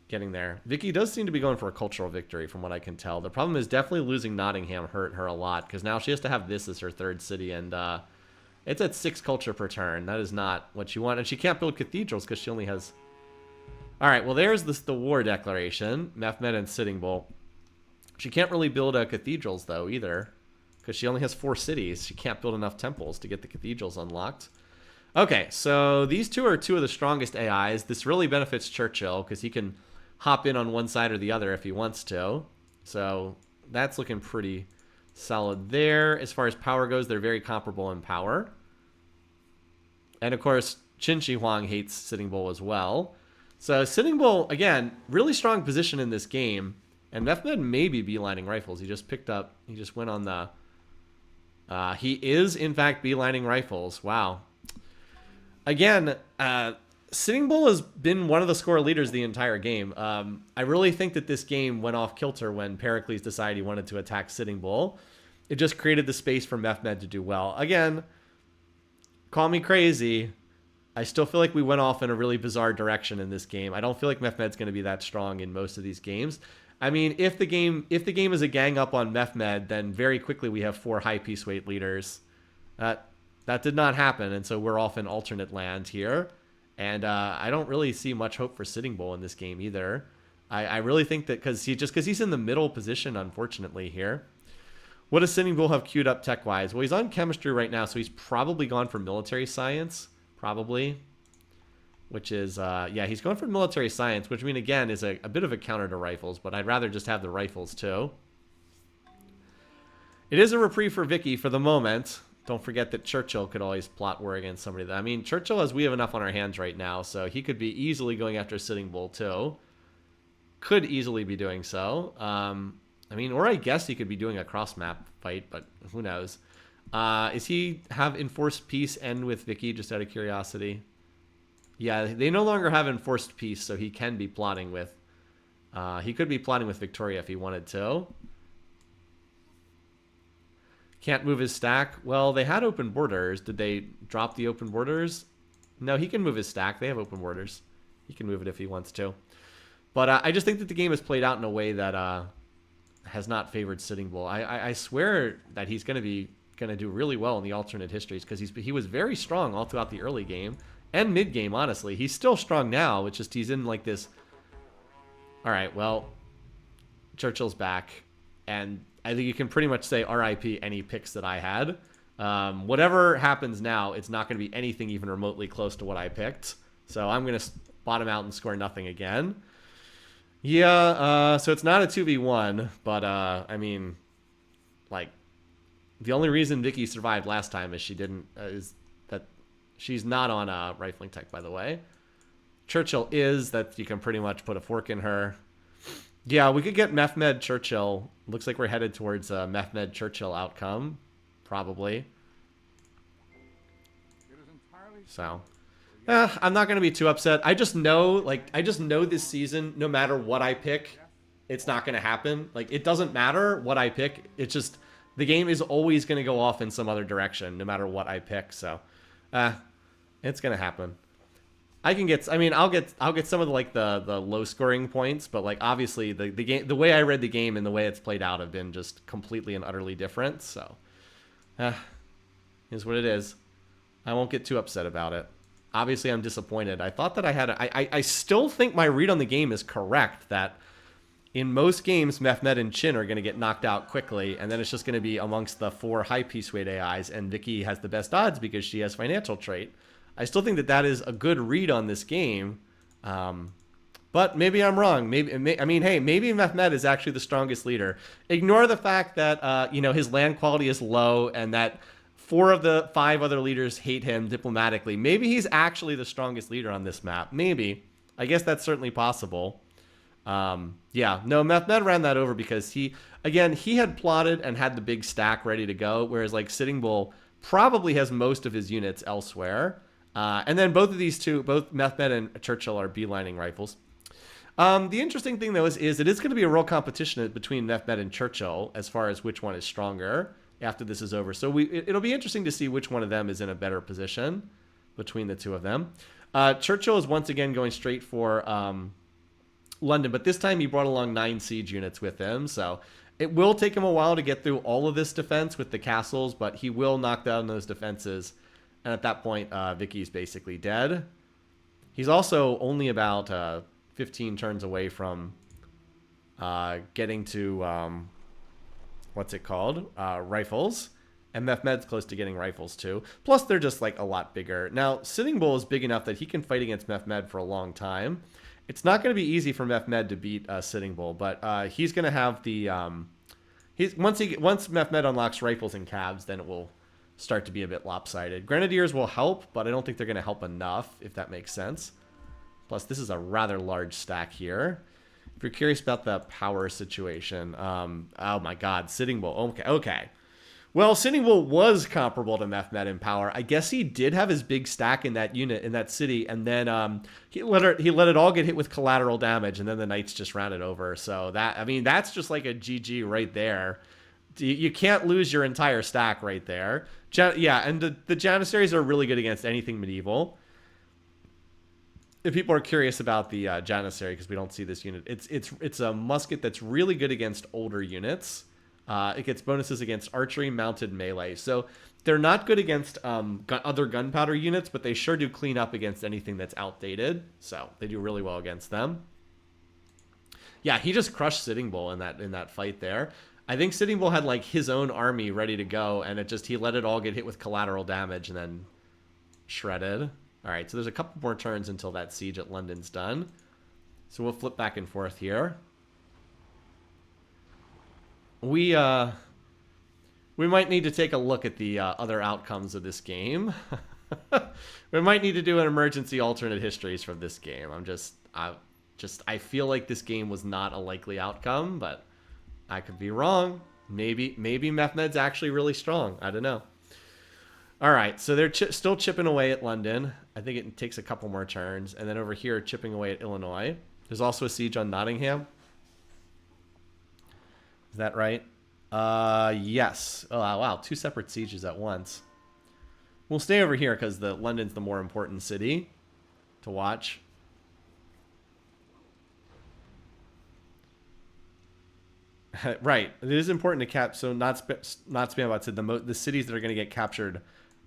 Getting there. Vicky does seem to be going for a cultural victory, from what I can tell. The problem is definitely losing Nottingham hurt her a lot, because now she has to have this as her 3rd city, and... It's at 6 culture per turn. That is not what you want. And she can't build cathedrals because she only has... Alright, well there's the war declaration. Mehmed and Sitting Bull. She can't really build cathedrals though either. Because she only has 4 cities. She can't build enough temples to get the cathedrals unlocked. Okay, so these two are 2 of the strongest AIs. This really benefits Churchill because he can hop in on one side or the other if he wants to. So that's looking pretty... solid there. As far as power goes, they're very comparable in power. And of course, Qin Shi Huang hates Sitting Bull as well. So Sitting Bull, again, really strong position in this game. And Mehmed may be beelining rifles. He just picked up, he just went on the... he is, in fact, beelining rifles. Wow. Again, Sitting Bull has been one of the score leaders the entire game. I really think that this game went off kilter when Pericles decided he wanted to attack Sitting Bull. It just created the space for Mehmed to do well. Again, call me crazy. I still feel like we went off in a really bizarre direction in this game. I don't feel like Mehmed's going to be that strong in most of these games. I mean, if the game is a gang up on Mehmed, then very quickly we have 4 high piece weight leaders. That did not happen, and so we're off in alternate land here. And I don't really see much hope for Sitting Bull in this game either. I really think that because he's in the middle position, unfortunately, here. What does Sitting Bull have queued up tech-wise? Well, he's on chemistry right now, so he's probably gone for military science. Probably. Which is, yeah, he's going for military science, which, I mean, again, is a bit of a counter to rifles, but I'd rather just have the rifles, too. It is a reprieve for Vicky for the moment. Don't forget that Churchill could always plot war against somebody. I mean, Churchill, as we have enough on our hands right now, so he could be easily going after Sitting Bull, too. Could easily be doing so. I mean, or I guess he could be doing a cross-map fight, but who knows. Is he have enforced peace end with Vicky, just out of curiosity? Yeah, they no longer have enforced peace, so he can be plotting with... he could be plotting with Victoria if he wanted to. Can't move his stack. Well, they had open borders. Did they drop the open borders? No, he can move his stack. They have open borders. He can move it if he wants to. But I just think that the game has played out in a way that has not favored Sitting Bull. I swear that he's going to do really well in the alternate histories, because he was very strong all throughout the early game and mid game. Honestly, he's still strong now. It's just he's in like this. All right, well, Churchill's back, and I think you can pretty much say RIP any picks that I had. Whatever happens now, it's not going to be anything even remotely close to what I picked. So I'm going to bottom out and score nothing again. Yeah, so it's not a 2v1, but, I mean, like, the only reason Vicky survived last time is is that she's not on rifling tech, by the way. Churchill is, that you can pretty much put a fork in her. Yeah, we could get Mehmed Churchill. Looks like we're headed towards a Mehmed Churchill outcome, probably. So... I'm not going to be too upset. I just know, this season, no matter what I pick, it's not going to happen. Like, it doesn't matter what I pick. It's just, the game is always going to go off in some other direction, no matter what I pick. So, it's going to happen. I'll get some of the low scoring points, but like, obviously the game, the way I read the game and the way it's played out have been just completely and utterly different. So, is what it is. I won't get too upset about it. Obviously, I'm disappointed. I thought that I had... I still think my read on the game is correct, that in most games, Mehmed and Chin are going to get knocked out quickly, and then it's just going to be amongst the 4 high peace weight AIs, and Vicky has the best odds because she has financial trait. I still think that that is a good read on this game, but maybe I'm wrong. Maybe Mehmed is actually the strongest leader. Ignore the fact that his land quality is low, and that 4 of the 5 other leaders hate him diplomatically. Maybe he's actually the strongest leader on this map. Maybe. I guess that's certainly possible. Yeah, no, Mehmed ran that over because he had plotted and had the big stack ready to go, whereas like Sitting Bull probably has most of his units elsewhere. And then both of these two, both Mehmed and Churchill, are beelining rifles. The interesting thing, though, is it is going to be a real competition between Mehmed and Churchill as far as which one is stronger after this is over. So it'll be interesting to see which one of them is in a better position between the two of them. Churchill is once again going straight for London, but this time he brought along 9 siege units with him. So it will take him a while to get through all of this defense with the castles, but he will knock down those defenses. And at that point, Vicky's basically dead. He's also only about 15 turns away from getting to... what's it called? Rifles. And Mehmed's close to getting rifles too. Plus, they're just like a lot bigger. Now, Sitting Bull is big enough that he can fight against Mehmed for a long time. It's not going to be easy for Mehmed to beat Sitting Bull, but he's going to have the... once Mehmed unlocks rifles and cabs, then it will start to be a bit lopsided. Grenadiers will help, but I don't think they're going to help enough, if that makes sense. Plus, this is a rather large stack here. If you're curious about the power situation, oh my god, Sitting Bull. Okay. Well, Sitting Bull was comparable to Mehmed in power. I guess he did have his big stack in that unit, in that city, and then he let it all get hit with collateral damage, and then the Knights just ran it over. So that's just like a GG right there. You can't lose your entire stack right there. Yeah, and the Janissaries are really good against anything medieval. If people are curious about the Janissary, because we don't see this unit, it's a musket that's really good against older units. It gets bonuses against archery, mounted, melee. So they're not good against other gunpowder units, but they sure do clean up against anything that's outdated. So they do really well against them. Yeah, he just crushed Sitting Bull in that fight there. I think Sitting Bull had like his own army ready to go, and he let it all get hit with collateral damage and then shredded. All right, so there's a couple more turns until that siege at London's done. So we'll flip back and forth here. We might need to take a look at the other outcomes of this game. We might need to do an emergency alternate histories from this game. I feel like this game was not a likely outcome, but I could be wrong. Maybe Mehmed's actually really strong. I don't know. All right, so they're still chipping away at London. I think it takes a couple more turns. And then over here, chipping away at Illinois. There's also a siege on Nottingham. Is that right? Yes. Oh, wow. 2 separate sieges at once. We'll stay over here because London's the more important city to watch. Right. It is important to cap. So not spam about said the cities that are going to get captured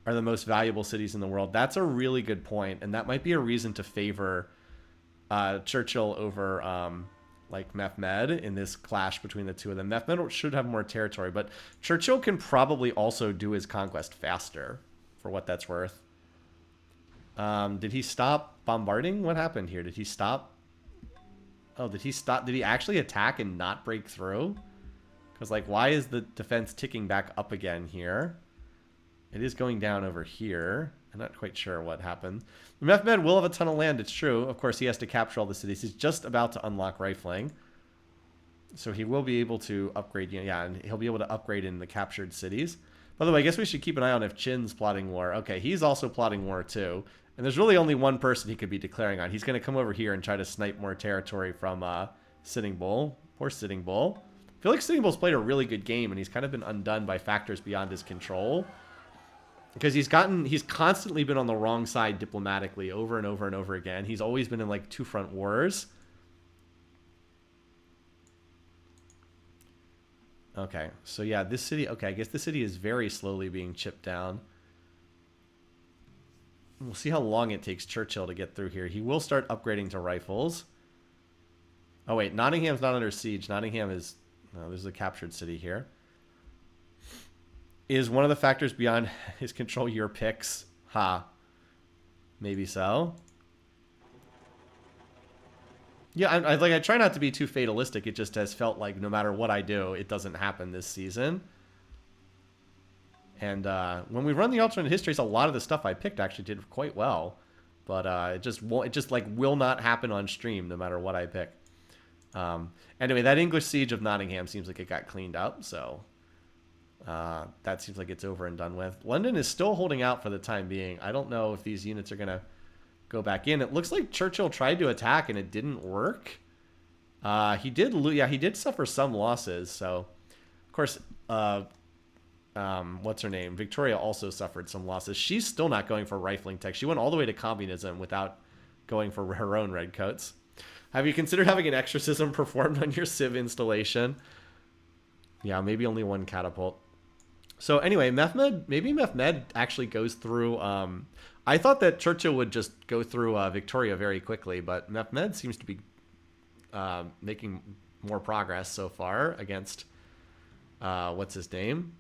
are the most valuable cities in the world. That's a really good point, and that might be a reason to favor Churchill over like Mehmed in this clash between the two of them. Mehmed should have more territory, but Churchill can probably also do his conquest faster, for what that's worth. Did he stop bombarding? What happened here? Did he stop? Oh, did he stop? Did he actually attack and not break through? Because, like, why is the defense ticking back up again here? It is going down over here. I'm not quite sure what happened. Mehmed will have a ton of land, it's true. Of course, he has to capture all the cities. He's just about to unlock rifling. So he will be able to upgrade, yeah, and he'll be able to upgrade in the captured cities. By the way, I guess we should keep an eye on if Chin's plotting war. Okay, he's also plotting war too. And there's really only one person he could be declaring on. He's going to come over here and try to snipe more territory from Sitting Bull. Poor Sitting Bull. I feel like Sitting Bull's played a really good game, and he's kind of been undone by factors beyond his control. Because he's constantly been on the wrong side diplomatically over and over and over again. He's always been in like 2 front wars. Okay, so yeah, this city, okay, I guess the city is very slowly being chipped down. We'll see how long it takes Churchill to get through here. He will start upgrading to rifles. Oh wait, Nottingham's not under siege. Nottingham is, no, there's a captured city here. Is one of the factors beyond his control your picks? Ha. Maybe so. Yeah, I try not to be too fatalistic. It just has felt like no matter what I do, it doesn't happen this season. And when we run the alternate histories, a lot of the stuff I picked actually did quite well. But it just like will not happen on stream no matter what I pick. Anyway, that English siege of Nottingham seems like it got cleaned up, so that seems like it's over and done with. London is still holding out for the time being. I don't know if these units are going to go back in. It looks like Churchill tried to attack and it didn't work. He did suffer some losses. So, of course, what's her name? Victoria also suffered some losses. She's still not going for rifling tech. She went all the way to communism without going for her own redcoats. Have you considered having an exorcism performed on your Civ installation? Yeah, maybe only 1 catapult. So anyway, maybe Mehmed actually goes through. I thought that Churchill would just go through Victoria very quickly, but Mehmed seems to be making more progress so far against what's his name?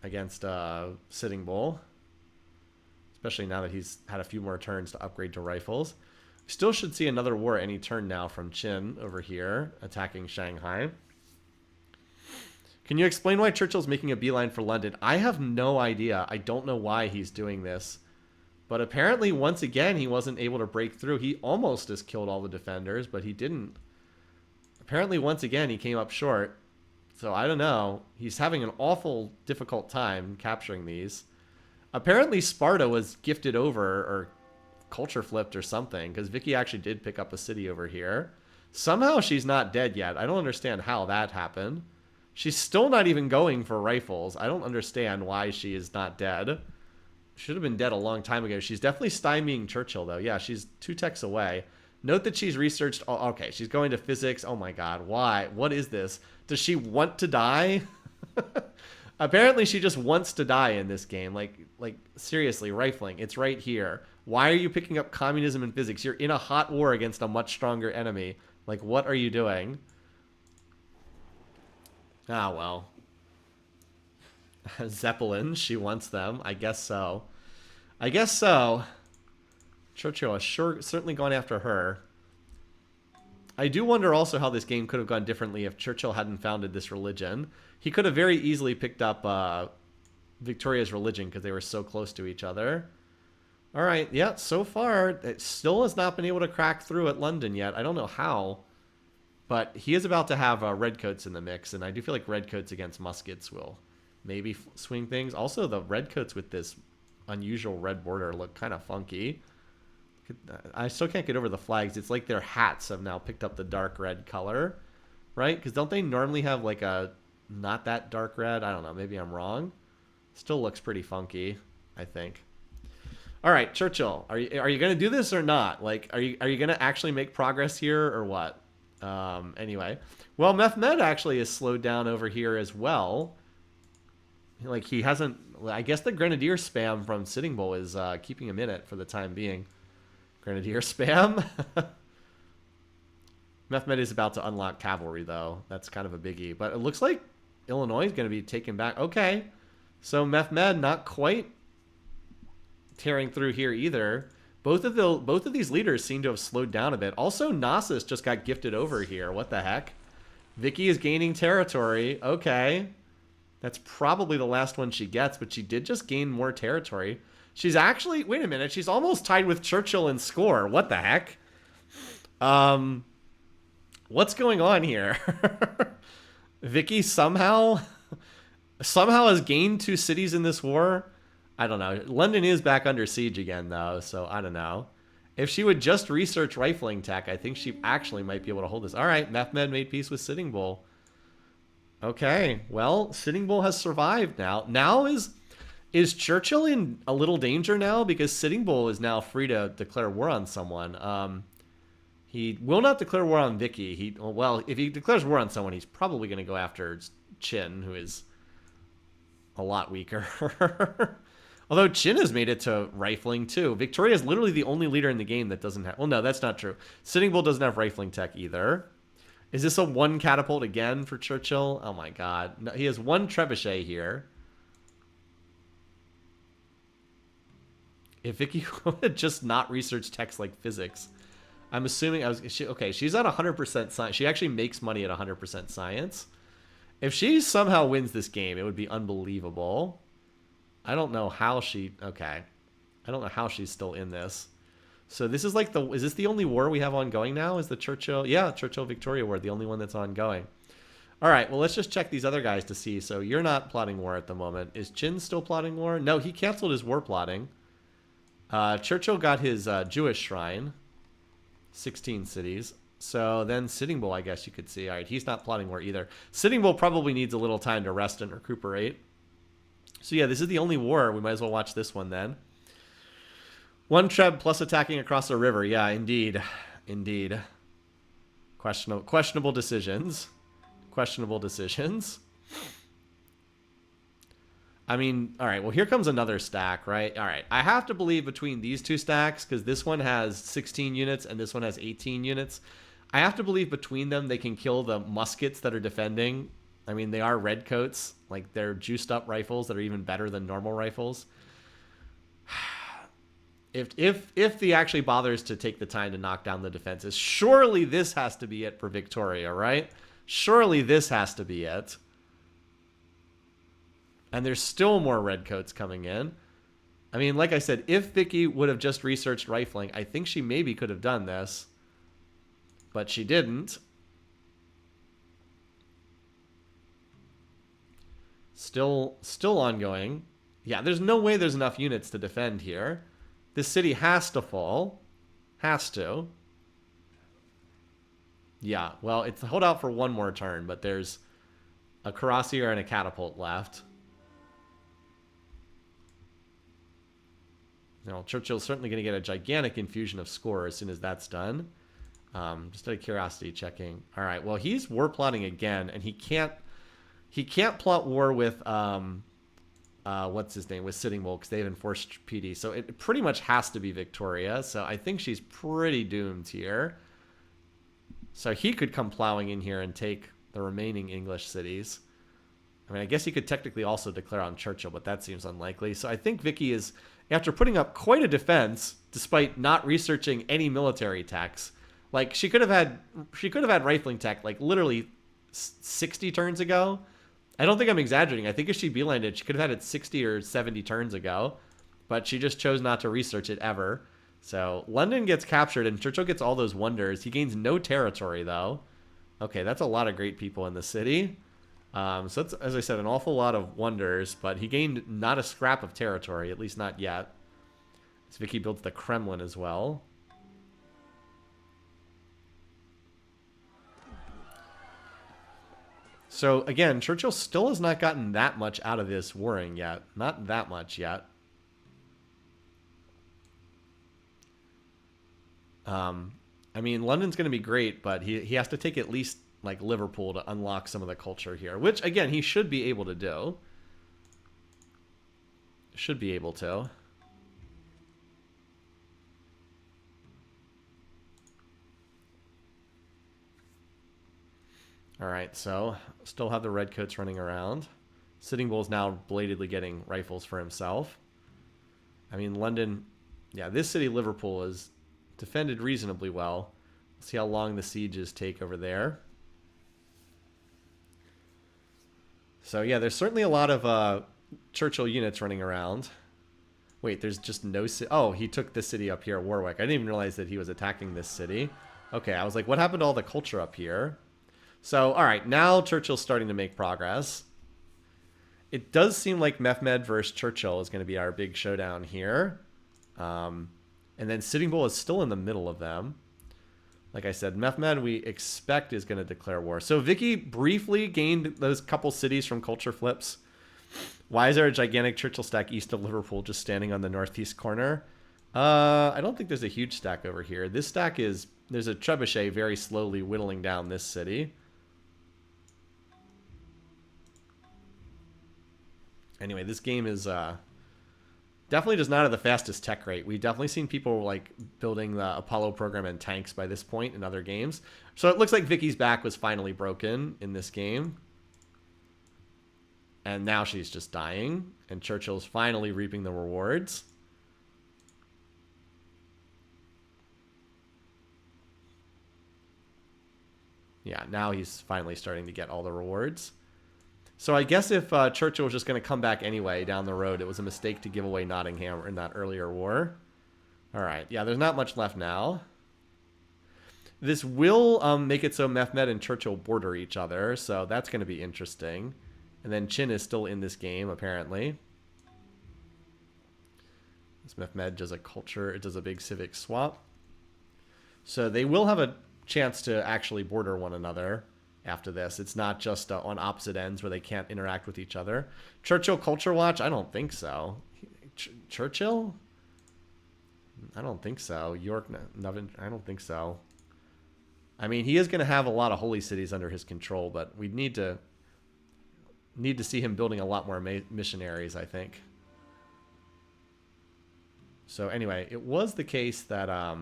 Against Sitting Bull. Especially now that he's had a few more turns to upgrade to rifles. Still should see another war any turn now from Qin over here, attacking Shanghai. Can you explain why Churchill's making a beeline for London? I have no idea. I don't know why he's doing this. But apparently, once again, he wasn't able to break through. He almost just killed all the defenders, but he didn't. Apparently, once again, he came up short. So, I don't know. He's having an awful difficult time capturing these. Apparently, Sparta was gifted over or culture flipped or something, because Vicky actually did pick up a city over here. Somehow, she's not dead yet. I don't understand how that happened. She's still not even going for rifles. I don't understand why she is not dead. Should have been dead a long time ago. She's definitely stymieing Churchill, though. Yeah, she's 2 techs away. Note that she's researched... Oh, okay, she's going to physics. Oh, my God. Why? What is this? Does she want to die? Apparently, she just wants to die in this game. Like, seriously, rifling. It's right here. Why are you picking up communism and physics? You're in a hot war against a much stronger enemy. Like, what are you doing? Ah, well. Zeppelin, she wants them. I guess so. I guess so. Churchill has certainly gone after her. I do wonder also how this game could have gone differently if Churchill hadn't founded this religion. He could have very easily picked up Victoria's religion because they were so close to each other. All right, yeah, so far, it still has not been able to crack through at London yet. I don't know how, but he is about to have redcoats in the mix, and I do feel like redcoats against muskets will maybe swing things. Also, the redcoats with this unusual red border look kind of funky. I still can't get over the flags. It's like their hats have now picked up the dark red color, right? Because don't they normally have like a not that dark red? I don't know. Maybe I'm wrong. Still looks pretty funky, I think. All right, Churchill, are you going to do this or not? Like, are you going to actually make progress here or what? Anyway, well, Mehmed actually is slowed down over here as well. Like he hasn't. I guess the Grenadier spam from Sitting Bull is keeping him in it for the time being. Grenadier spam. Mehmed is about to unlock cavalry, though. That's kind of a biggie. But it looks like Illinois is going to be taken back. Okay. So Mehmed not quite tearing through here either. Both of these leaders seem to have slowed down a bit. Also, Knossos just got gifted over here. What the heck? Vicky is gaining territory. Okay. That's probably the last one she gets, but she did just gain more territory. She's actually, wait a minute, she's almost tied with Churchill in score. What the heck? What's going on here? Vicky somehow has gained 2 cities in this war. I don't know. London is back under siege again, though, so I don't know. If she would just research rifling tech, I think she actually might be able to hold this. All right, Mehmed made peace with Sitting Bull. Okay, well, Sitting Bull has survived now. Now is Churchill in a little danger now? Because Sitting Bull is now free to declare war on someone. He will not declare war on Vicky. Well, if he declares war on someone, he's probably going to go after Chin, who is a lot weaker. Although Chin has made it to rifling, too. Victoria is literally the only leader in the game that doesn't have... Well, no, that's not true. Sitting Bull doesn't have rifling tech either. Is this a 1 catapult again for Churchill? Oh, my God. No, he has 1 trebuchet here. If Vicky would just not research techs like physics, I'm assuming okay, she's at 100% science. She actually makes money at 100% science. If she somehow wins this game, it would be unbelievable. I don't know how she... Okay. I don't know how she's still in this. So this is like is this the only war we have ongoing now? Is the Churchill... Yeah, Churchill-Victoria war, the only one that's ongoing. All right, well, let's just check these other guys to see. So you're not plotting war at the moment. Is Chin still plotting war? No, he canceled his war plotting. Churchill got his Jewish shrine. 16 cities. So then Sitting Bull, I guess you could see. All right, he's not plotting war either. Sitting Bull probably needs a little time to rest and recuperate. So yeah, this is the only war. We might as well watch this one then. 1 treb plus attacking across a river. Yeah, indeed. Indeed. Questionable decisions. Questionable decisions. I mean, all right, well, here comes another stack, right? All right, I have to believe between these 2 stacks, because this one has 16 units and this one has 18 units, I have to believe between them they can kill the muskets that are defending. I mean, they are redcoats. Like, they're juiced up rifles that are even better than normal rifles. If he actually bothers to take the time to knock down the defenses, surely this has to be it for Victoria, right? Surely this has to be it. And there's still more redcoats coming in. I mean, like I said, if Vicky would have just researched rifling, I think she maybe could have done this. But she didn't. Still ongoing. Yeah, there's no way there's enough units to defend here. This city has to fall. Has to. Yeah, well, it's hold out for 1 more turn, but there's a cuirassier and a catapult left. Now, Churchill's certainly going to get a gigantic infusion of score as soon as that's done. Just out of curiosity, checking. All right, well, he's war plotting again, and he can't plot war with what's his name, with Sitting Bull, because they've enforced PD. So it pretty much has to be Victoria. So I think she's pretty doomed here. So he could come plowing in here and take the remaining English cities. I mean, I guess he could technically also declare on Churchill, but that seems unlikely. So I think Vicky is, after putting up quite a defense, despite not researching any military techs, like she could have had rifling tech like literally 60 turns ago. I don't think I'm exaggerating. I think if she beelined it, she could have had it 60 or 70 turns ago, but she just chose not to research it ever. So London gets captured and Churchill gets all those wonders. He gains no territory though. Okay, that's a lot of great people in the city. So that's, as I said, an awful lot of wonders, but he gained not a scrap of territory, at least not yet. So Vicky builds the Kremlin as well. So again, Churchill still has not gotten that much out of this warring yet. Not that much yet. I mean, London's going to be great, but he has to take at least like Liverpool to unlock some of the culture here, which again, he should be able to do. Should be able to. All right, so still have the redcoats running around. Sitting Bull's now belatedly getting rifles for himself. I mean, London, yeah, this city, Liverpool, is defended reasonably well. Let's see how long the sieges take over there. So yeah, there's certainly a lot of Churchill units running around. Wait, there's just no city. Oh, he took this city up here, Warwick. I didn't even realize that he was attacking this city. Okay, I was like, what happened to all the culture up here? So, all right, now Churchill's starting to make progress. It does seem like Mehmed versus Churchill is going to be our big showdown here. And then Sitting Bull is still in the middle of them. Like I said, Mehmed we expect is going to declare war. So Vicky briefly gained those couple cities from culture flips. Why is there a gigantic Churchill stack east of Liverpool just standing on the northeast corner? I don't think there's a huge stack over here. This stack is, there's a trebuchet very slowly whittling down this city. Anyway, this game is definitely just not at the fastest tech rate. We've definitely seen people like building the Apollo program and tanks by this point in other games. So it looks like Vicky's back was finally broken in this game. And now she's just dying. And Churchill's finally reaping the rewards. Yeah, now he's finally starting to get all the rewards. So I guess if Churchill was just going to come back anyway down the road, it was a mistake to give away Nottingham in that earlier war. All right. Yeah, there's not much left now. This will make it so Mehmed and Churchill border each other, so that's going to be interesting. And then Chin is still in this game, apparently. This Mehmed does a culture, it does a big civic swap. So they will have a chance to actually border one another after this. It's not just on opposite ends where they can't interact with each other. Churchill Culture Watch? I don't think so. Churchill? I don't think so. York? I don't think so. I mean, he is going to have a lot of holy cities under his control, but we need to see him building a lot more missionaries, I think. So anyway, it was the case that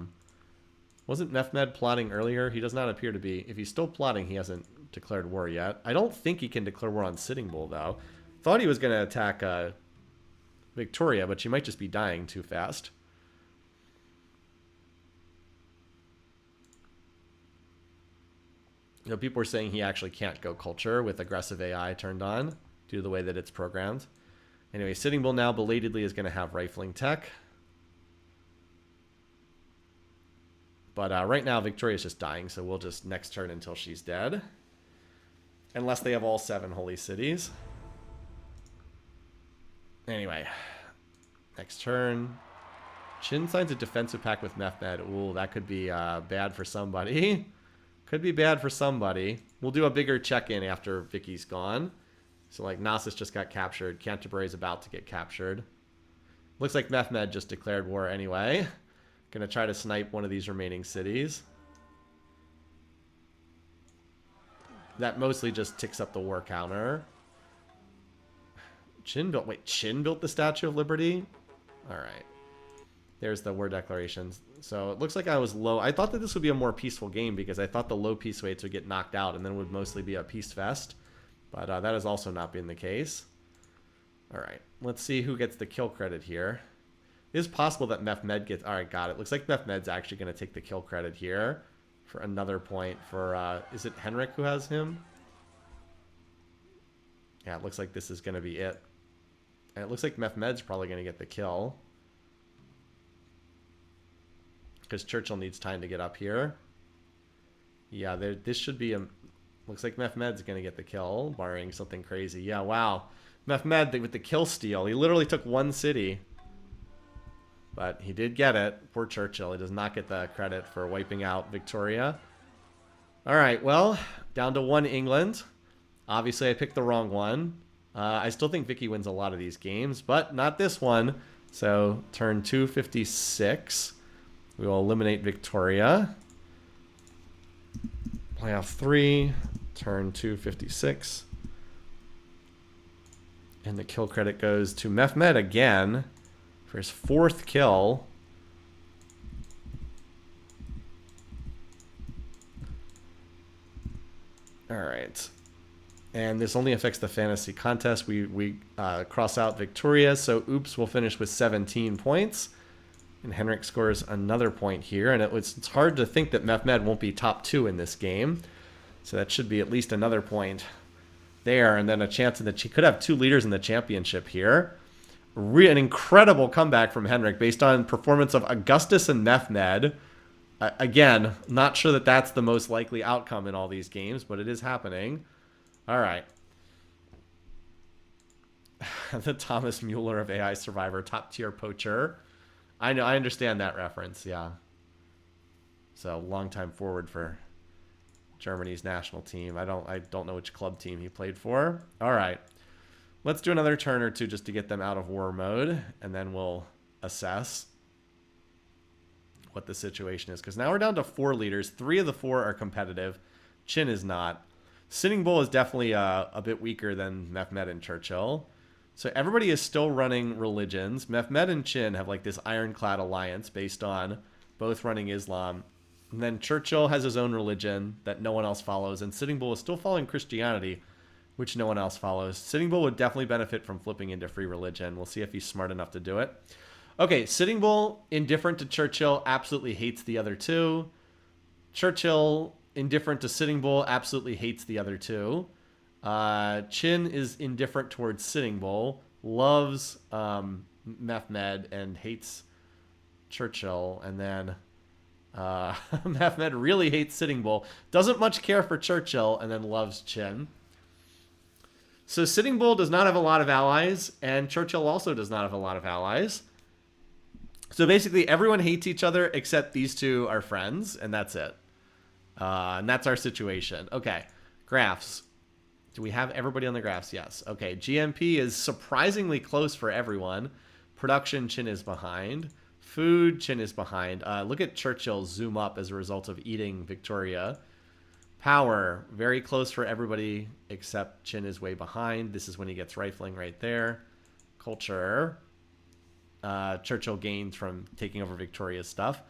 wasn't Mehmed plotting earlier? He does not appear to be. If he's still plotting, he hasn't declared war yet. I don't think he can declare war on Sitting Bull, though. Thought he was going to attack Victoria, but she might just be dying too fast. You know, people are saying he actually can't go culture with aggressive AI turned on due to the way that it's programmed. Anyway, Sitting Bull now belatedly is going to have rifling tech. But right now, Victoria's just dying, so we'll just next turn until she's dead. Unless they have all 7 holy cities. Anyway, next turn. Chin signs a defensive pact with Mehmed. Ooh, that could be bad for somebody. Could be bad for somebody. We'll do a bigger check-in after Vicky's gone. So, like, Knossos just got captured. Canterbury's about to get captured. Looks like Mehmed just declared war anyway. Gonna try to snipe one of these remaining cities. That mostly just ticks up the war counter. Chin built the Statue of Liberty? Alright. There's the war declarations. So it looks like I was low. I thought that this would be a more peaceful game because I thought the low peace weights would get knocked out and then it would mostly be a peace fest. But that has also not been the case. All right, let's see who gets the kill credit here. It is possible that Mehmed gets... All right, got it. Looks like Mehmed's actually going to take the kill credit here for another point for... is it Henrik who has him? Yeah, it looks like this is going to be it. And it looks like Mehmed's probably going to get the kill. Because Churchill needs time to get up here. Yeah, this should be a... Looks like Mehmed's going to get the kill, barring something crazy. Yeah, wow. Mehmed with the kill steal. He literally took one city. But he did get it. Poor Churchill. He does not get the credit for wiping out Victoria. All right, well, down to 1 England. Obviously, I picked the wrong one. I still think Vicky wins a lot of these games, but not this one. So, turn 256. We will eliminate Victoria. Playoff 3, turn 256. And the kill credit goes to Mehmed again for his 4th kill. All right. And this only affects the fantasy contest. We cross out Victoria, so Oops will finish with 17 points. And Henrik scores another point here. And it's hard to think that Mehmed won't be top 2 in this game. So that should be at least another point there. And then a chance that she could have 2 leaders in the championship here. An incredible comeback from Henrik based on performance of Augustus and Mehmed. Again, not sure that that's the most likely outcome in all these games, but it is happening. All right. The Thomas Mueller of AI Survivor, top tier poacher. I know, I understand that reference, yeah. So, longtime forward for Germany's national team. I don't know which club team he played for. All right. Let's do another turn or two just to get them out of war mode, and then we'll assess what the situation is. Because now we're down to 4 leaders. 3 of the 4 are competitive. Chin is not. Sitting Bull is definitely a bit weaker than Mehmed and Churchill. So everybody is still running religions. Mehmed and Chin have like this ironclad alliance based on both running Islam. And then Churchill has his own religion that no one else follows. And Sitting Bull is still following Christianity, which no one else follows. Sitting Bull would definitely benefit from flipping into free religion. We'll see if he's smart enough to do it. Okay, Sitting Bull, indifferent to Churchill, absolutely hates the other 2. Churchill, indifferent to Sitting Bull, absolutely hates the other 2. Chin is indifferent towards Sitting Bull, loves Mehmed and hates Churchill. And then Mehmed really hates Sitting Bull, doesn't much care for Churchill, and then loves Chin. So Sitting Bull does not have a lot of allies, and Churchill also does not have a lot of allies. So basically everyone hates each other except these 2 are friends, and that's it. And that's our situation. Okay, graphs. Do we have everybody on the graphs? Yes. Okay, GMP is surprisingly close for everyone. Production, Chin is behind. Food, Chin is behind. Look at Churchill zoom up as a result of eating Victoria. Power, very close for everybody except Chin is way behind. This is when he gets rifling right there. Culture, Churchill gained from taking over Victoria's stuff.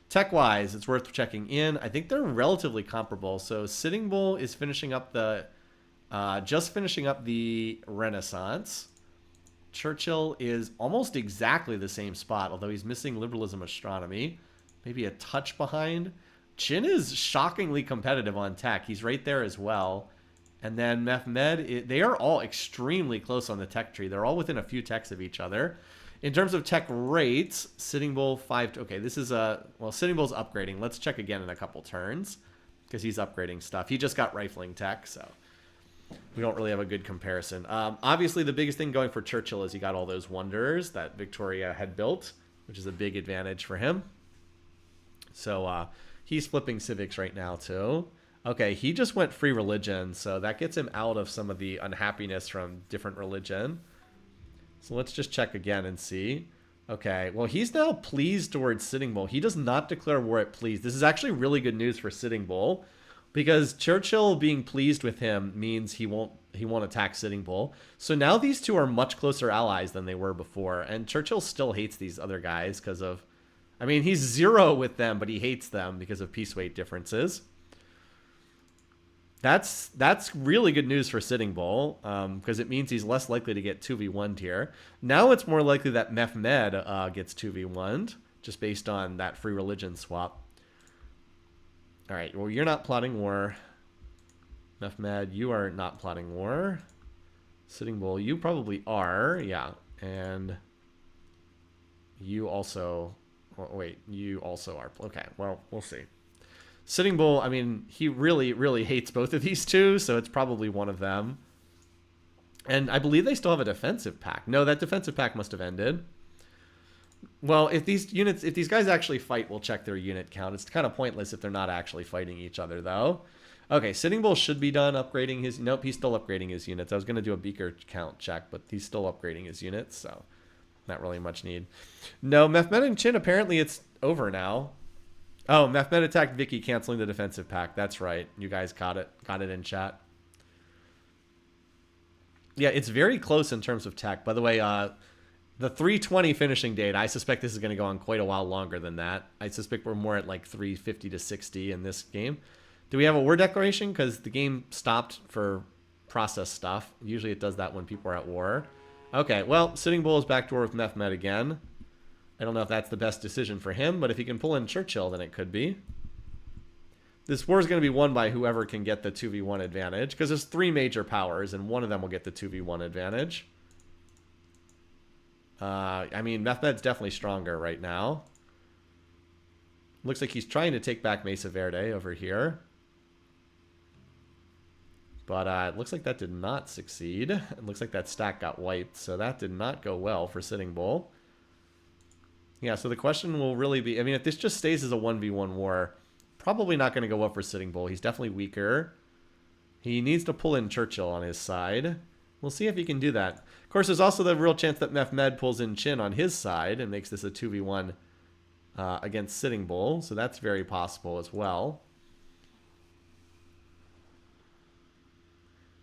Tech-wise, it's worth checking in. I think they're relatively comparable. So Sitting Bull is finishing up the... just finishing up the Renaissance. Churchill is almost exactly the same spot, although he's missing liberalism astronomy. Maybe a touch behind. Chin is shockingly competitive on tech. He's right there as well. And then Mehmed, they are all extremely close on the tech tree. They're all within a few techs of each other. In terms of tech rates, Sitting Bull 5... Okay, this is a... Well, Sitting Bull's upgrading. Let's check again in a couple turns because he's upgrading stuff. He just got rifling tech, so we don't really have a good comparison. Obviously, the biggest thing going for Churchill is he got all those wonders that Victoria had built, which is a big advantage for him. So he's flipping civics right now, too. Okay, he just went free religion, so that gets him out of some of the unhappiness from different religion. So let's just check again and see. Okay, well, he's now pleased towards Sitting Bull. He does not declare war at pleased. This is actually really good news for Sitting Bull, because Churchill being pleased with him means he won't attack Sitting Bull. So now these 2 are much closer allies than they were before, and Churchill still hates these other guys because of... I mean, he's 0 with them, but he hates them because of peace weight differences. That's really good news for Sitting Bull, because it means he's less likely to get 2v1'd here. Now it's more likely that Mehmed gets 2v1'd, just based on that free religion swap. All right, well, you're not plotting war. Mehmed, you are not plotting war. Sitting Bull, you probably are, yeah. And you also, oh, wait, you also are. Okay, well, we'll see. Sitting Bull, I mean, he really, really hates both of these two, so it's probably one of them. And I believe they still have a defensive pact. No, that defensive pact must have ended. Well, if these guys actually fight, we'll check their unit count. It's kind of pointless if they're not actually fighting each other, though. Okay, Sitting Bull should be done upgrading his... Nope, he's still upgrading his units. I was going to do a beaker count check, but he's still upgrading his units, so not really much need. No, Mehmed and Chin, apparently it's over now. Oh, Mehmed attacked Vicky, canceling the defensive pact. That's right. You guys got it. Got it in chat. Yeah, it's very close in terms of tech. By the way, the 320 finishing date, I suspect this is going to go on quite a while longer than that. I suspect we're more at like 350 to 60 in this game. Do we have a war declaration? Because the game stopped for process stuff. Usually it does that when people are at war. Okay, well, Sitting Bull is back to war with Mehmed again. I don't know if that's the best decision for him, but if he can pull in Churchill, then it could be. This war is going to be won by whoever can get the 2v1 advantage, because there's 3 major powers, and one of them will get the 2v1 advantage. I mean, Mehmed's definitely stronger right now. Looks like he's trying to take back Mesa Verde over here. But it looks like that did not succeed. It looks like that stack got wiped, so that did not go well for Sitting Bull. Yeah, so the question will really be... I mean, if this just stays as a 1v1 war, probably not going to go well for Sitting Bull. He's definitely weaker. He needs to pull in Churchill on his side. We'll see if he can do that. Of course, there's also the real chance that Mehmed pulls in Chin on his side and makes this a 2v1 against Sitting Bull. So that's very possible as well.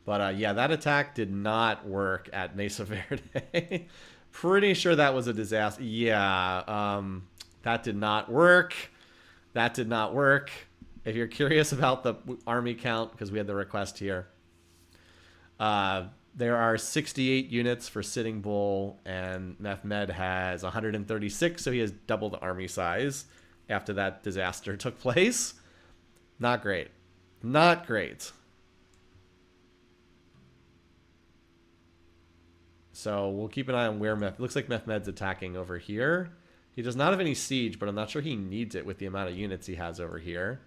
But yeah, that attack did not work at Mesa Verde. Pretty sure that was a disaster. Yeah, that did not work. That did not work. If you're curious about the army count, because we had the request here, there are 68 units for Sitting Bull, and Mehmed has 136, so he has double the army size after that disaster took place. Not great. Not great. So we'll keep an eye on where Mehmed... Looks like Mehmed's attacking over here. He does not have any siege, but I'm not sure he needs it with the amount of units he has over here.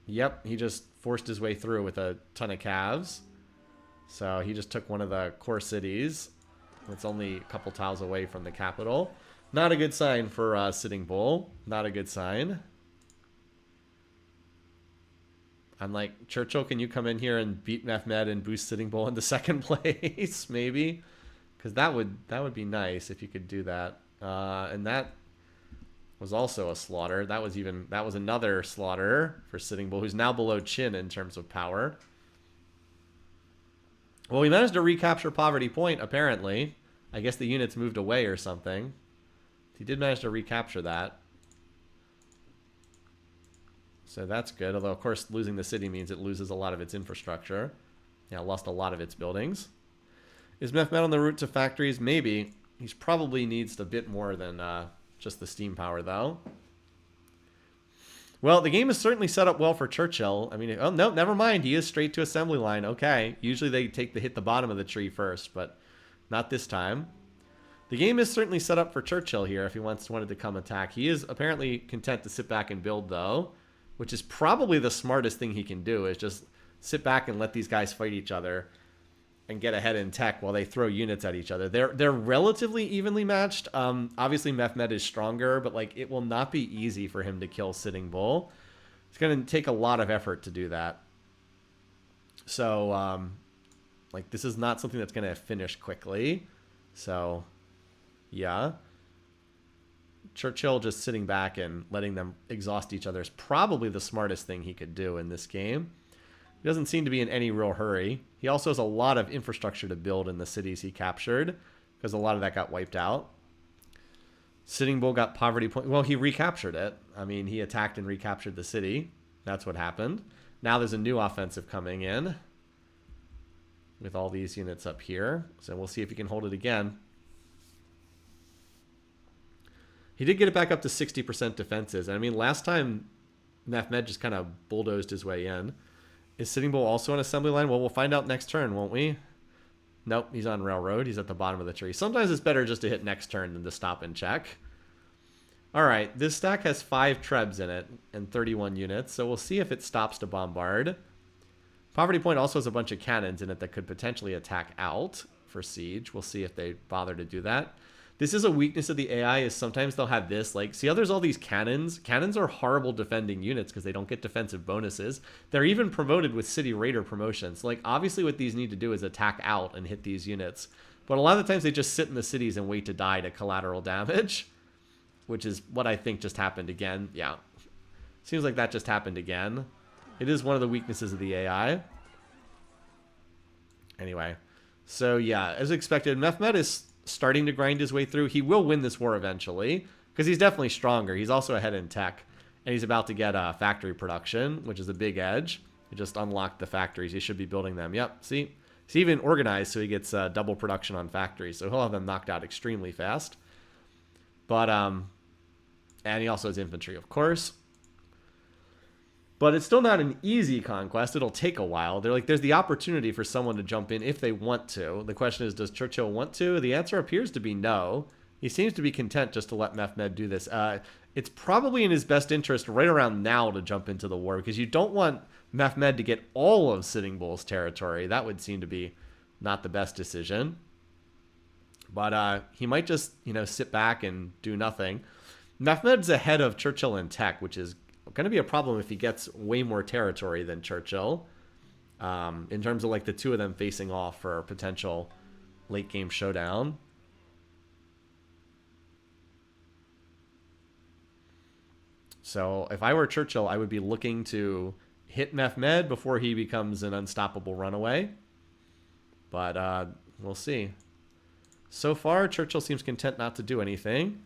Yep, he just forced his way through with a ton of calves. So he just took one of the core cities. It's only a couple tiles away from the capital. Not a good sign for Sitting Bull. Not a good sign. I'm like, Churchill, can you come in here and beat Mehmed and boost Sitting Bull into second place? Maybe. Because that would be nice if you could do that. And that was also a slaughter. That was another slaughter for Sitting Bull, who's now below Chin in terms of power. Well, we managed to recapture Poverty Point, apparently. I guess the units moved away or something. He did manage to recapture that. So that's good. Although, of course, losing the city means it loses a lot of its infrastructure. Yeah, lost a lot of its buildings. Is Mehmed on the route to factories? Maybe. He probably needs a bit more than just the steam power, though. Well, the game is certainly set up well for Churchill. I mean, oh, no, never mind. He is straight to assembly line. Okay. Usually they hit the bottom of the tree first, but not this time. The game is certainly set up for Churchill here if he wanted to come attack. He is apparently content to sit back and build, though, which is probably the smartest thing he can do, is just sit back and let these guys fight each other and get ahead in tech while they throw units at each other. They're relatively evenly matched. Obviously, Mehmed is stronger, but like it will not be easy for him to kill Sitting Bull. It's going to take a lot of effort to do that. So, like, this is not something that's going to finish quickly. So, yeah. Churchill just sitting back and letting them exhaust each other is probably the smartest thing he could do in this game. He doesn't seem to be in any real hurry. He also has a lot of infrastructure to build in the cities he captured, because a lot of that got wiped out. Sitting Bull got poverty point. Well, he recaptured it. I mean, he attacked and recaptured the city. That's what happened. Now there's a new offensive coming in with all these units up here. So we'll see if he can hold it again. He did get it back up to 60% defenses. And I mean, last time Mehmed just kind of bulldozed his way in. Is Sitting Bull also on assembly line? Well, we'll find out next turn, won't we? Nope, he's on railroad. He's at the bottom of the tree. Sometimes it's better just to hit next turn than to stop and check. All right, this stack has 5 trebs in it and 31 units, so we'll see if it stops to bombard. Poverty Point also has a bunch of cannons in it that could potentially attack out for siege. We'll see if they bother to do that. This is a weakness of the AI, is sometimes they'll have this, like, see how there's all these cannons? Cannons are horrible defending units because they don't get defensive bonuses. They're even promoted with City Raider promotions. Like, obviously what these need to do is attack out and hit these units. But a lot of the times they just sit in the cities and wait to die to collateral damage, which is what I think just happened again. Yeah, seems like that just happened again. It is one of the weaknesses of the AI. Anyway, so yeah, as expected, Mehmed is starting to grind his way through. He will win this war eventually because he's definitely stronger. He's also ahead in tech, and he's about to get factory production, which is a big edge. He just unlocked the factories. He should be building them. Yep, see? He's even organized so he gets double production on factories, so he'll have them knocked out extremely fast. But, and he also has infantry, of course. But it's still not an easy conquest. It'll take a while. They're like, there's the opportunity for someone to jump in if they want to. The question is, does Churchill want to? The answer appears to be no. He seems to be content just to let Mehmed do this. It's probably in his best interest right around now to jump into the war, because you don't want Mehmed to get all of Sitting Bull's territory. That would seem to be not the best decision. But he might just, sit back and do nothing. Mehmed's ahead of Churchill in tech, which is going to be a problem if he gets way more territory than Churchill, in terms of like the two of them facing off for a potential late game showdown. So if I were Churchill, I would be looking to hit Mehmed before he becomes an unstoppable runaway. But we'll see. So far, Churchill seems content not to do anything.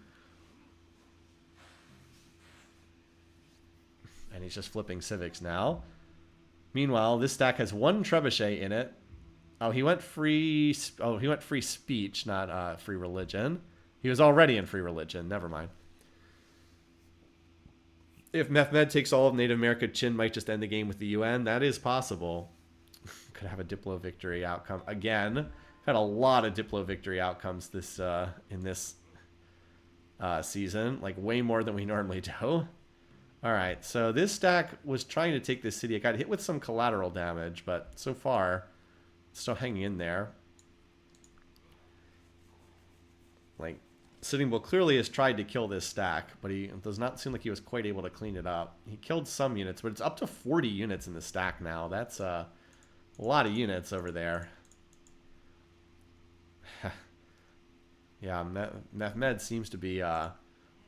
And he's just flipping civics now. Meanwhile, this stack has 1 trebuchet in it. Oh, he went free. Oh, he went free speech, not free religion. He was already in free religion. Never mind. If Mehmed takes all of Native America, Chin might just end the game with the UN. That is possible. Could have a Diplo victory outcome again. Had a lot of Diplo victory outcomes this in this season, like way more than we normally do. All right, so this stack was trying to take this city. It got hit with some collateral damage, but so far, it's still hanging in there. Like, Sitting Bull clearly has tried to kill this stack, but he does not seem like he was quite able to clean it up. He killed some units, but it's up to 40 units in the stack now. That's a lot of units over there. Yeah, Mehmed seems to be...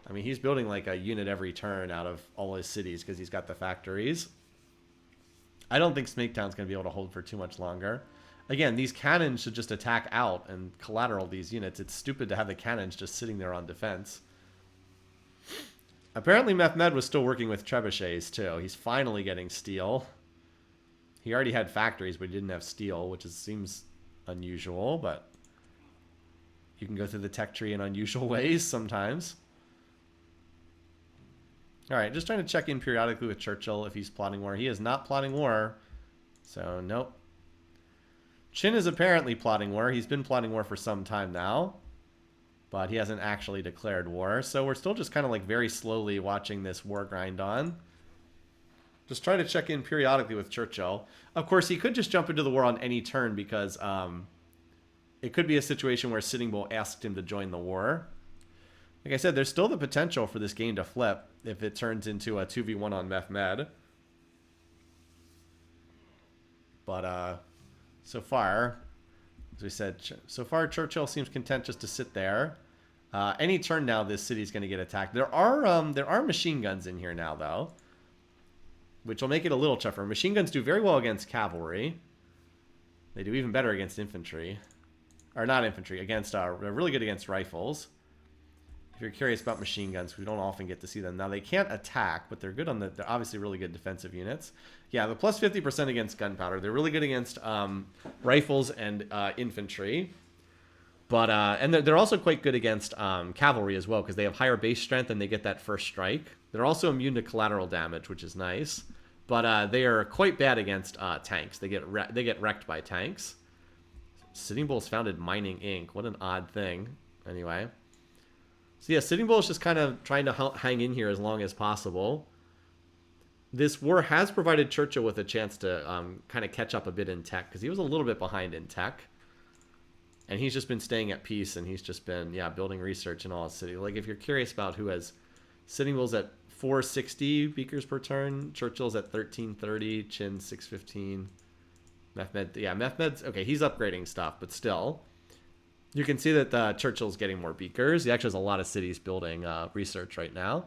I mean, he's building like a unit every turn out of all his cities because he's got the factories. I don't think Snaketown's going to be able to hold for too much longer. Again, these cannons should just attack out and collateral these units. It's stupid to have the cannons just sitting there on defense. Apparently, Mehmed was still working with trebuchets, too. He's finally getting steel. He already had factories, but he didn't have steel, which seems unusual, but you can go through the tech tree in unusual ways sometimes. All right, just trying to check in periodically with Churchill if he's plotting war. He is not plotting war, so nope. Chin is apparently plotting war. He's been plotting war for some time now, but he hasn't actually declared war. So we're still just kind of like very slowly watching this war grind on. Just trying to check in periodically with Churchill. Of course, he could just jump into the war on any turn because it could be a situation where Sitting Bull asked him to join the war. Like I said, there's still the potential for this game to flip if it turns into a 2v1 on Mehmed. But so far, as we said, so far Churchill seems content just to sit there. Any turn now, this city's going to get attacked. There are machine guns in here now, though, which will make it a little tougher. Machine guns do very well against cavalry. They do even better against infantry. Or not infantry, against they're really good against rifles. if you're curious about machine guns, we don't often get to see them. Now, they can't attack, but they're good on they're obviously really good defensive units. Yeah, the plus 50% against gunpowder. They're really good against rifles and infantry. But and they're also quite good against cavalry as well, because they have higher base strength and they get that first strike. They're also immune to collateral damage, which is nice. But they are quite bad against tanks. They get wrecked by tanks. Sitting Bull's founded Mining Inc. What an odd thing. Anyway. So yeah, Sitting Bull is just kind of trying to hang in here as long as possible. This war has provided Churchill with a chance to kind of catch up a bit in tech, because he was a little bit behind in tech. And he's just been staying at peace, and he's just been, yeah, building research in all his city. Like, if you're curious about who has Sitting Bull's at 460 beakers per turn, Churchill's at 1330, Chin 615, Mehmed, yeah, Mehmed's, okay, he's upgrading stuff, but still. You can see that Churchill's getting more beakers. He actually has a lot of cities building research right now.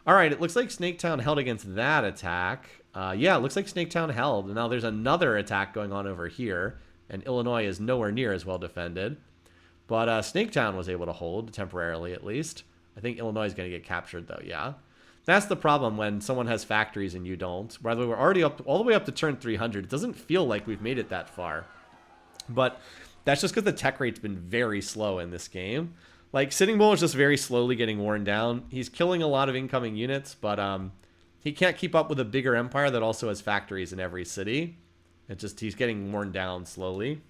All right, it looks like Snaketown held against that attack. Yeah, it looks like Snaketown held. Now there's another attack going on over here, and Illinois is nowhere near as well defended. But Snaketown was able to hold, temporarily at least. I think Illinois is going to get captured, though, yeah. That's the problem when someone has factories and you don't. By the way, we're already up all the way up to turn 300. It doesn't feel like we've made it that far. But that's just because the tech rate's been very slow in this game. Like, Sitting Bull is just very slowly getting worn down. He's killing a lot of incoming units, but he can't keep up with a bigger empire that also has factories in every city. He's getting worn down slowly.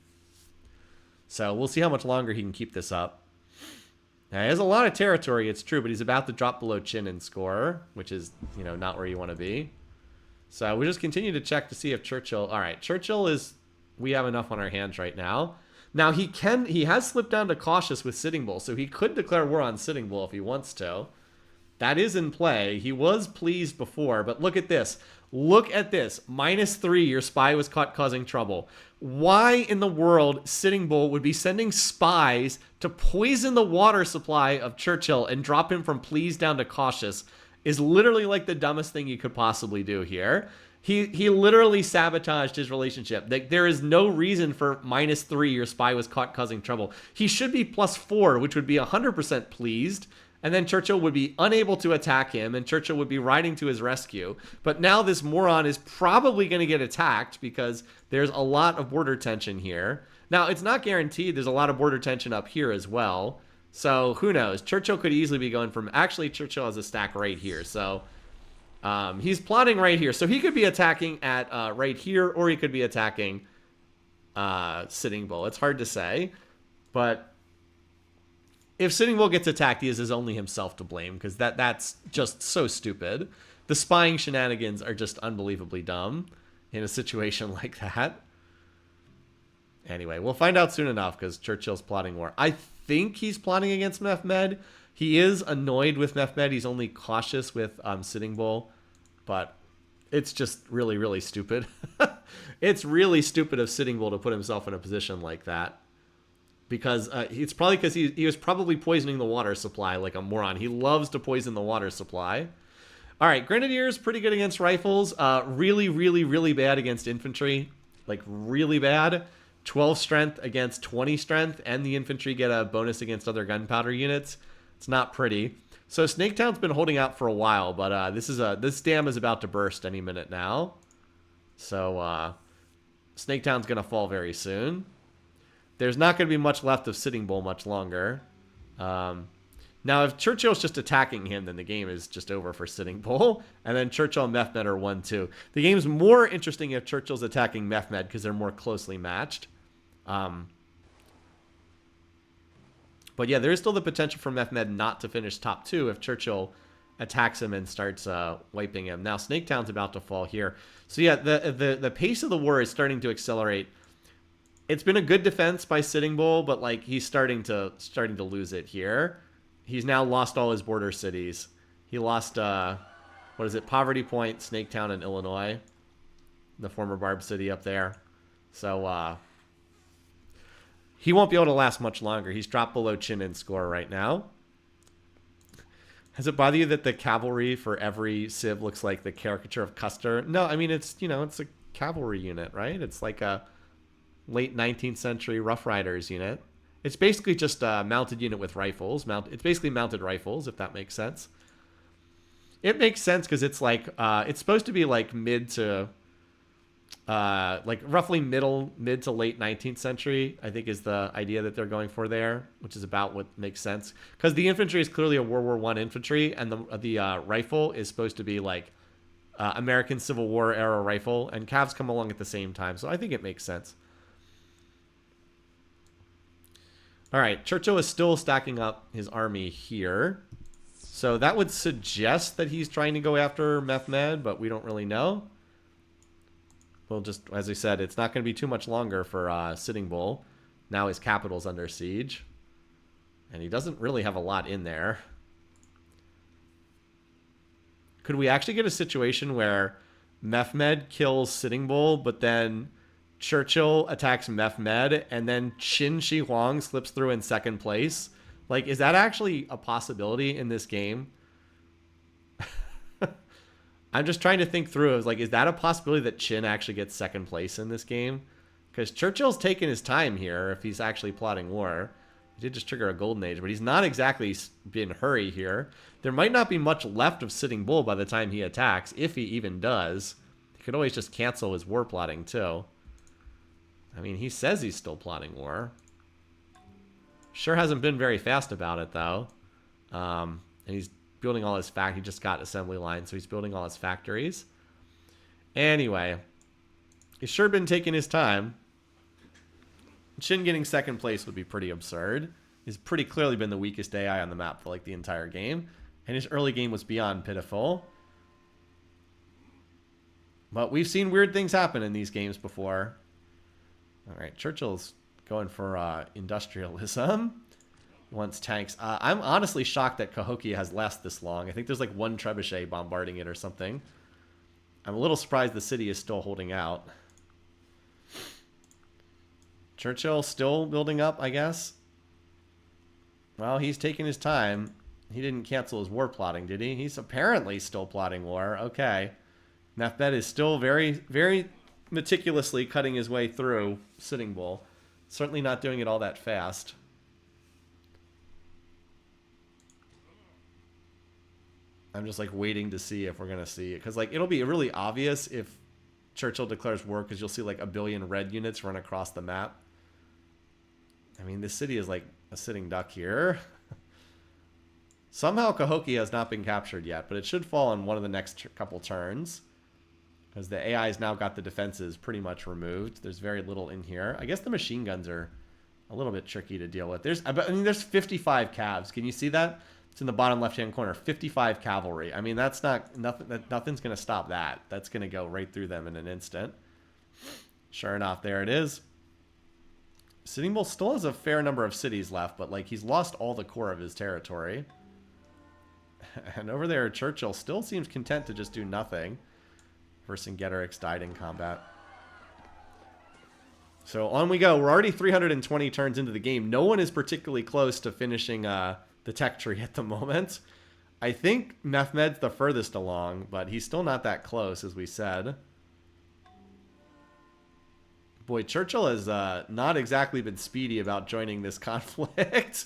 So we'll see how much longer he can keep this up. Now, he has a lot of territory, it's true, but he's about to drop below Chin in score, which is, not where you want to be. So we just continue to check to see if Churchill... All right, Churchill is... We have enough on our hands right now. Now, he has slipped down to cautious with Sitting Bull, so he could declare war on Sitting Bull if he wants to. That is in play. He was pleased before, but look at this. Look at this. -3, your spy was caught causing trouble. Why in the world Sitting Bull would be sending spies to poison the water supply of Churchill and drop him from pleased down to cautious is literally like the dumbest thing you could possibly do here. He literally sabotaged his relationship. There is no reason for -3, your spy was caught causing trouble. He should be +4, which would be 100% pleased. And then Churchill would be unable to attack him, and Churchill would be riding to his rescue. But now this moron is probably going to get attacked because there's a lot of border tension here. Now, it's not guaranteed. There's a lot of border tension up here as well. So who knows? Churchill could easily be going from... Actually, Churchill has a stack right here. So he's plotting right here. So he could be attacking at right here, or he could be attacking Sitting Bull. It's hard to say. But... if Sitting Bull gets attacked, he is only himself to blame, because that's just so stupid. The spying shenanigans are just unbelievably dumb in a situation like that. Anyway, we'll find out soon enough, because Churchill's plotting war. I think he's plotting against Mehmed. He is annoyed with Mehmed. He's only cautious with Sitting Bull, but it's just really, really stupid. It's really stupid of Sitting Bull to put himself in a position like that. Because it's probably because he was probably poisoning the water supply like a moron. He loves to poison the water supply. All right, Grenadiers, pretty good against rifles. Really, really, really bad against infantry. Like, really bad. 12 strength against 20 strength, and the infantry get a bonus against other gunpowder units. It's not pretty. So Snaketown's been holding out for a while, but this dam is about to burst any minute now. So Snaketown's going to fall very soon. There's not going to be much left of Sitting Bull much longer. Now, if Churchill's just attacking him, then the game is just over for Sitting Bull. And then Churchill and Mehmed are 1-2. The game's more interesting if Churchill's attacking Mehmed because they're more closely matched. But yeah, there is still the potential for Mehmed not to finish top 2 if Churchill attacks him and starts wiping him. Now, Snaketown's about to fall here. So yeah, the pace of the war is starting to accelerate. It's been a good defense by Sitting Bull, but like he's starting to lose it here. He's now lost all his border cities. He lost what is it? Poverty Point, Snaketown, and Illinois, the former Barb City up there. So he won't be able to last much longer. He's dropped below Chin in score right now. Has it bothered you that the cavalry for every Civ looks like the caricature of Custer? No, I mean it's it's a cavalry unit, right? It's like a late 19th century Rough Riders unit. It's basically just a mounted unit with rifles. It's basically mounted rifles, if that makes sense. It makes sense because it's like it's supposed to be like mid to like roughly mid to late 19th century, I think is the idea that they're going for there, which is about what makes sense. Because the infantry is clearly a World War I infantry, and the rifle is supposed to be like American Civil War era rifle, and Cavs come along at the same time, so I think it makes sense. All right, Churchill is still stacking up his army here. So that would suggest that he's trying to go after Mehmed, but we don't really know. Well, just as I said, it's not going to be too much longer for Sitting Bull. Now his capital's under siege. And he doesn't really have a lot in there. Could we actually get a situation where Mehmed kills Sitting Bull, but then Churchill attacks Mehmed, and then Qin Shi Huang slips through in second place? Like, is that actually a possibility in this game? I'm just trying to think through. I was like, is that a possibility that Qin actually gets second place in this game? Because Churchill's taking his time here if he's actually plotting war. He did just trigger a golden age, but he's not exactly in a hurry here. There might not be much left of Sitting Bull by the time he attacks, if he even does. He could always just cancel his war plotting, too. I mean, he says he's still plotting war. Sure hasn't been very fast about it, though. And he's building all his he just got assembly lines, so he's building all his factories. Anyway, he's sure been taking his time. Qin getting second place would be pretty absurd. He's pretty clearly been the weakest AI on the map for like the entire game, and his early game was beyond pitiful. But we've seen weird things happen in these games before. All right, Churchill's going for industrialism. He wants tanks. I'm honestly shocked that Cahokia has lasted this long. I think there's like one trebuchet bombarding it or something. I'm a little surprised the city is still holding out. Churchill still building up, I guess. Well, he's taking his time. He didn't cancel his war plotting, did he? He's apparently still plotting war. Okay. Mehmed is still very, very meticulously cutting his way through Sitting Bull. Certainly not doing it all that fast. I'm just like waiting to see if we're going to see it. Because like it'll be really obvious if Churchill declares war, because you'll see like a billion red units run across the map. I mean, this city is like a sitting duck here. Somehow Cahokia has not been captured yet, but it should fall on one of the next couple turns. Because the AI's now got the defenses pretty much removed. There's very little in here. I guess the machine guns are a little bit tricky to deal with. There's 55 cavs. Can you see that? It's in the bottom left-hand corner. 55 cavalry. I mean, that's nothing's going to stop that. That's going to go right through them in an instant. Sure enough, there it is. Sitting Bull still has a fair number of cities left, but like he's lost all the core of his territory. And over there, Churchill still seems content to just do nothing. Vercingetorix died in combat. So on we go. We're already 320 turns into the game. No one is particularly close to finishing the tech tree at the moment. I think Mehmed's the furthest along, but he's still not that close, as we said. Boy, Churchill has not exactly been speedy about joining this conflict.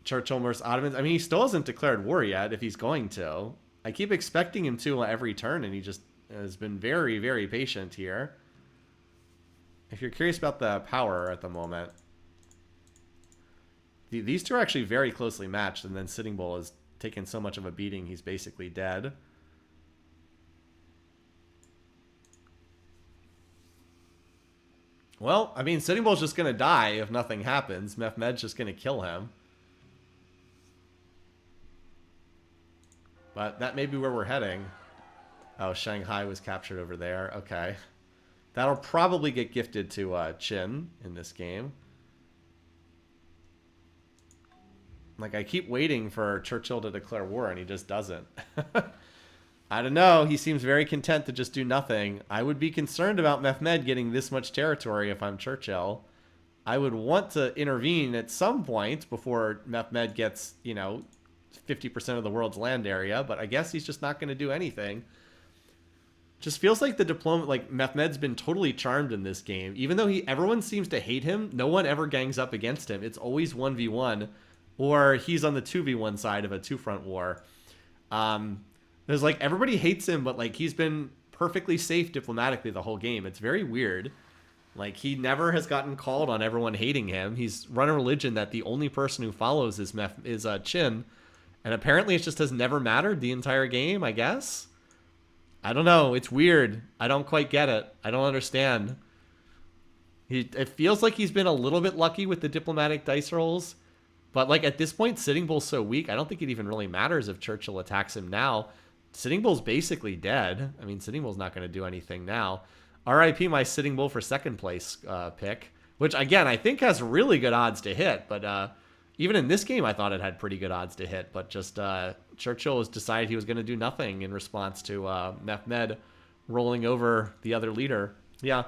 Churchill versus Ottomans. I mean, he still hasn't declared war yet, if he's going to. I keep expecting him to every turn, and he just has been very, very patient here. If you're curious about the power at the moment, these two are actually very closely matched, and then Sitting Bull has taken so much of a beating, he's basically dead. Well, I mean, Sitting Bull's just going to die if nothing happens. Mehmed's just going to kill him. But that may be where we're heading. Oh, Shanghai was captured over there. Okay. That'll probably get gifted to Qin in this game. Like, I keep waiting for Churchill to declare war, and he just doesn't. I don't know. He seems very content to just do nothing. I would be concerned about Mehmed getting this much territory if I'm Churchill. I would want to intervene at some point before Mehmed gets, you know, 50% of the world's land area, but I guess he's just not going to do anything. Just feels like the diplomat, like Mehmed's been totally charmed in this game. Even though everyone seems to hate him, no one ever gangs up against him. It's always 1v1, or he's on the 2v1 side of a two-front war. There's like, everybody hates him, but like he's been perfectly safe diplomatically the whole game. It's very weird. Like, he never has gotten called on everyone hating him. He's run a religion that the only person who follows is Chin, and apparently it just has never mattered the entire game, I guess. I don't know. It's weird. I don't quite get it. I don't understand. It feels like he's been a little bit lucky with the diplomatic dice rolls, but like at this point, Sitting Bull's so weak, I don't think it even really matters if Churchill attacks him now. Sitting Bull's basically dead. I mean, Sitting Bull's not going to do anything now. RIP my Sitting Bull for second place pick, which again, I think has really good odds to hit, but even in this game, I thought it had pretty good odds to hit, but just Churchill has decided he was going to do nothing in response to Mehmed rolling over the other leader. Yeah,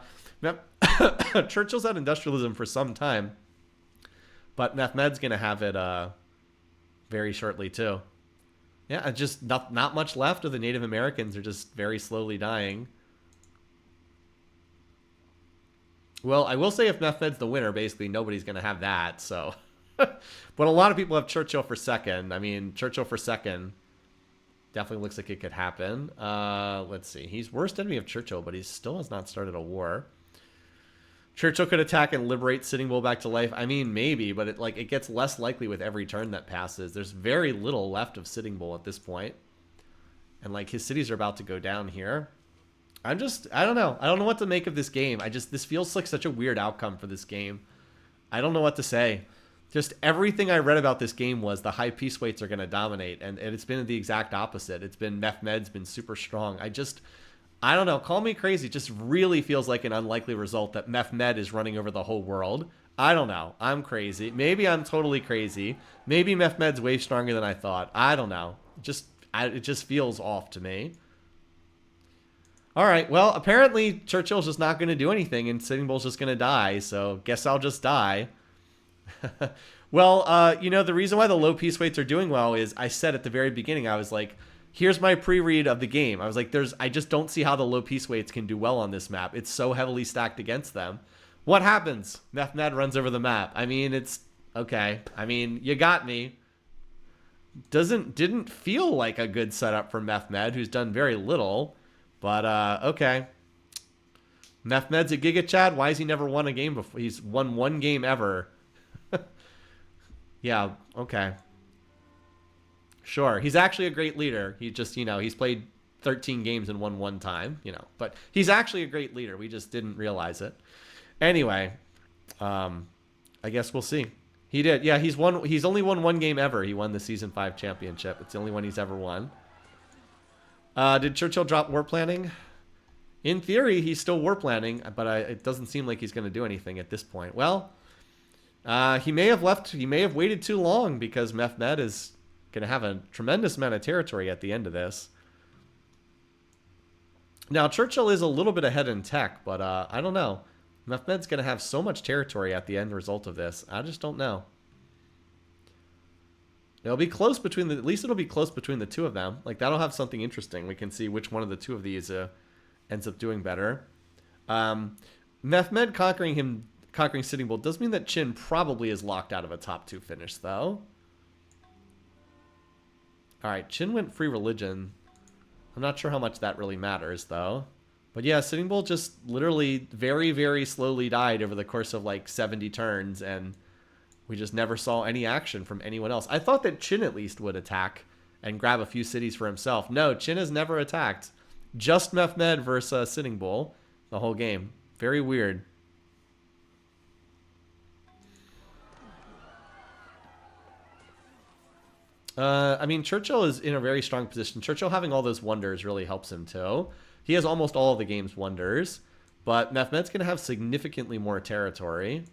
Churchill's had industrialism for some time, but Mehmed's going to have it very shortly too. Yeah, just not much left of the Native Americans are just very slowly dying. Well, I will say if Mehmed's the winner, basically nobody's going to have that, so... But a lot of people have Churchill for second. I mean, Churchill for second definitely looks like it could happen. Let's see. He's worst enemy of Churchill, but he still has not started a war. Churchill could attack and liberate Sitting Bull back to life. I mean, maybe, but it gets less likely with every turn that passes. There's very little left of Sitting Bull at this point. And, like, his cities are about to go down here. I don't know. I don't know what to make of this game. This feels like such a weird outcome for this game. I don't know what to say. Just everything I read about this game was the high piece weights are going to dominate, and it's been the exact opposite. It's been Mehmed's been super strong. I don't know. Call me crazy. It just really feels like an unlikely result that Mehmed is running over the whole world. I don't know. I'm crazy. Maybe I'm totally crazy. Maybe Mehmed's way stronger than I thought. I don't know. It just feels off to me. All right. Well, apparently Churchill's just not going to do anything, and Sitting Bull's just going to die. So guess I'll just die. Well, the reason why the low piece weights are doing well is I said at the very beginning, I was like, here's my pre-read of the game. I was like, I just don't see how the low piece weights can do well on this map. It's so heavily stacked against them. What happens? Mehmed runs over the map. I mean, it's okay. I mean, you got me. Didn't feel like a good setup for Mehmed, who's done very little, but okay. Mehmed's a Giga Chad. Why has he never won a game before? He's won one game ever. Yeah, okay. Sure. He's actually a great leader. He just, he's played 13 games and won one time, But he's actually a great leader. We just didn't realize it. Anyway, I guess we'll see. He did. Yeah, he's only won one game ever. He won the Season 5 championship. It's the only one he's ever won. Did Churchill drop war planning? In theory, he's still war planning, but it doesn't seem like he's going to do anything at this point. Well... he may have waited too long because Mehmed is going to have a tremendous amount of territory at the end of this. Now, Churchill is a little bit ahead in tech, but I don't know. Mehmed's going to have so much territory at the end result of this. I just don't know. It'll be close at least it'll be close between the two of them. Like, that'll have something interesting. We can see which one of the two of these ends up doing better. Mehmed conquering Sitting Bull does mean that Chin probably is locked out of a top 2 finish, though. All right, Chin went free religion. I'm not sure how much that really matters, though. But yeah, Sitting Bull just literally very, very slowly died over the course of like 70 turns, and we just never saw any action from anyone else. I thought that Chin at least would attack and grab a few cities for himself. No, Chin has never attacked. Just Mehmed versus Sitting Bull the whole game. Very weird. I mean, Churchill is in a very strong position. Churchill having all those wonders really helps him, too. He has almost all of the game's wonders, but Mehmed's going to have significantly more territory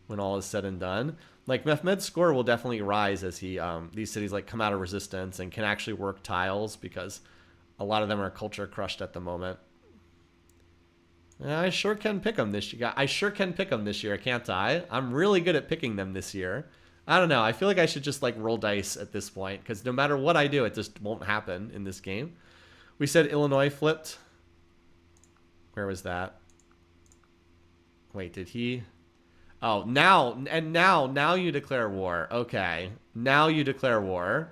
when all is said and done. Like, Mehmed's score will definitely rise as these cities, like, come out of resistance and can actually work tiles because a lot of them are culture crushed at the moment. I sure can pick them this year. Can't I? I'm really good at picking them this year. I don't know. I feel like I should just like roll dice at this point because no matter what I do, it just won't happen in this game. We said Illinois flipped. Where was that? Wait, did he? Oh, now you declare war. Okay. Now you declare war.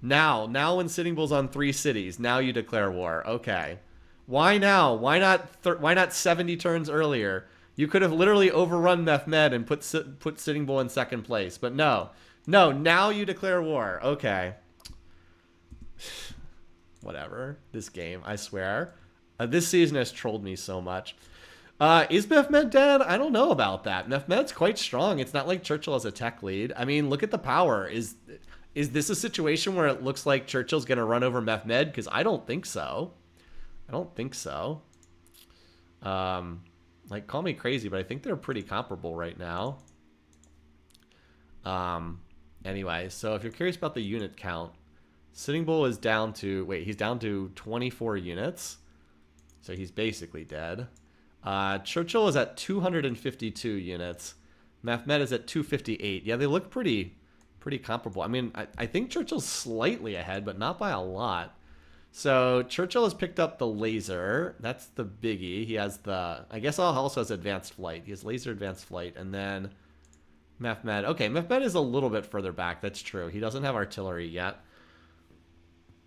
Now when Sitting Bull's on 3 cities, now you declare war. Okay. Why now? Why not 70 turns earlier? You could have literally overrun Mehmed and put Sitting Bull in 2nd place, but no. No, now you declare war. Okay. Whatever. This game, I swear. This season has trolled me so much. Is Mehmed dead? I don't know about that. Mehmed's quite strong. It's not like Churchill has a tech lead. I mean, look at the power. Is this a situation where it looks like Churchill's going to run over Mehmed? Because I don't think so. I don't think so. Like, call me crazy, but I think they're pretty comparable right now. Anyway, so if you're curious about the unit count, Sitting Bull is down to... Wait, he's down to 24 units. So he's basically dead. Churchill is at 252 units. Mehmed is at 258. Yeah, they look pretty comparable. I mean, I think Churchill's slightly ahead, but not by a lot. So Churchill has picked up the laser. That's the biggie. He has the... I guess also has advanced flight. He has laser advanced flight. And then Mehmed... Okay, Mehmed is a little bit further back. That's true. He doesn't have artillery yet.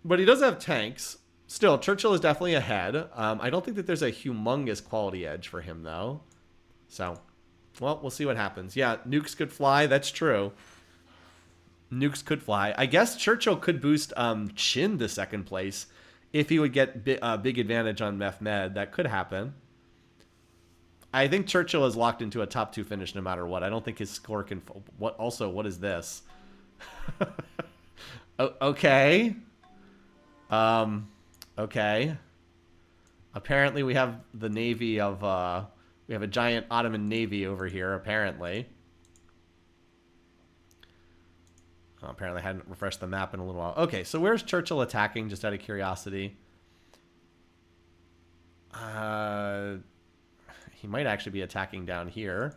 But he does have tanks. Still, Churchill is definitely ahead. I don't think that there's a humongous quality edge for him, though. So, well, we'll see what happens. Yeah, nukes could fly. That's true. Nukes could fly. I guess Churchill could boost Chin to 2nd place if he would get a big advantage on Mehmed. That could happen. I think Churchill is locked into a top 2 finish no matter what. I don't think his score can... What is this? Okay. Okay. Apparently we have the navy of... we have a giant Ottoman navy over here, apparently. Apparently I hadn't refreshed the map in a little while. Okay, so where's Churchill attacking, just out of curiosity? He might actually be attacking down here.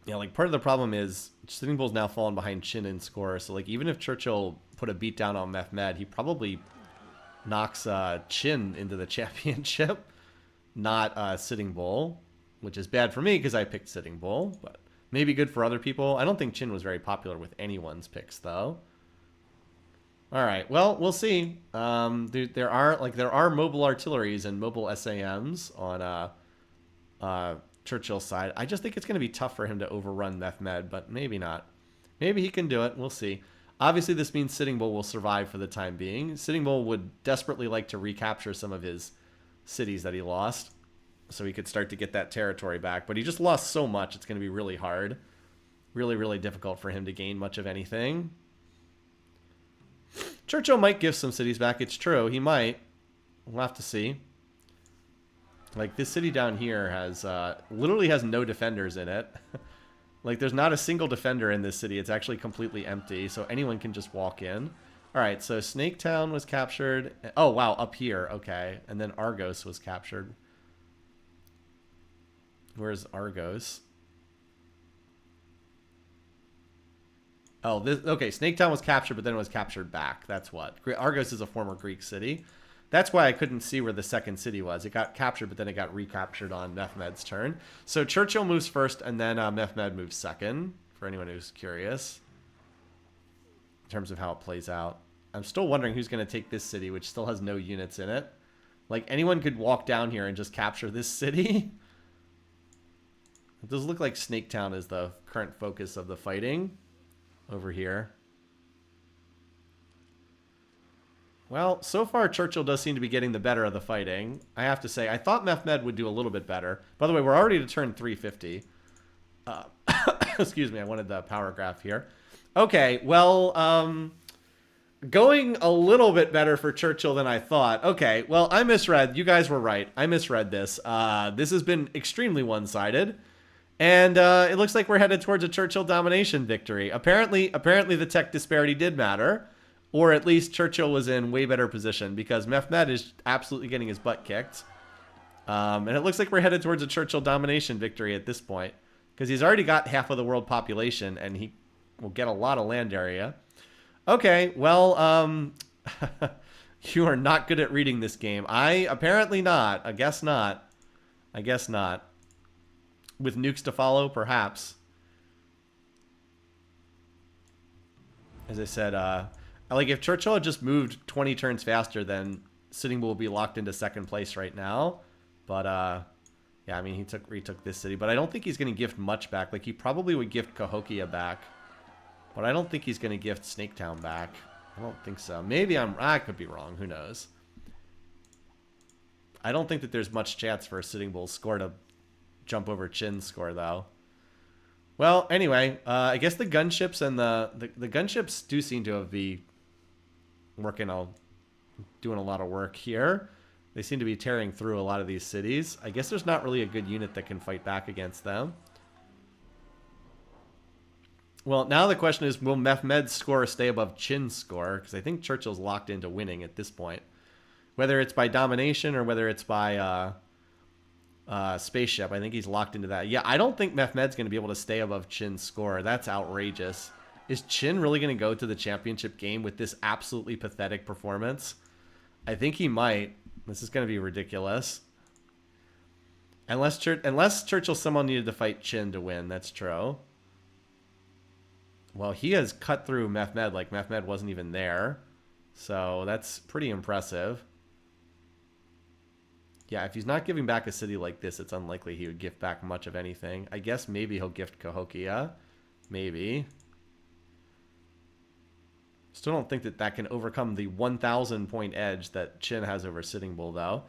Yeah, like, part of the problem is Sitting Bull's now fallen behind Chin in score. So, like, even if Churchill put a beat down on Mehmed, he probably knocks Chin into the championship, not Sitting Bull. Which is bad for me because I picked Sitting Bull, but maybe good for other people. I don't think Chin was very popular with anyone's picks, though. All right, well, we'll see. There are mobile artilleries and mobile SAMs on Churchill's side. I just think it's going to be tough for him to overrun Mehmed, but maybe not. Maybe he can do it. We'll see. Obviously, this means Sitting Bull will survive for the time being. Sitting Bull would desperately like to recapture some of his cities that he lost, so he could start to get that territory back. But he just lost so much, it's going to be really hard. Really, really difficult for him to gain much of anything. Churchill might give some cities back. It's true. He might. We'll have to see. Like, this city down here has... literally has no defenders in it. Like, there's not a single defender in this city. It's actually completely empty, so anyone can just walk in. All right, so Snaketown was captured. Oh, wow, up here. Okay. And then Argos was captured. Where's Argos? Oh, this... Okay, Snaketown was captured, but then it was captured back. That's what. Argos is a former Greek city. That's why I couldn't see where the 2nd city was. It got captured, but then it got recaptured on Mehmed's turn. So Churchill moves first, and then Mehmed moves 2nd, for anyone who's curious, in terms of how it plays out. I'm still wondering who's going to take this city, which still has no units in it. Like, anyone could walk down here and just capture this city. It does look like Snaketown is the current focus of the fighting over here. Well, so far Churchill does seem to be getting the better of the fighting. I have to say, I thought Mehmed would do a little bit better. By the way, we're already to turn 350. Excuse me, I wanted the power graph here. Okay, well, going a little bit better for Churchill than I thought. Okay, well, I misread. You guys were right. I misread this. This has been extremely one-sided. And it looks like we're headed towards a Churchill domination victory. Apparently the tech disparity did matter. Or at least Churchill was in way better position, because Mehmed is absolutely getting his butt kicked. And it looks like we're headed towards a Churchill domination victory at this point, because he's already got half of the world population, and he will get a lot of land area. Okay, well, you are not good at reading this game. Apparently not. I guess not. I guess not. With nukes to follow, perhaps. As I said, like if Churchill had just moved 20 turns faster, then Sitting Bull will be locked into second place right now. But yeah, I mean he retook this city, but I don't think he's going to gift much back. Like he probably would gift Cahokia back, but I don't think he's going to gift Snaketown back. I don't think so. Maybe I could be wrong. Who knows? I don't think that there's much chance for a Sitting Bull's score to jump over Chin's score though. Well, anyway, I guess the gunships and the gunships do seem to be doing a lot of work here. They seem to be tearing through a lot of these cities. I guess there's not really a good unit that can fight back against them. Well, now the question is, will Mehmed's score stay above Chin's score? Because I think Churchill's locked into winning at this point. Whether it's by domination or whether it's by spaceship, I think he's locked into that. Yeah, I don't think Mehmed's going to be able to stay above Chin's score. That's outrageous. Is Chin really going to go to the championship game with this absolutely pathetic performance? I think he might. This is going to be ridiculous. Unless Churchill somehow needed to fight Chin to win. That's true. Well, he has cut through Mehmed like Mehmed wasn't even there. So that's pretty impressive. Yeah, if he's not giving back a city like this, it's unlikely he would gift back much of anything. I guess maybe he'll gift Cahokia. Maybe. Still don't think that can overcome the 1,000 point edge that Chin has over Sitting Bull, though.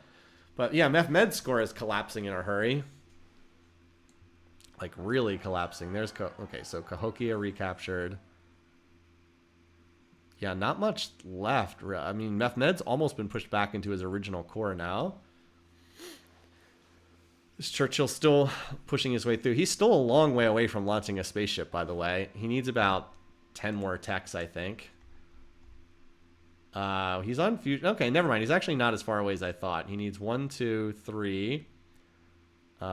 But yeah, Mehmed's score is collapsing in a hurry. Like, really collapsing. There's okay, so Cahokia recaptured. Yeah, not much left. I mean, Mehmed's almost been pushed back into his original core now. Is Churchill still pushing his way through? He's still a long way away from launching a spaceship, by the way. He needs about 10 more techs, I think. He's on fusion. Okay, never mind. He's actually not as far away as I thought. He needs 1, 2, 3. He'll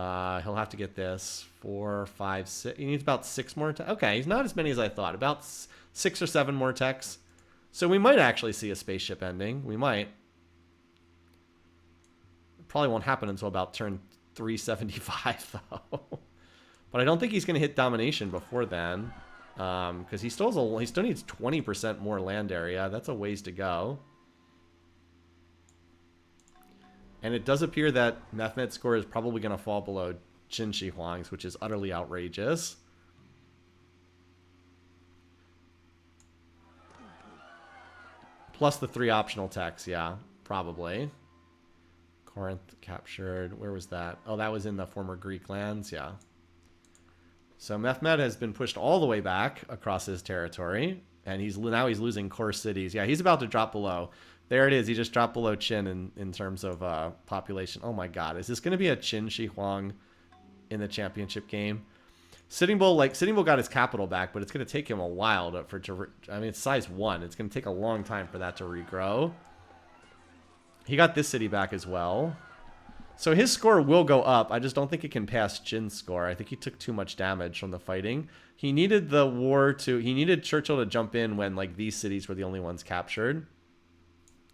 have to get this 4, 5, 6. He needs about 6 more techs. Okay, he's not as many as I thought. About 6 or 7 more techs. So we might actually see a spaceship ending. We might. It probably won't happen until about turn 375 though. But I don't think he's going to hit domination before then. Because he still needs 20% more land area. That's a ways to go. And it does appear that Mehmed's score is probably going to fall below Qin Shi Huang's, which is utterly outrageous. Plus the 3 optional techs, yeah, probably. Corinth captured. Where was that? Oh, that was in the former Greek lands, yeah. So Mehmed has been pushed all the way back across his territory, and now he's losing core cities. Yeah, he's about to drop below. There it is. He just dropped below Qin in terms of population. Oh my God, is this going to be a Qin Shi Huang in the championship game? Sitting Bull got his capital back, but it's going to take him a while I mean, it's size 1. It's going to take a long time for that to regrow. He got this city back as well. So his score will go up. I just don't think it can pass Qin's score. I think he took too much damage from the fighting. He needed he needed Churchill to jump in when like these cities were the only ones captured.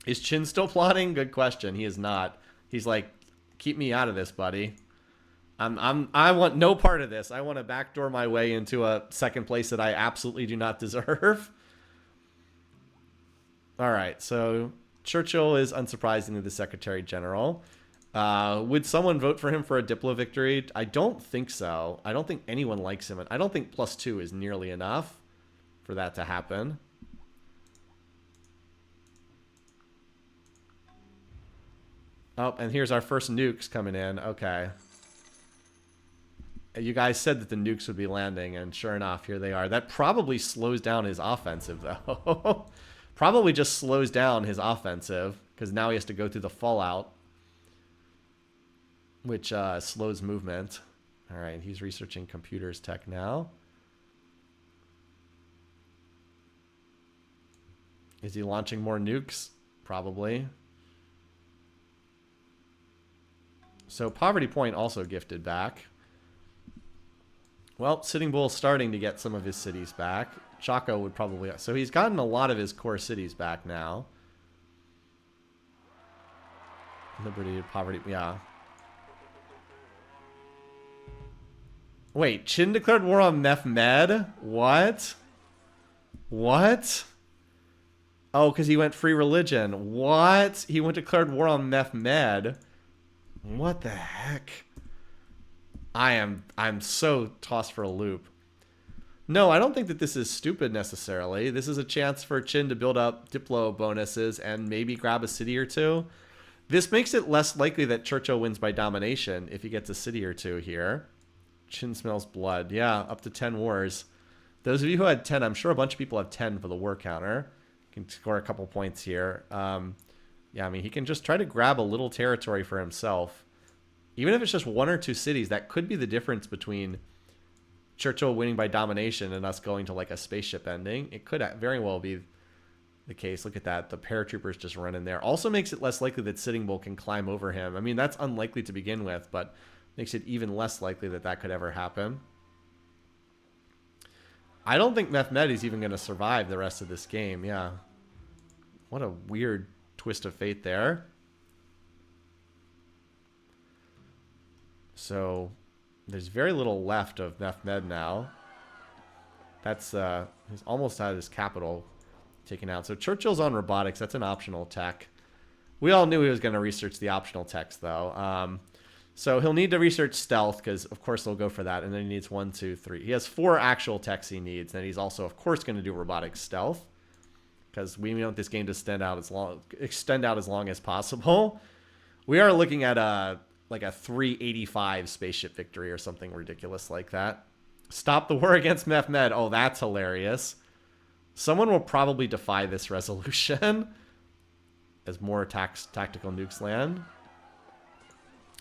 Is Qin still plotting? Good question. He is not. He's like, keep me out of this, buddy. I want no part of this. I want to backdoor my way into a second place that I absolutely do not deserve. All right, so Churchill is unsurprisingly the Secretary General. Would someone vote for him for a Diplo victory? I don't think so. I don't think anyone likes him. I don't think +2 is nearly enough for that to happen. Oh, and here's our first nukes coming in. Okay. You guys said that the nukes would be landing, and sure enough, here they are. That probably slows down his offensive, though. Probably just slows down his offensive, because now he has to go through the fallout, which slows movement. All right, he's researching computers tech now. Is he launching more nukes? Probably. So Poverty Point also gifted back. Well, Sitting Bull starting to get some of his cities back. Chaco would probably... So he's gotten a lot of his core cities back now. Liberty, poverty, yeah. Wait, Qin declared war on Mehmed? What? What? Oh, because he went free religion. What? He went declared war on Mehmed. What the heck? I'm so tossed for a loop. No, I don't think that this is stupid necessarily. This is a chance for Qin to build up Diplo bonuses and maybe grab a city or two. This makes it less likely that Churchill wins by domination if he gets a city or two here. Qin smells blood. Yeah, up to 10 wars. Those of you who had 10, I'm sure a bunch of people have 10 for the war counter. Can score a couple points here. Yeah, I mean, he can just try to grab a little territory for himself. Even if it's just 1 or 2 cities, that could be the difference between Churchill winning by domination and us going to like a spaceship ending. It could very well be the case. Look at that. The paratroopers just run in there. Also makes it less likely that Sitting Bull can climb over him. I mean, that's unlikely to begin with, but makes it even less likely that that could ever happen. I don't think Mehmed is even going to survive the rest of this game. Yeah. What a weird twist of fate there. So there's very little left of Mehmed now. That's he's almost had his capital taken out. So Churchill's on robotics. That's an optional tech. We all knew he was going to research the optional techs, though. So he'll need to research stealth, because, of course, they'll go for that. And then he needs 1, 2, 3. He has 4 actual techs he needs. And he's also, of course, going to do robotics stealth, because we want this game to extend out as long as possible. We are looking at like a 385 spaceship victory or something ridiculous like that. Stop the war against Mehmed. Oh, that's hilarious. Someone will probably defy this resolution as more tactical nukes land.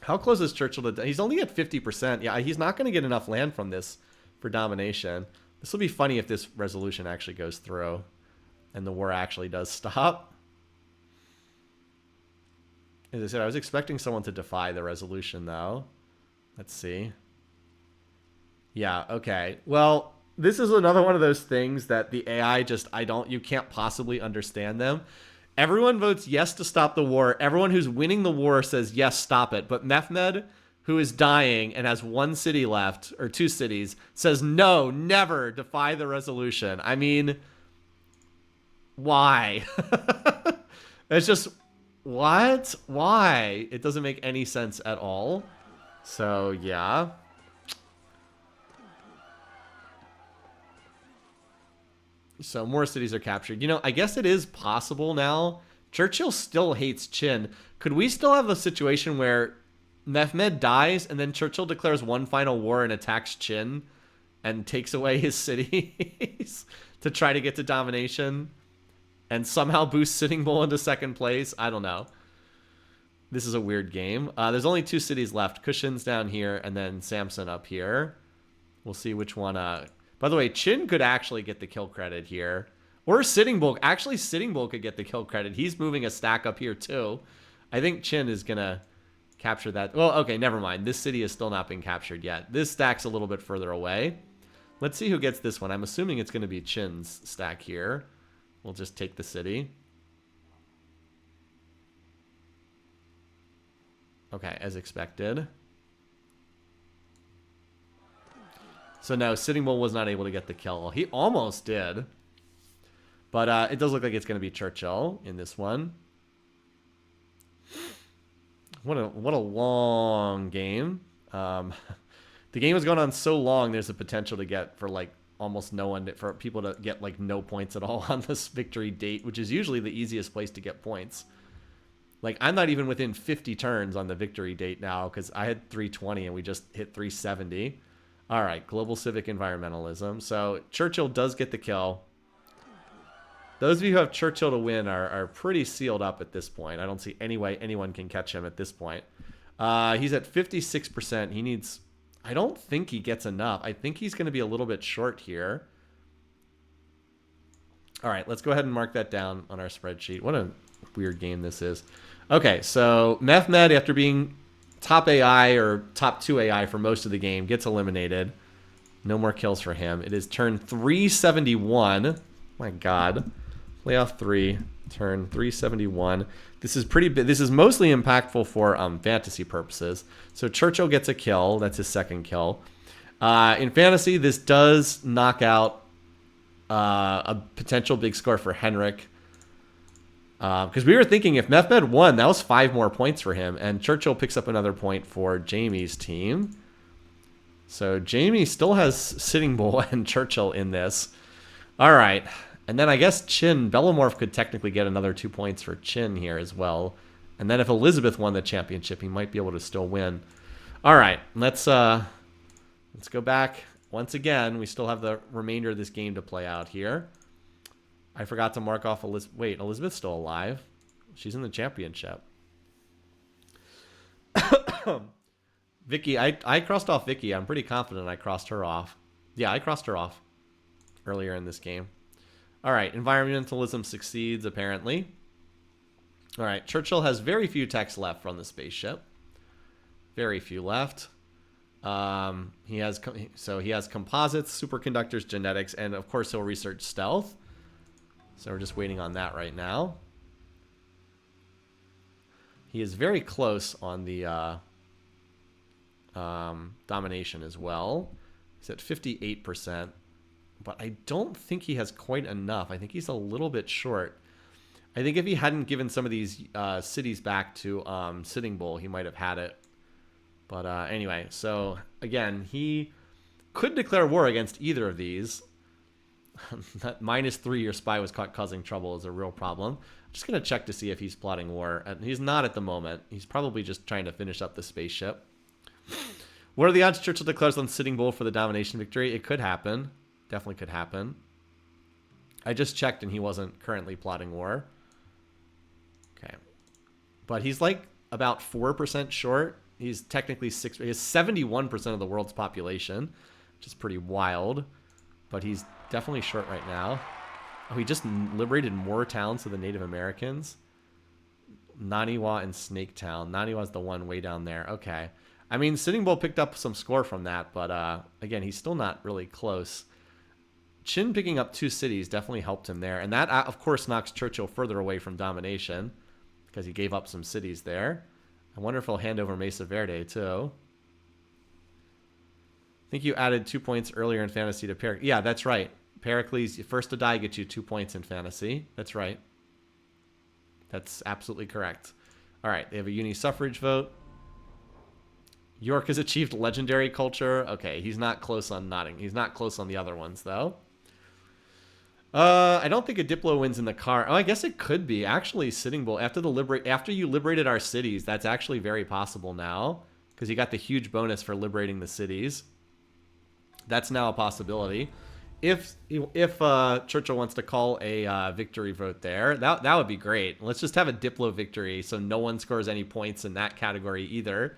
How close is Churchill to... He's only at 50%. Yeah, he's not going to get enough land from this for domination. This will be funny if this resolution actually goes through and the war actually does stop. As I said, I was expecting someone to defy the resolution, though. Let's see. Yeah, okay. Well, this is another one of those things that the AI just... You can't possibly understand them. Everyone votes yes to stop the war. Everyone who's winning the war says yes, stop it. But Mehmed, who is dying and has 1 city left, or 2 cities, says no, never, defy the resolution. I mean, why? It's just, what? Why? It doesn't make any sense at all. So, yeah. So more cities are captured. You know, I guess it is possible now. Churchill still hates Qin. Could we still have a situation where Mehmed dies and then Churchill declares one final war and attacks Qin and takes away his cities to try to get to domination and somehow boost Sitting Bull into second place? I don't know. This is a weird game. There's only 2 cities left. Cushin's down here and then Samson up here. We'll see which one... By the way, Qin could actually get the kill credit here. Or Sitting Bull. Actually, Sitting Bull could get the kill credit. He's moving a stack up here, too. I think Qin is going to capture that. Well, okay, never mind. This city has still not been captured yet. This stack's a little bit further away. Let's see who gets this one. I'm assuming it's going to be Qin's stack here. We'll just take the city. Okay, as expected. So no, Sitting Bull was not able to get the kill. He almost did. But it does look like it's going to be Churchill in this one. What a long game. The game has gone on so long, there's a potential to get for like almost no one, for people to get like no points at all on this victory date, which is usually the easiest place to get points. Like, I'm not even within 50 turns on the victory date now because I had 320 and we just hit 370. All right, global civic environmentalism. So Churchill does get the kill. Those of you who have Churchill to win are pretty sealed up at this point. I don't see any way anyone can catch him at this point. He's at 56%. He needs... I don't think he gets enough. I think he's going to be a little bit short here. All right, let's go ahead and mark that down on our spreadsheet. What a weird game this is. Okay, so Mehmed, after being top AI or top 2 AI for most of the game, gets eliminated. No more kills for him. It is turn 371. My God. Playoff 3, turn 371. This is pretty big. This is mostly impactful for fantasy purposes. So Churchill gets a kill. That's his second kill. In fantasy, this does knock out a potential big score for Henrik. Because we were thinking if Mehmed won, that was 5 more points for him. And Churchill picks up another point for Jamie's team. So Jamie still has Sitting Bull and Churchill in this. All right. And then I guess Chin, Bellamorph could technically get another 2 points for Chin here as well. And then if Elizabeth won the championship, he might be able to still win. All right. Let's go back. Once again, we still have the remainder of this game to play out here. I forgot to mark off Elizabeth. Wait, Elizabeth's still alive. She's in the championship. Vicky, I crossed off Vicky. I'm pretty confident I crossed her off. Yeah, I crossed her off earlier in this game. All right, environmentalism succeeds, apparently. All right, Churchill has very few techs left from the spaceship. Very few left. He has composites, superconductors, genetics, and of course he'll research stealth. So we're just waiting on that right now. He is very close on the domination as well. He's at 58%, but I don't think he has quite enough. I think he's a little bit short. I think if he hadn't given some of these cities back to Sitting Bull, he might have had it. But anyway, so again, he could declare war against either of these. That -3 your spy was caught causing trouble is a real problem. I'm just going to check to see if he's plotting war. He's not at the moment. He's probably just trying to finish up the spaceship. What are the odds Churchill declares on Sitting Bull for the domination victory? It could happen. Definitely could happen. I just checked and he wasn't currently plotting war. Okay. But he's like about 4% short. He's technically he has 71% of the world's population, which is pretty wild. But he's definitely short right now. Oh, he just liberated more towns to the Native Americans. Naniwa and Snaketown. Naniwa's the one way down there. Okay. I mean, Sitting Bull picked up some score from that, but again, he's still not really close. Chin picking up 2 cities definitely helped him there. And that, of course, knocks Churchill further away from domination because he gave up some cities there. I wonder if he'll hand over Mesa Verde, too. I think you added 2 points earlier in fantasy to Pericles. Yeah, that's right. Pericles, first to die gets you 2 points in fantasy. That's right. That's absolutely correct. All right, they have a uni-suffrage vote. York has achieved legendary culture. Okay, he's not close on Notting. He's not close on the other ones, though. I don't think a Diplo wins in the car. Oh, I guess it could be. Actually, Sitting Bull, after you liberated our cities, that's actually very possible now because you got the huge bonus for liberating the cities. That's now a possibility. If Churchill wants to call a victory vote there, that would be great. Let's just have a Diplo victory so no one scores any points in that category either.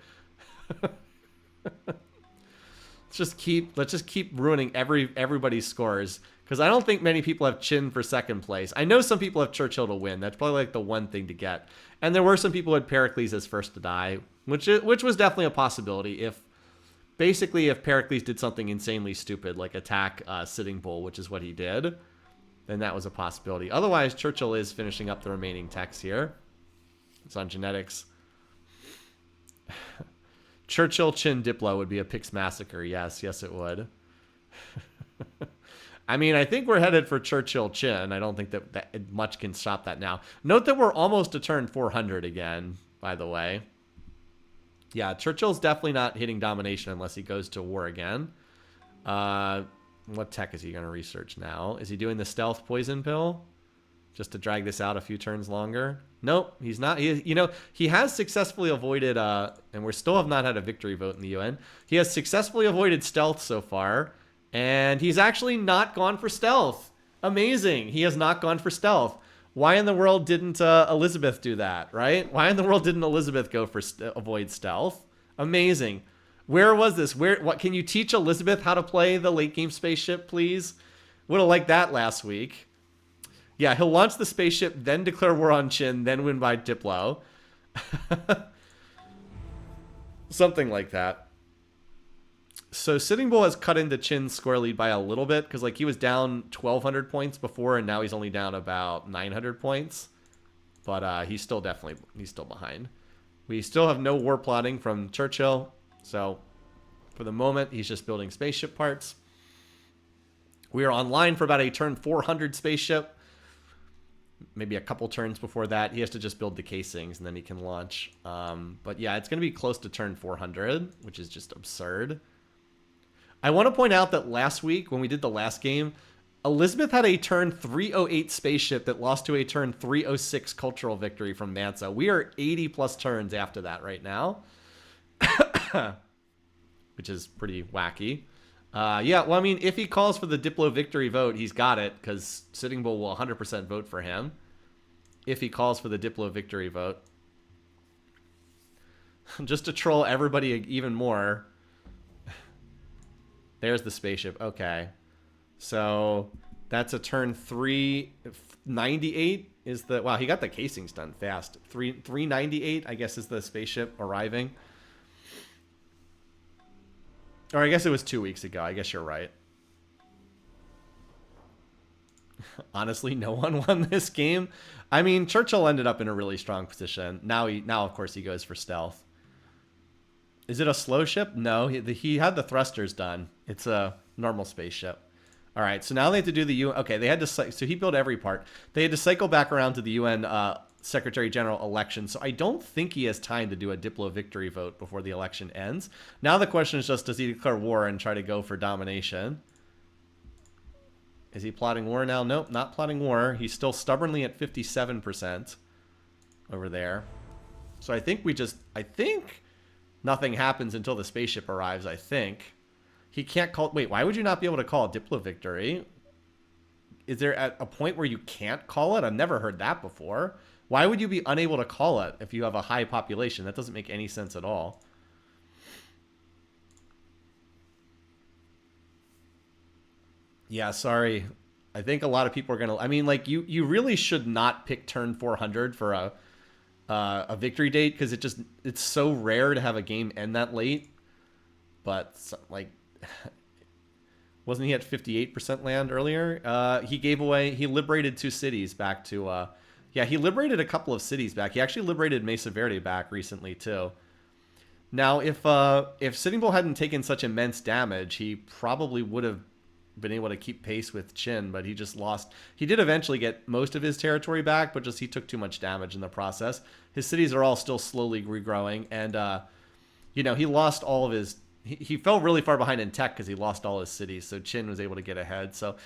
Let's just keep ruining everybody's scores because I don't think many people have Chin for second place. I know some people have Churchill to win. That's probably like the one thing to get. And there were some people who had Pericles as first to die, which was definitely a possibility if Pericles did something insanely stupid like attack Sitting Bull, which is what he did, then that was a possibility. Otherwise, Churchill is finishing up the remaining techs here. It's on genetics. Churchill, Chin, Diplo would be a Pix massacre. Yes, it would. I mean, I think we're headed for Churchill, Chin. I don't think that much can stop that now. Note that we're almost to turn 400 again, by the way. Yeah, Churchill's definitely not hitting domination unless he goes to war again. What tech is he going to research now? Is he doing the stealth poison pill? Just to drag this out a few turns longer? Nope, he's not. He has successfully avoided, and we still have not had a victory vote in the UN. He has successfully avoided stealth so far, and he's actually not gone for stealth. Amazing. He has not gone for stealth. Why in the world didn't Elizabeth do that, right? Why in the world didn't Elizabeth go for avoid stealth? Amazing. Where was this? What can you teach Elizabeth how to play the late game spaceship, please? Would have liked that last week. Yeah, he'll launch the spaceship, then declare war on Chin, then win by Diplo. Something like that. So Sitting Bull has cut into Chin's score lead by a little bit because like he was down 1,200 points before, and now he's only down about 900 points. But he's still behind. We still have no war plotting from Churchill, so for the moment he's just building spaceship parts. We are online for about a turn 400 spaceship. Maybe a couple turns before that. He has to just build the casings and then he can launch. But yeah, it's going to be close to turn 400, which is just absurd. I want to point out that last week when we did the last game, Elizabeth had a turn 308 spaceship that lost to a turn 306 cultural victory from Mansa. We are 80 plus turns after that right now, which is pretty wacky. Yeah, well, I mean, if he calls for the Diplo victory vote, he's got it because Sitting Bull will 100% vote for him. If he calls for the Diplo victory vote. Just to troll everybody even more. There's the spaceship. Okay. So that's a turn 398 is the... Wow, he got the casings done fast. 398, I guess, is the spaceship arriving. Or I guess it was 2 weeks ago. I guess you're right. Honestly, no one won this game. I mean, Churchill ended up in a really strong position. Now, of course, he goes for stealth. Is it a slow ship? No, he had the thrusters done. It's a normal spaceship. All right, so now they have to do the UN. Okay, they had to. So he built every part. They had to cycle back around to the UN Secretary General election. So I don't think he has time to do a Diplo victory vote before the election ends. Now the question is just, does he declare war and try to go for domination? Is he plotting war now? Nope, not plotting war. He's still stubbornly at 57% over there. So I think nothing happens until the spaceship arrives, I think. He can't call... Wait, why would you not be able to call a Diplo victory? Is there at a point where you can't call it? I've never heard that before. Why would you be unable to call it if you have a high population? That doesn't make any sense at all. Yeah, sorry. I think a lot of people are going to... I mean, like, you really should not pick turn 400 for a victory date because it's so rare to have a game end that late. But, like... Wasn't he at 58% land earlier? He liberated 2 cities back to... yeah, he liberated a couple of cities back. He actually liberated Mesa Verde back recently, too. Now, if Sitting Bull hadn't taken such immense damage, he probably would have been able to keep pace with Chin, but he just lost. He did eventually get most of his territory back, but just he took too much damage in the process. His cities are all still slowly regrowing, and, he lost all of his... He fell really far behind in tech because he lost all his cities, so Chin was able to get ahead. So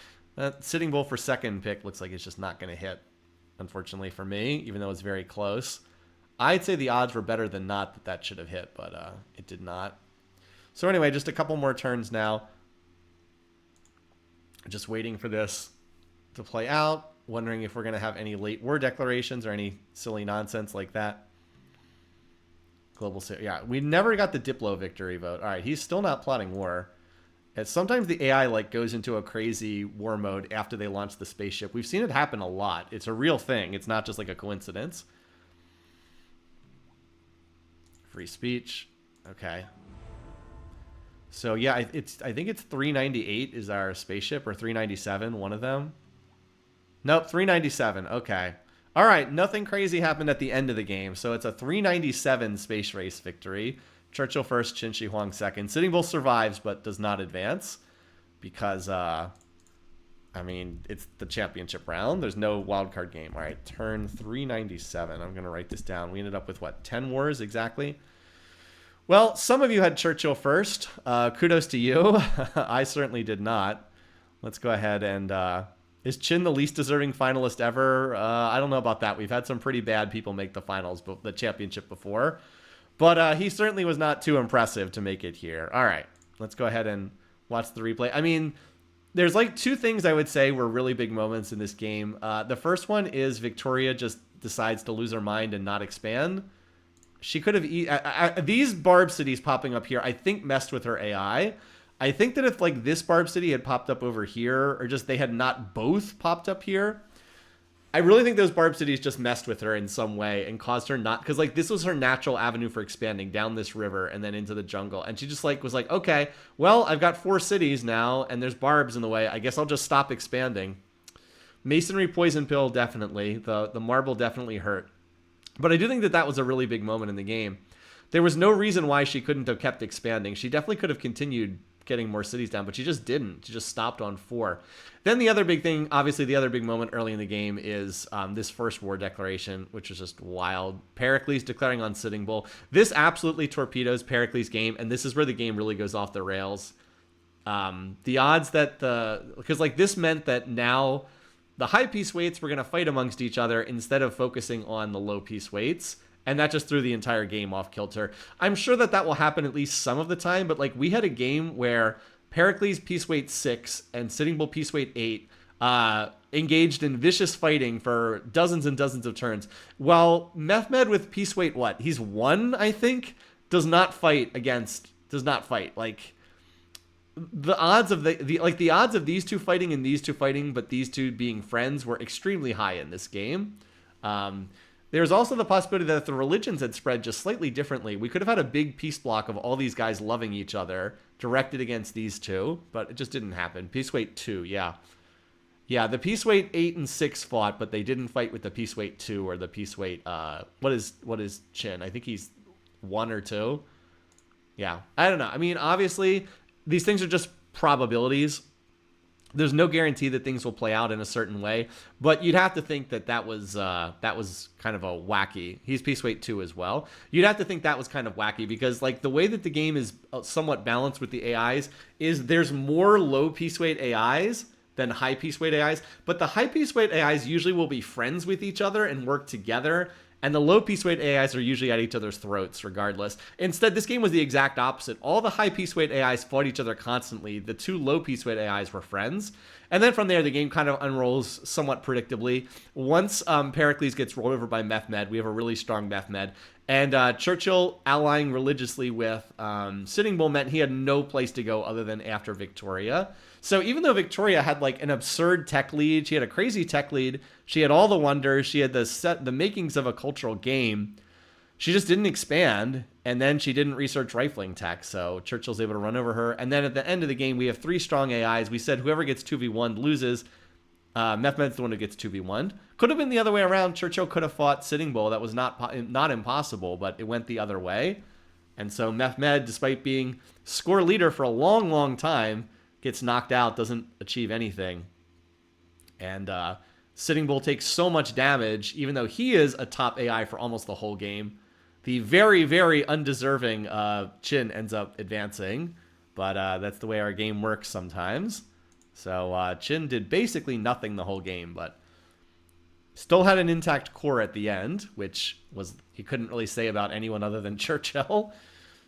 Sitting Bull for second pick looks like it's just not going to hit, unfortunately for me, even though it's very close. I'd say the odds were better than not that should have hit, but it did not. So anyway, just a couple more turns now. Just waiting for this to play out, wondering if we're going to have any late war declarations or any silly nonsense like that. Yeah, we never got the Diplo victory vote. All right, he's still not plotting war. And sometimes the AI like goes into a crazy war mode after they launch the spaceship. We've seen it happen a lot. It's a real thing. It's not just like a coincidence. Free speech. Okay. So yeah, I think it's 398 is our spaceship, or 397, one of them. Nope, 397. Okay. All right, nothing crazy happened at the end of the game, so it's a 397 space race victory. Churchill first, Qin Shi Huang second. Sitting Bull survives but does not advance because, I mean, it's the championship round. There's no wildcard game. All right, turn 397. I'm going to write this down. We ended up with, what, 10 wars exactly? Well, some of you had Churchill first. Kudos to you. I certainly did not. Let's go ahead and... Is Chin the least deserving finalist ever? I don't know about that. We've had some pretty bad people make the finals, the championship before. But he certainly was not too impressive to make it here. All right, let's go ahead and watch the replay. I mean, there's like 2 things I would say were really big moments in this game. The first one is Victoria just decides to lose her mind and not expand. She could have... these Barb cities popping up here, I think, messed with her AI. I think that if like this Barb city had popped up over here, or just they had not both popped up here, I really think those Barb cities just messed with her in some way and caused her not, because like this was her natural avenue for expanding down this river and then into the jungle, and she just like was like, okay, well, I've got 4 cities now and there's barbs in the way, I guess I'll just stop expanding. Masonry poison pill, definitely. The marble definitely hurt, but I do think that that was a really big moment in the game. There was no reason why she couldn't have kept expanding. She definitely could have continued getting more cities down, but she just didn't. She just stopped on 4. Then the other big thing, obviously the other big moment early in the game is this first war declaration, which was just wild. Pericles declaring on Sitting Bull. This absolutely torpedoes Pericles' game, and this is where the game really goes off the rails. The odds that because like this meant that now the high piece weights were going to fight amongst each other instead of focusing on the low piece weights. And that just threw the entire game off kilter. I'm sure that that will happen at least some of the time, but like we had a game where Pericles piece weight 6 and Sitting Bull piece weight 8 engaged in vicious fighting for dozens and dozens of turns, while Mehmed with piece weight what? He's 1, I think, does not fight. Like the odds of the odds of these two fighting and these two fighting, but these two being friends, were extremely high in this game. There's also the possibility that if the religions had spread just slightly differently, we could have had a big peace block of all these guys loving each other directed against these two, but it just didn't happen. Peace weight 2, yeah. Yeah, the peace weight 8 and 6 fought, but they didn't fight with the peace weight 2 or the peace weight, what is Chin? I think he's 1 or 2. Yeah, I don't know. I mean, obviously, these things are just probabilities. There's no guarantee that things will play out in a certain way, but you'd have to think that that was kind of a wacky. He's piece weight 2 as well. You'd have to think that was kind of wacky because like the way that the game is somewhat balanced with the AIs is there's more low piece weight AIs than high piece weight AIs, but the high piece weight AIs usually will be friends with each other and work together. And the low piece weight AIs are usually at each other's throats regardless. Instead, this game was the exact opposite. All the high piece weight AIs fought each other constantly. The 2 low piece weight AIs were friends. And then from there, the game kind of unrolls somewhat predictably. Once Pericles gets rolled over by Mehmed, we have a really strong Mehmed. And Churchill allying religiously with Sitting Bull meant he had no place to go other than after Victoria. So even though Victoria had like an absurd tech lead, she had a crazy tech lead, she had all the wonders, she had the makings of a cultural game, she just didn't expand, and then she didn't research rifling tech, so Churchill's able to run over her. And then at the end of the game, we have 3 strong AIs. We said whoever gets 2v1 loses. Mehmed's the one who gets 2v1. Could have been the other way around. Churchill could have fought Sitting Bull. That was not impossible, but it went the other way. And so Mehmed, despite being score leader for a long, long time, gets knocked out, doesn't achieve anything. And Sitting Bull takes so much damage, even though he is a top AI for almost the whole game. The very, very undeserving Chin ends up advancing, but that's the way our game works sometimes. So Chin did basically nothing the whole game, but still had an intact core at the end, which was he couldn't really say about anyone other than Churchill.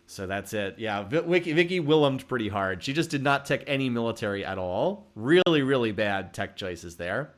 So that's it. Yeah, Vicky Willemed pretty hard. She just did not tech any military at all. Really, really bad tech choices there.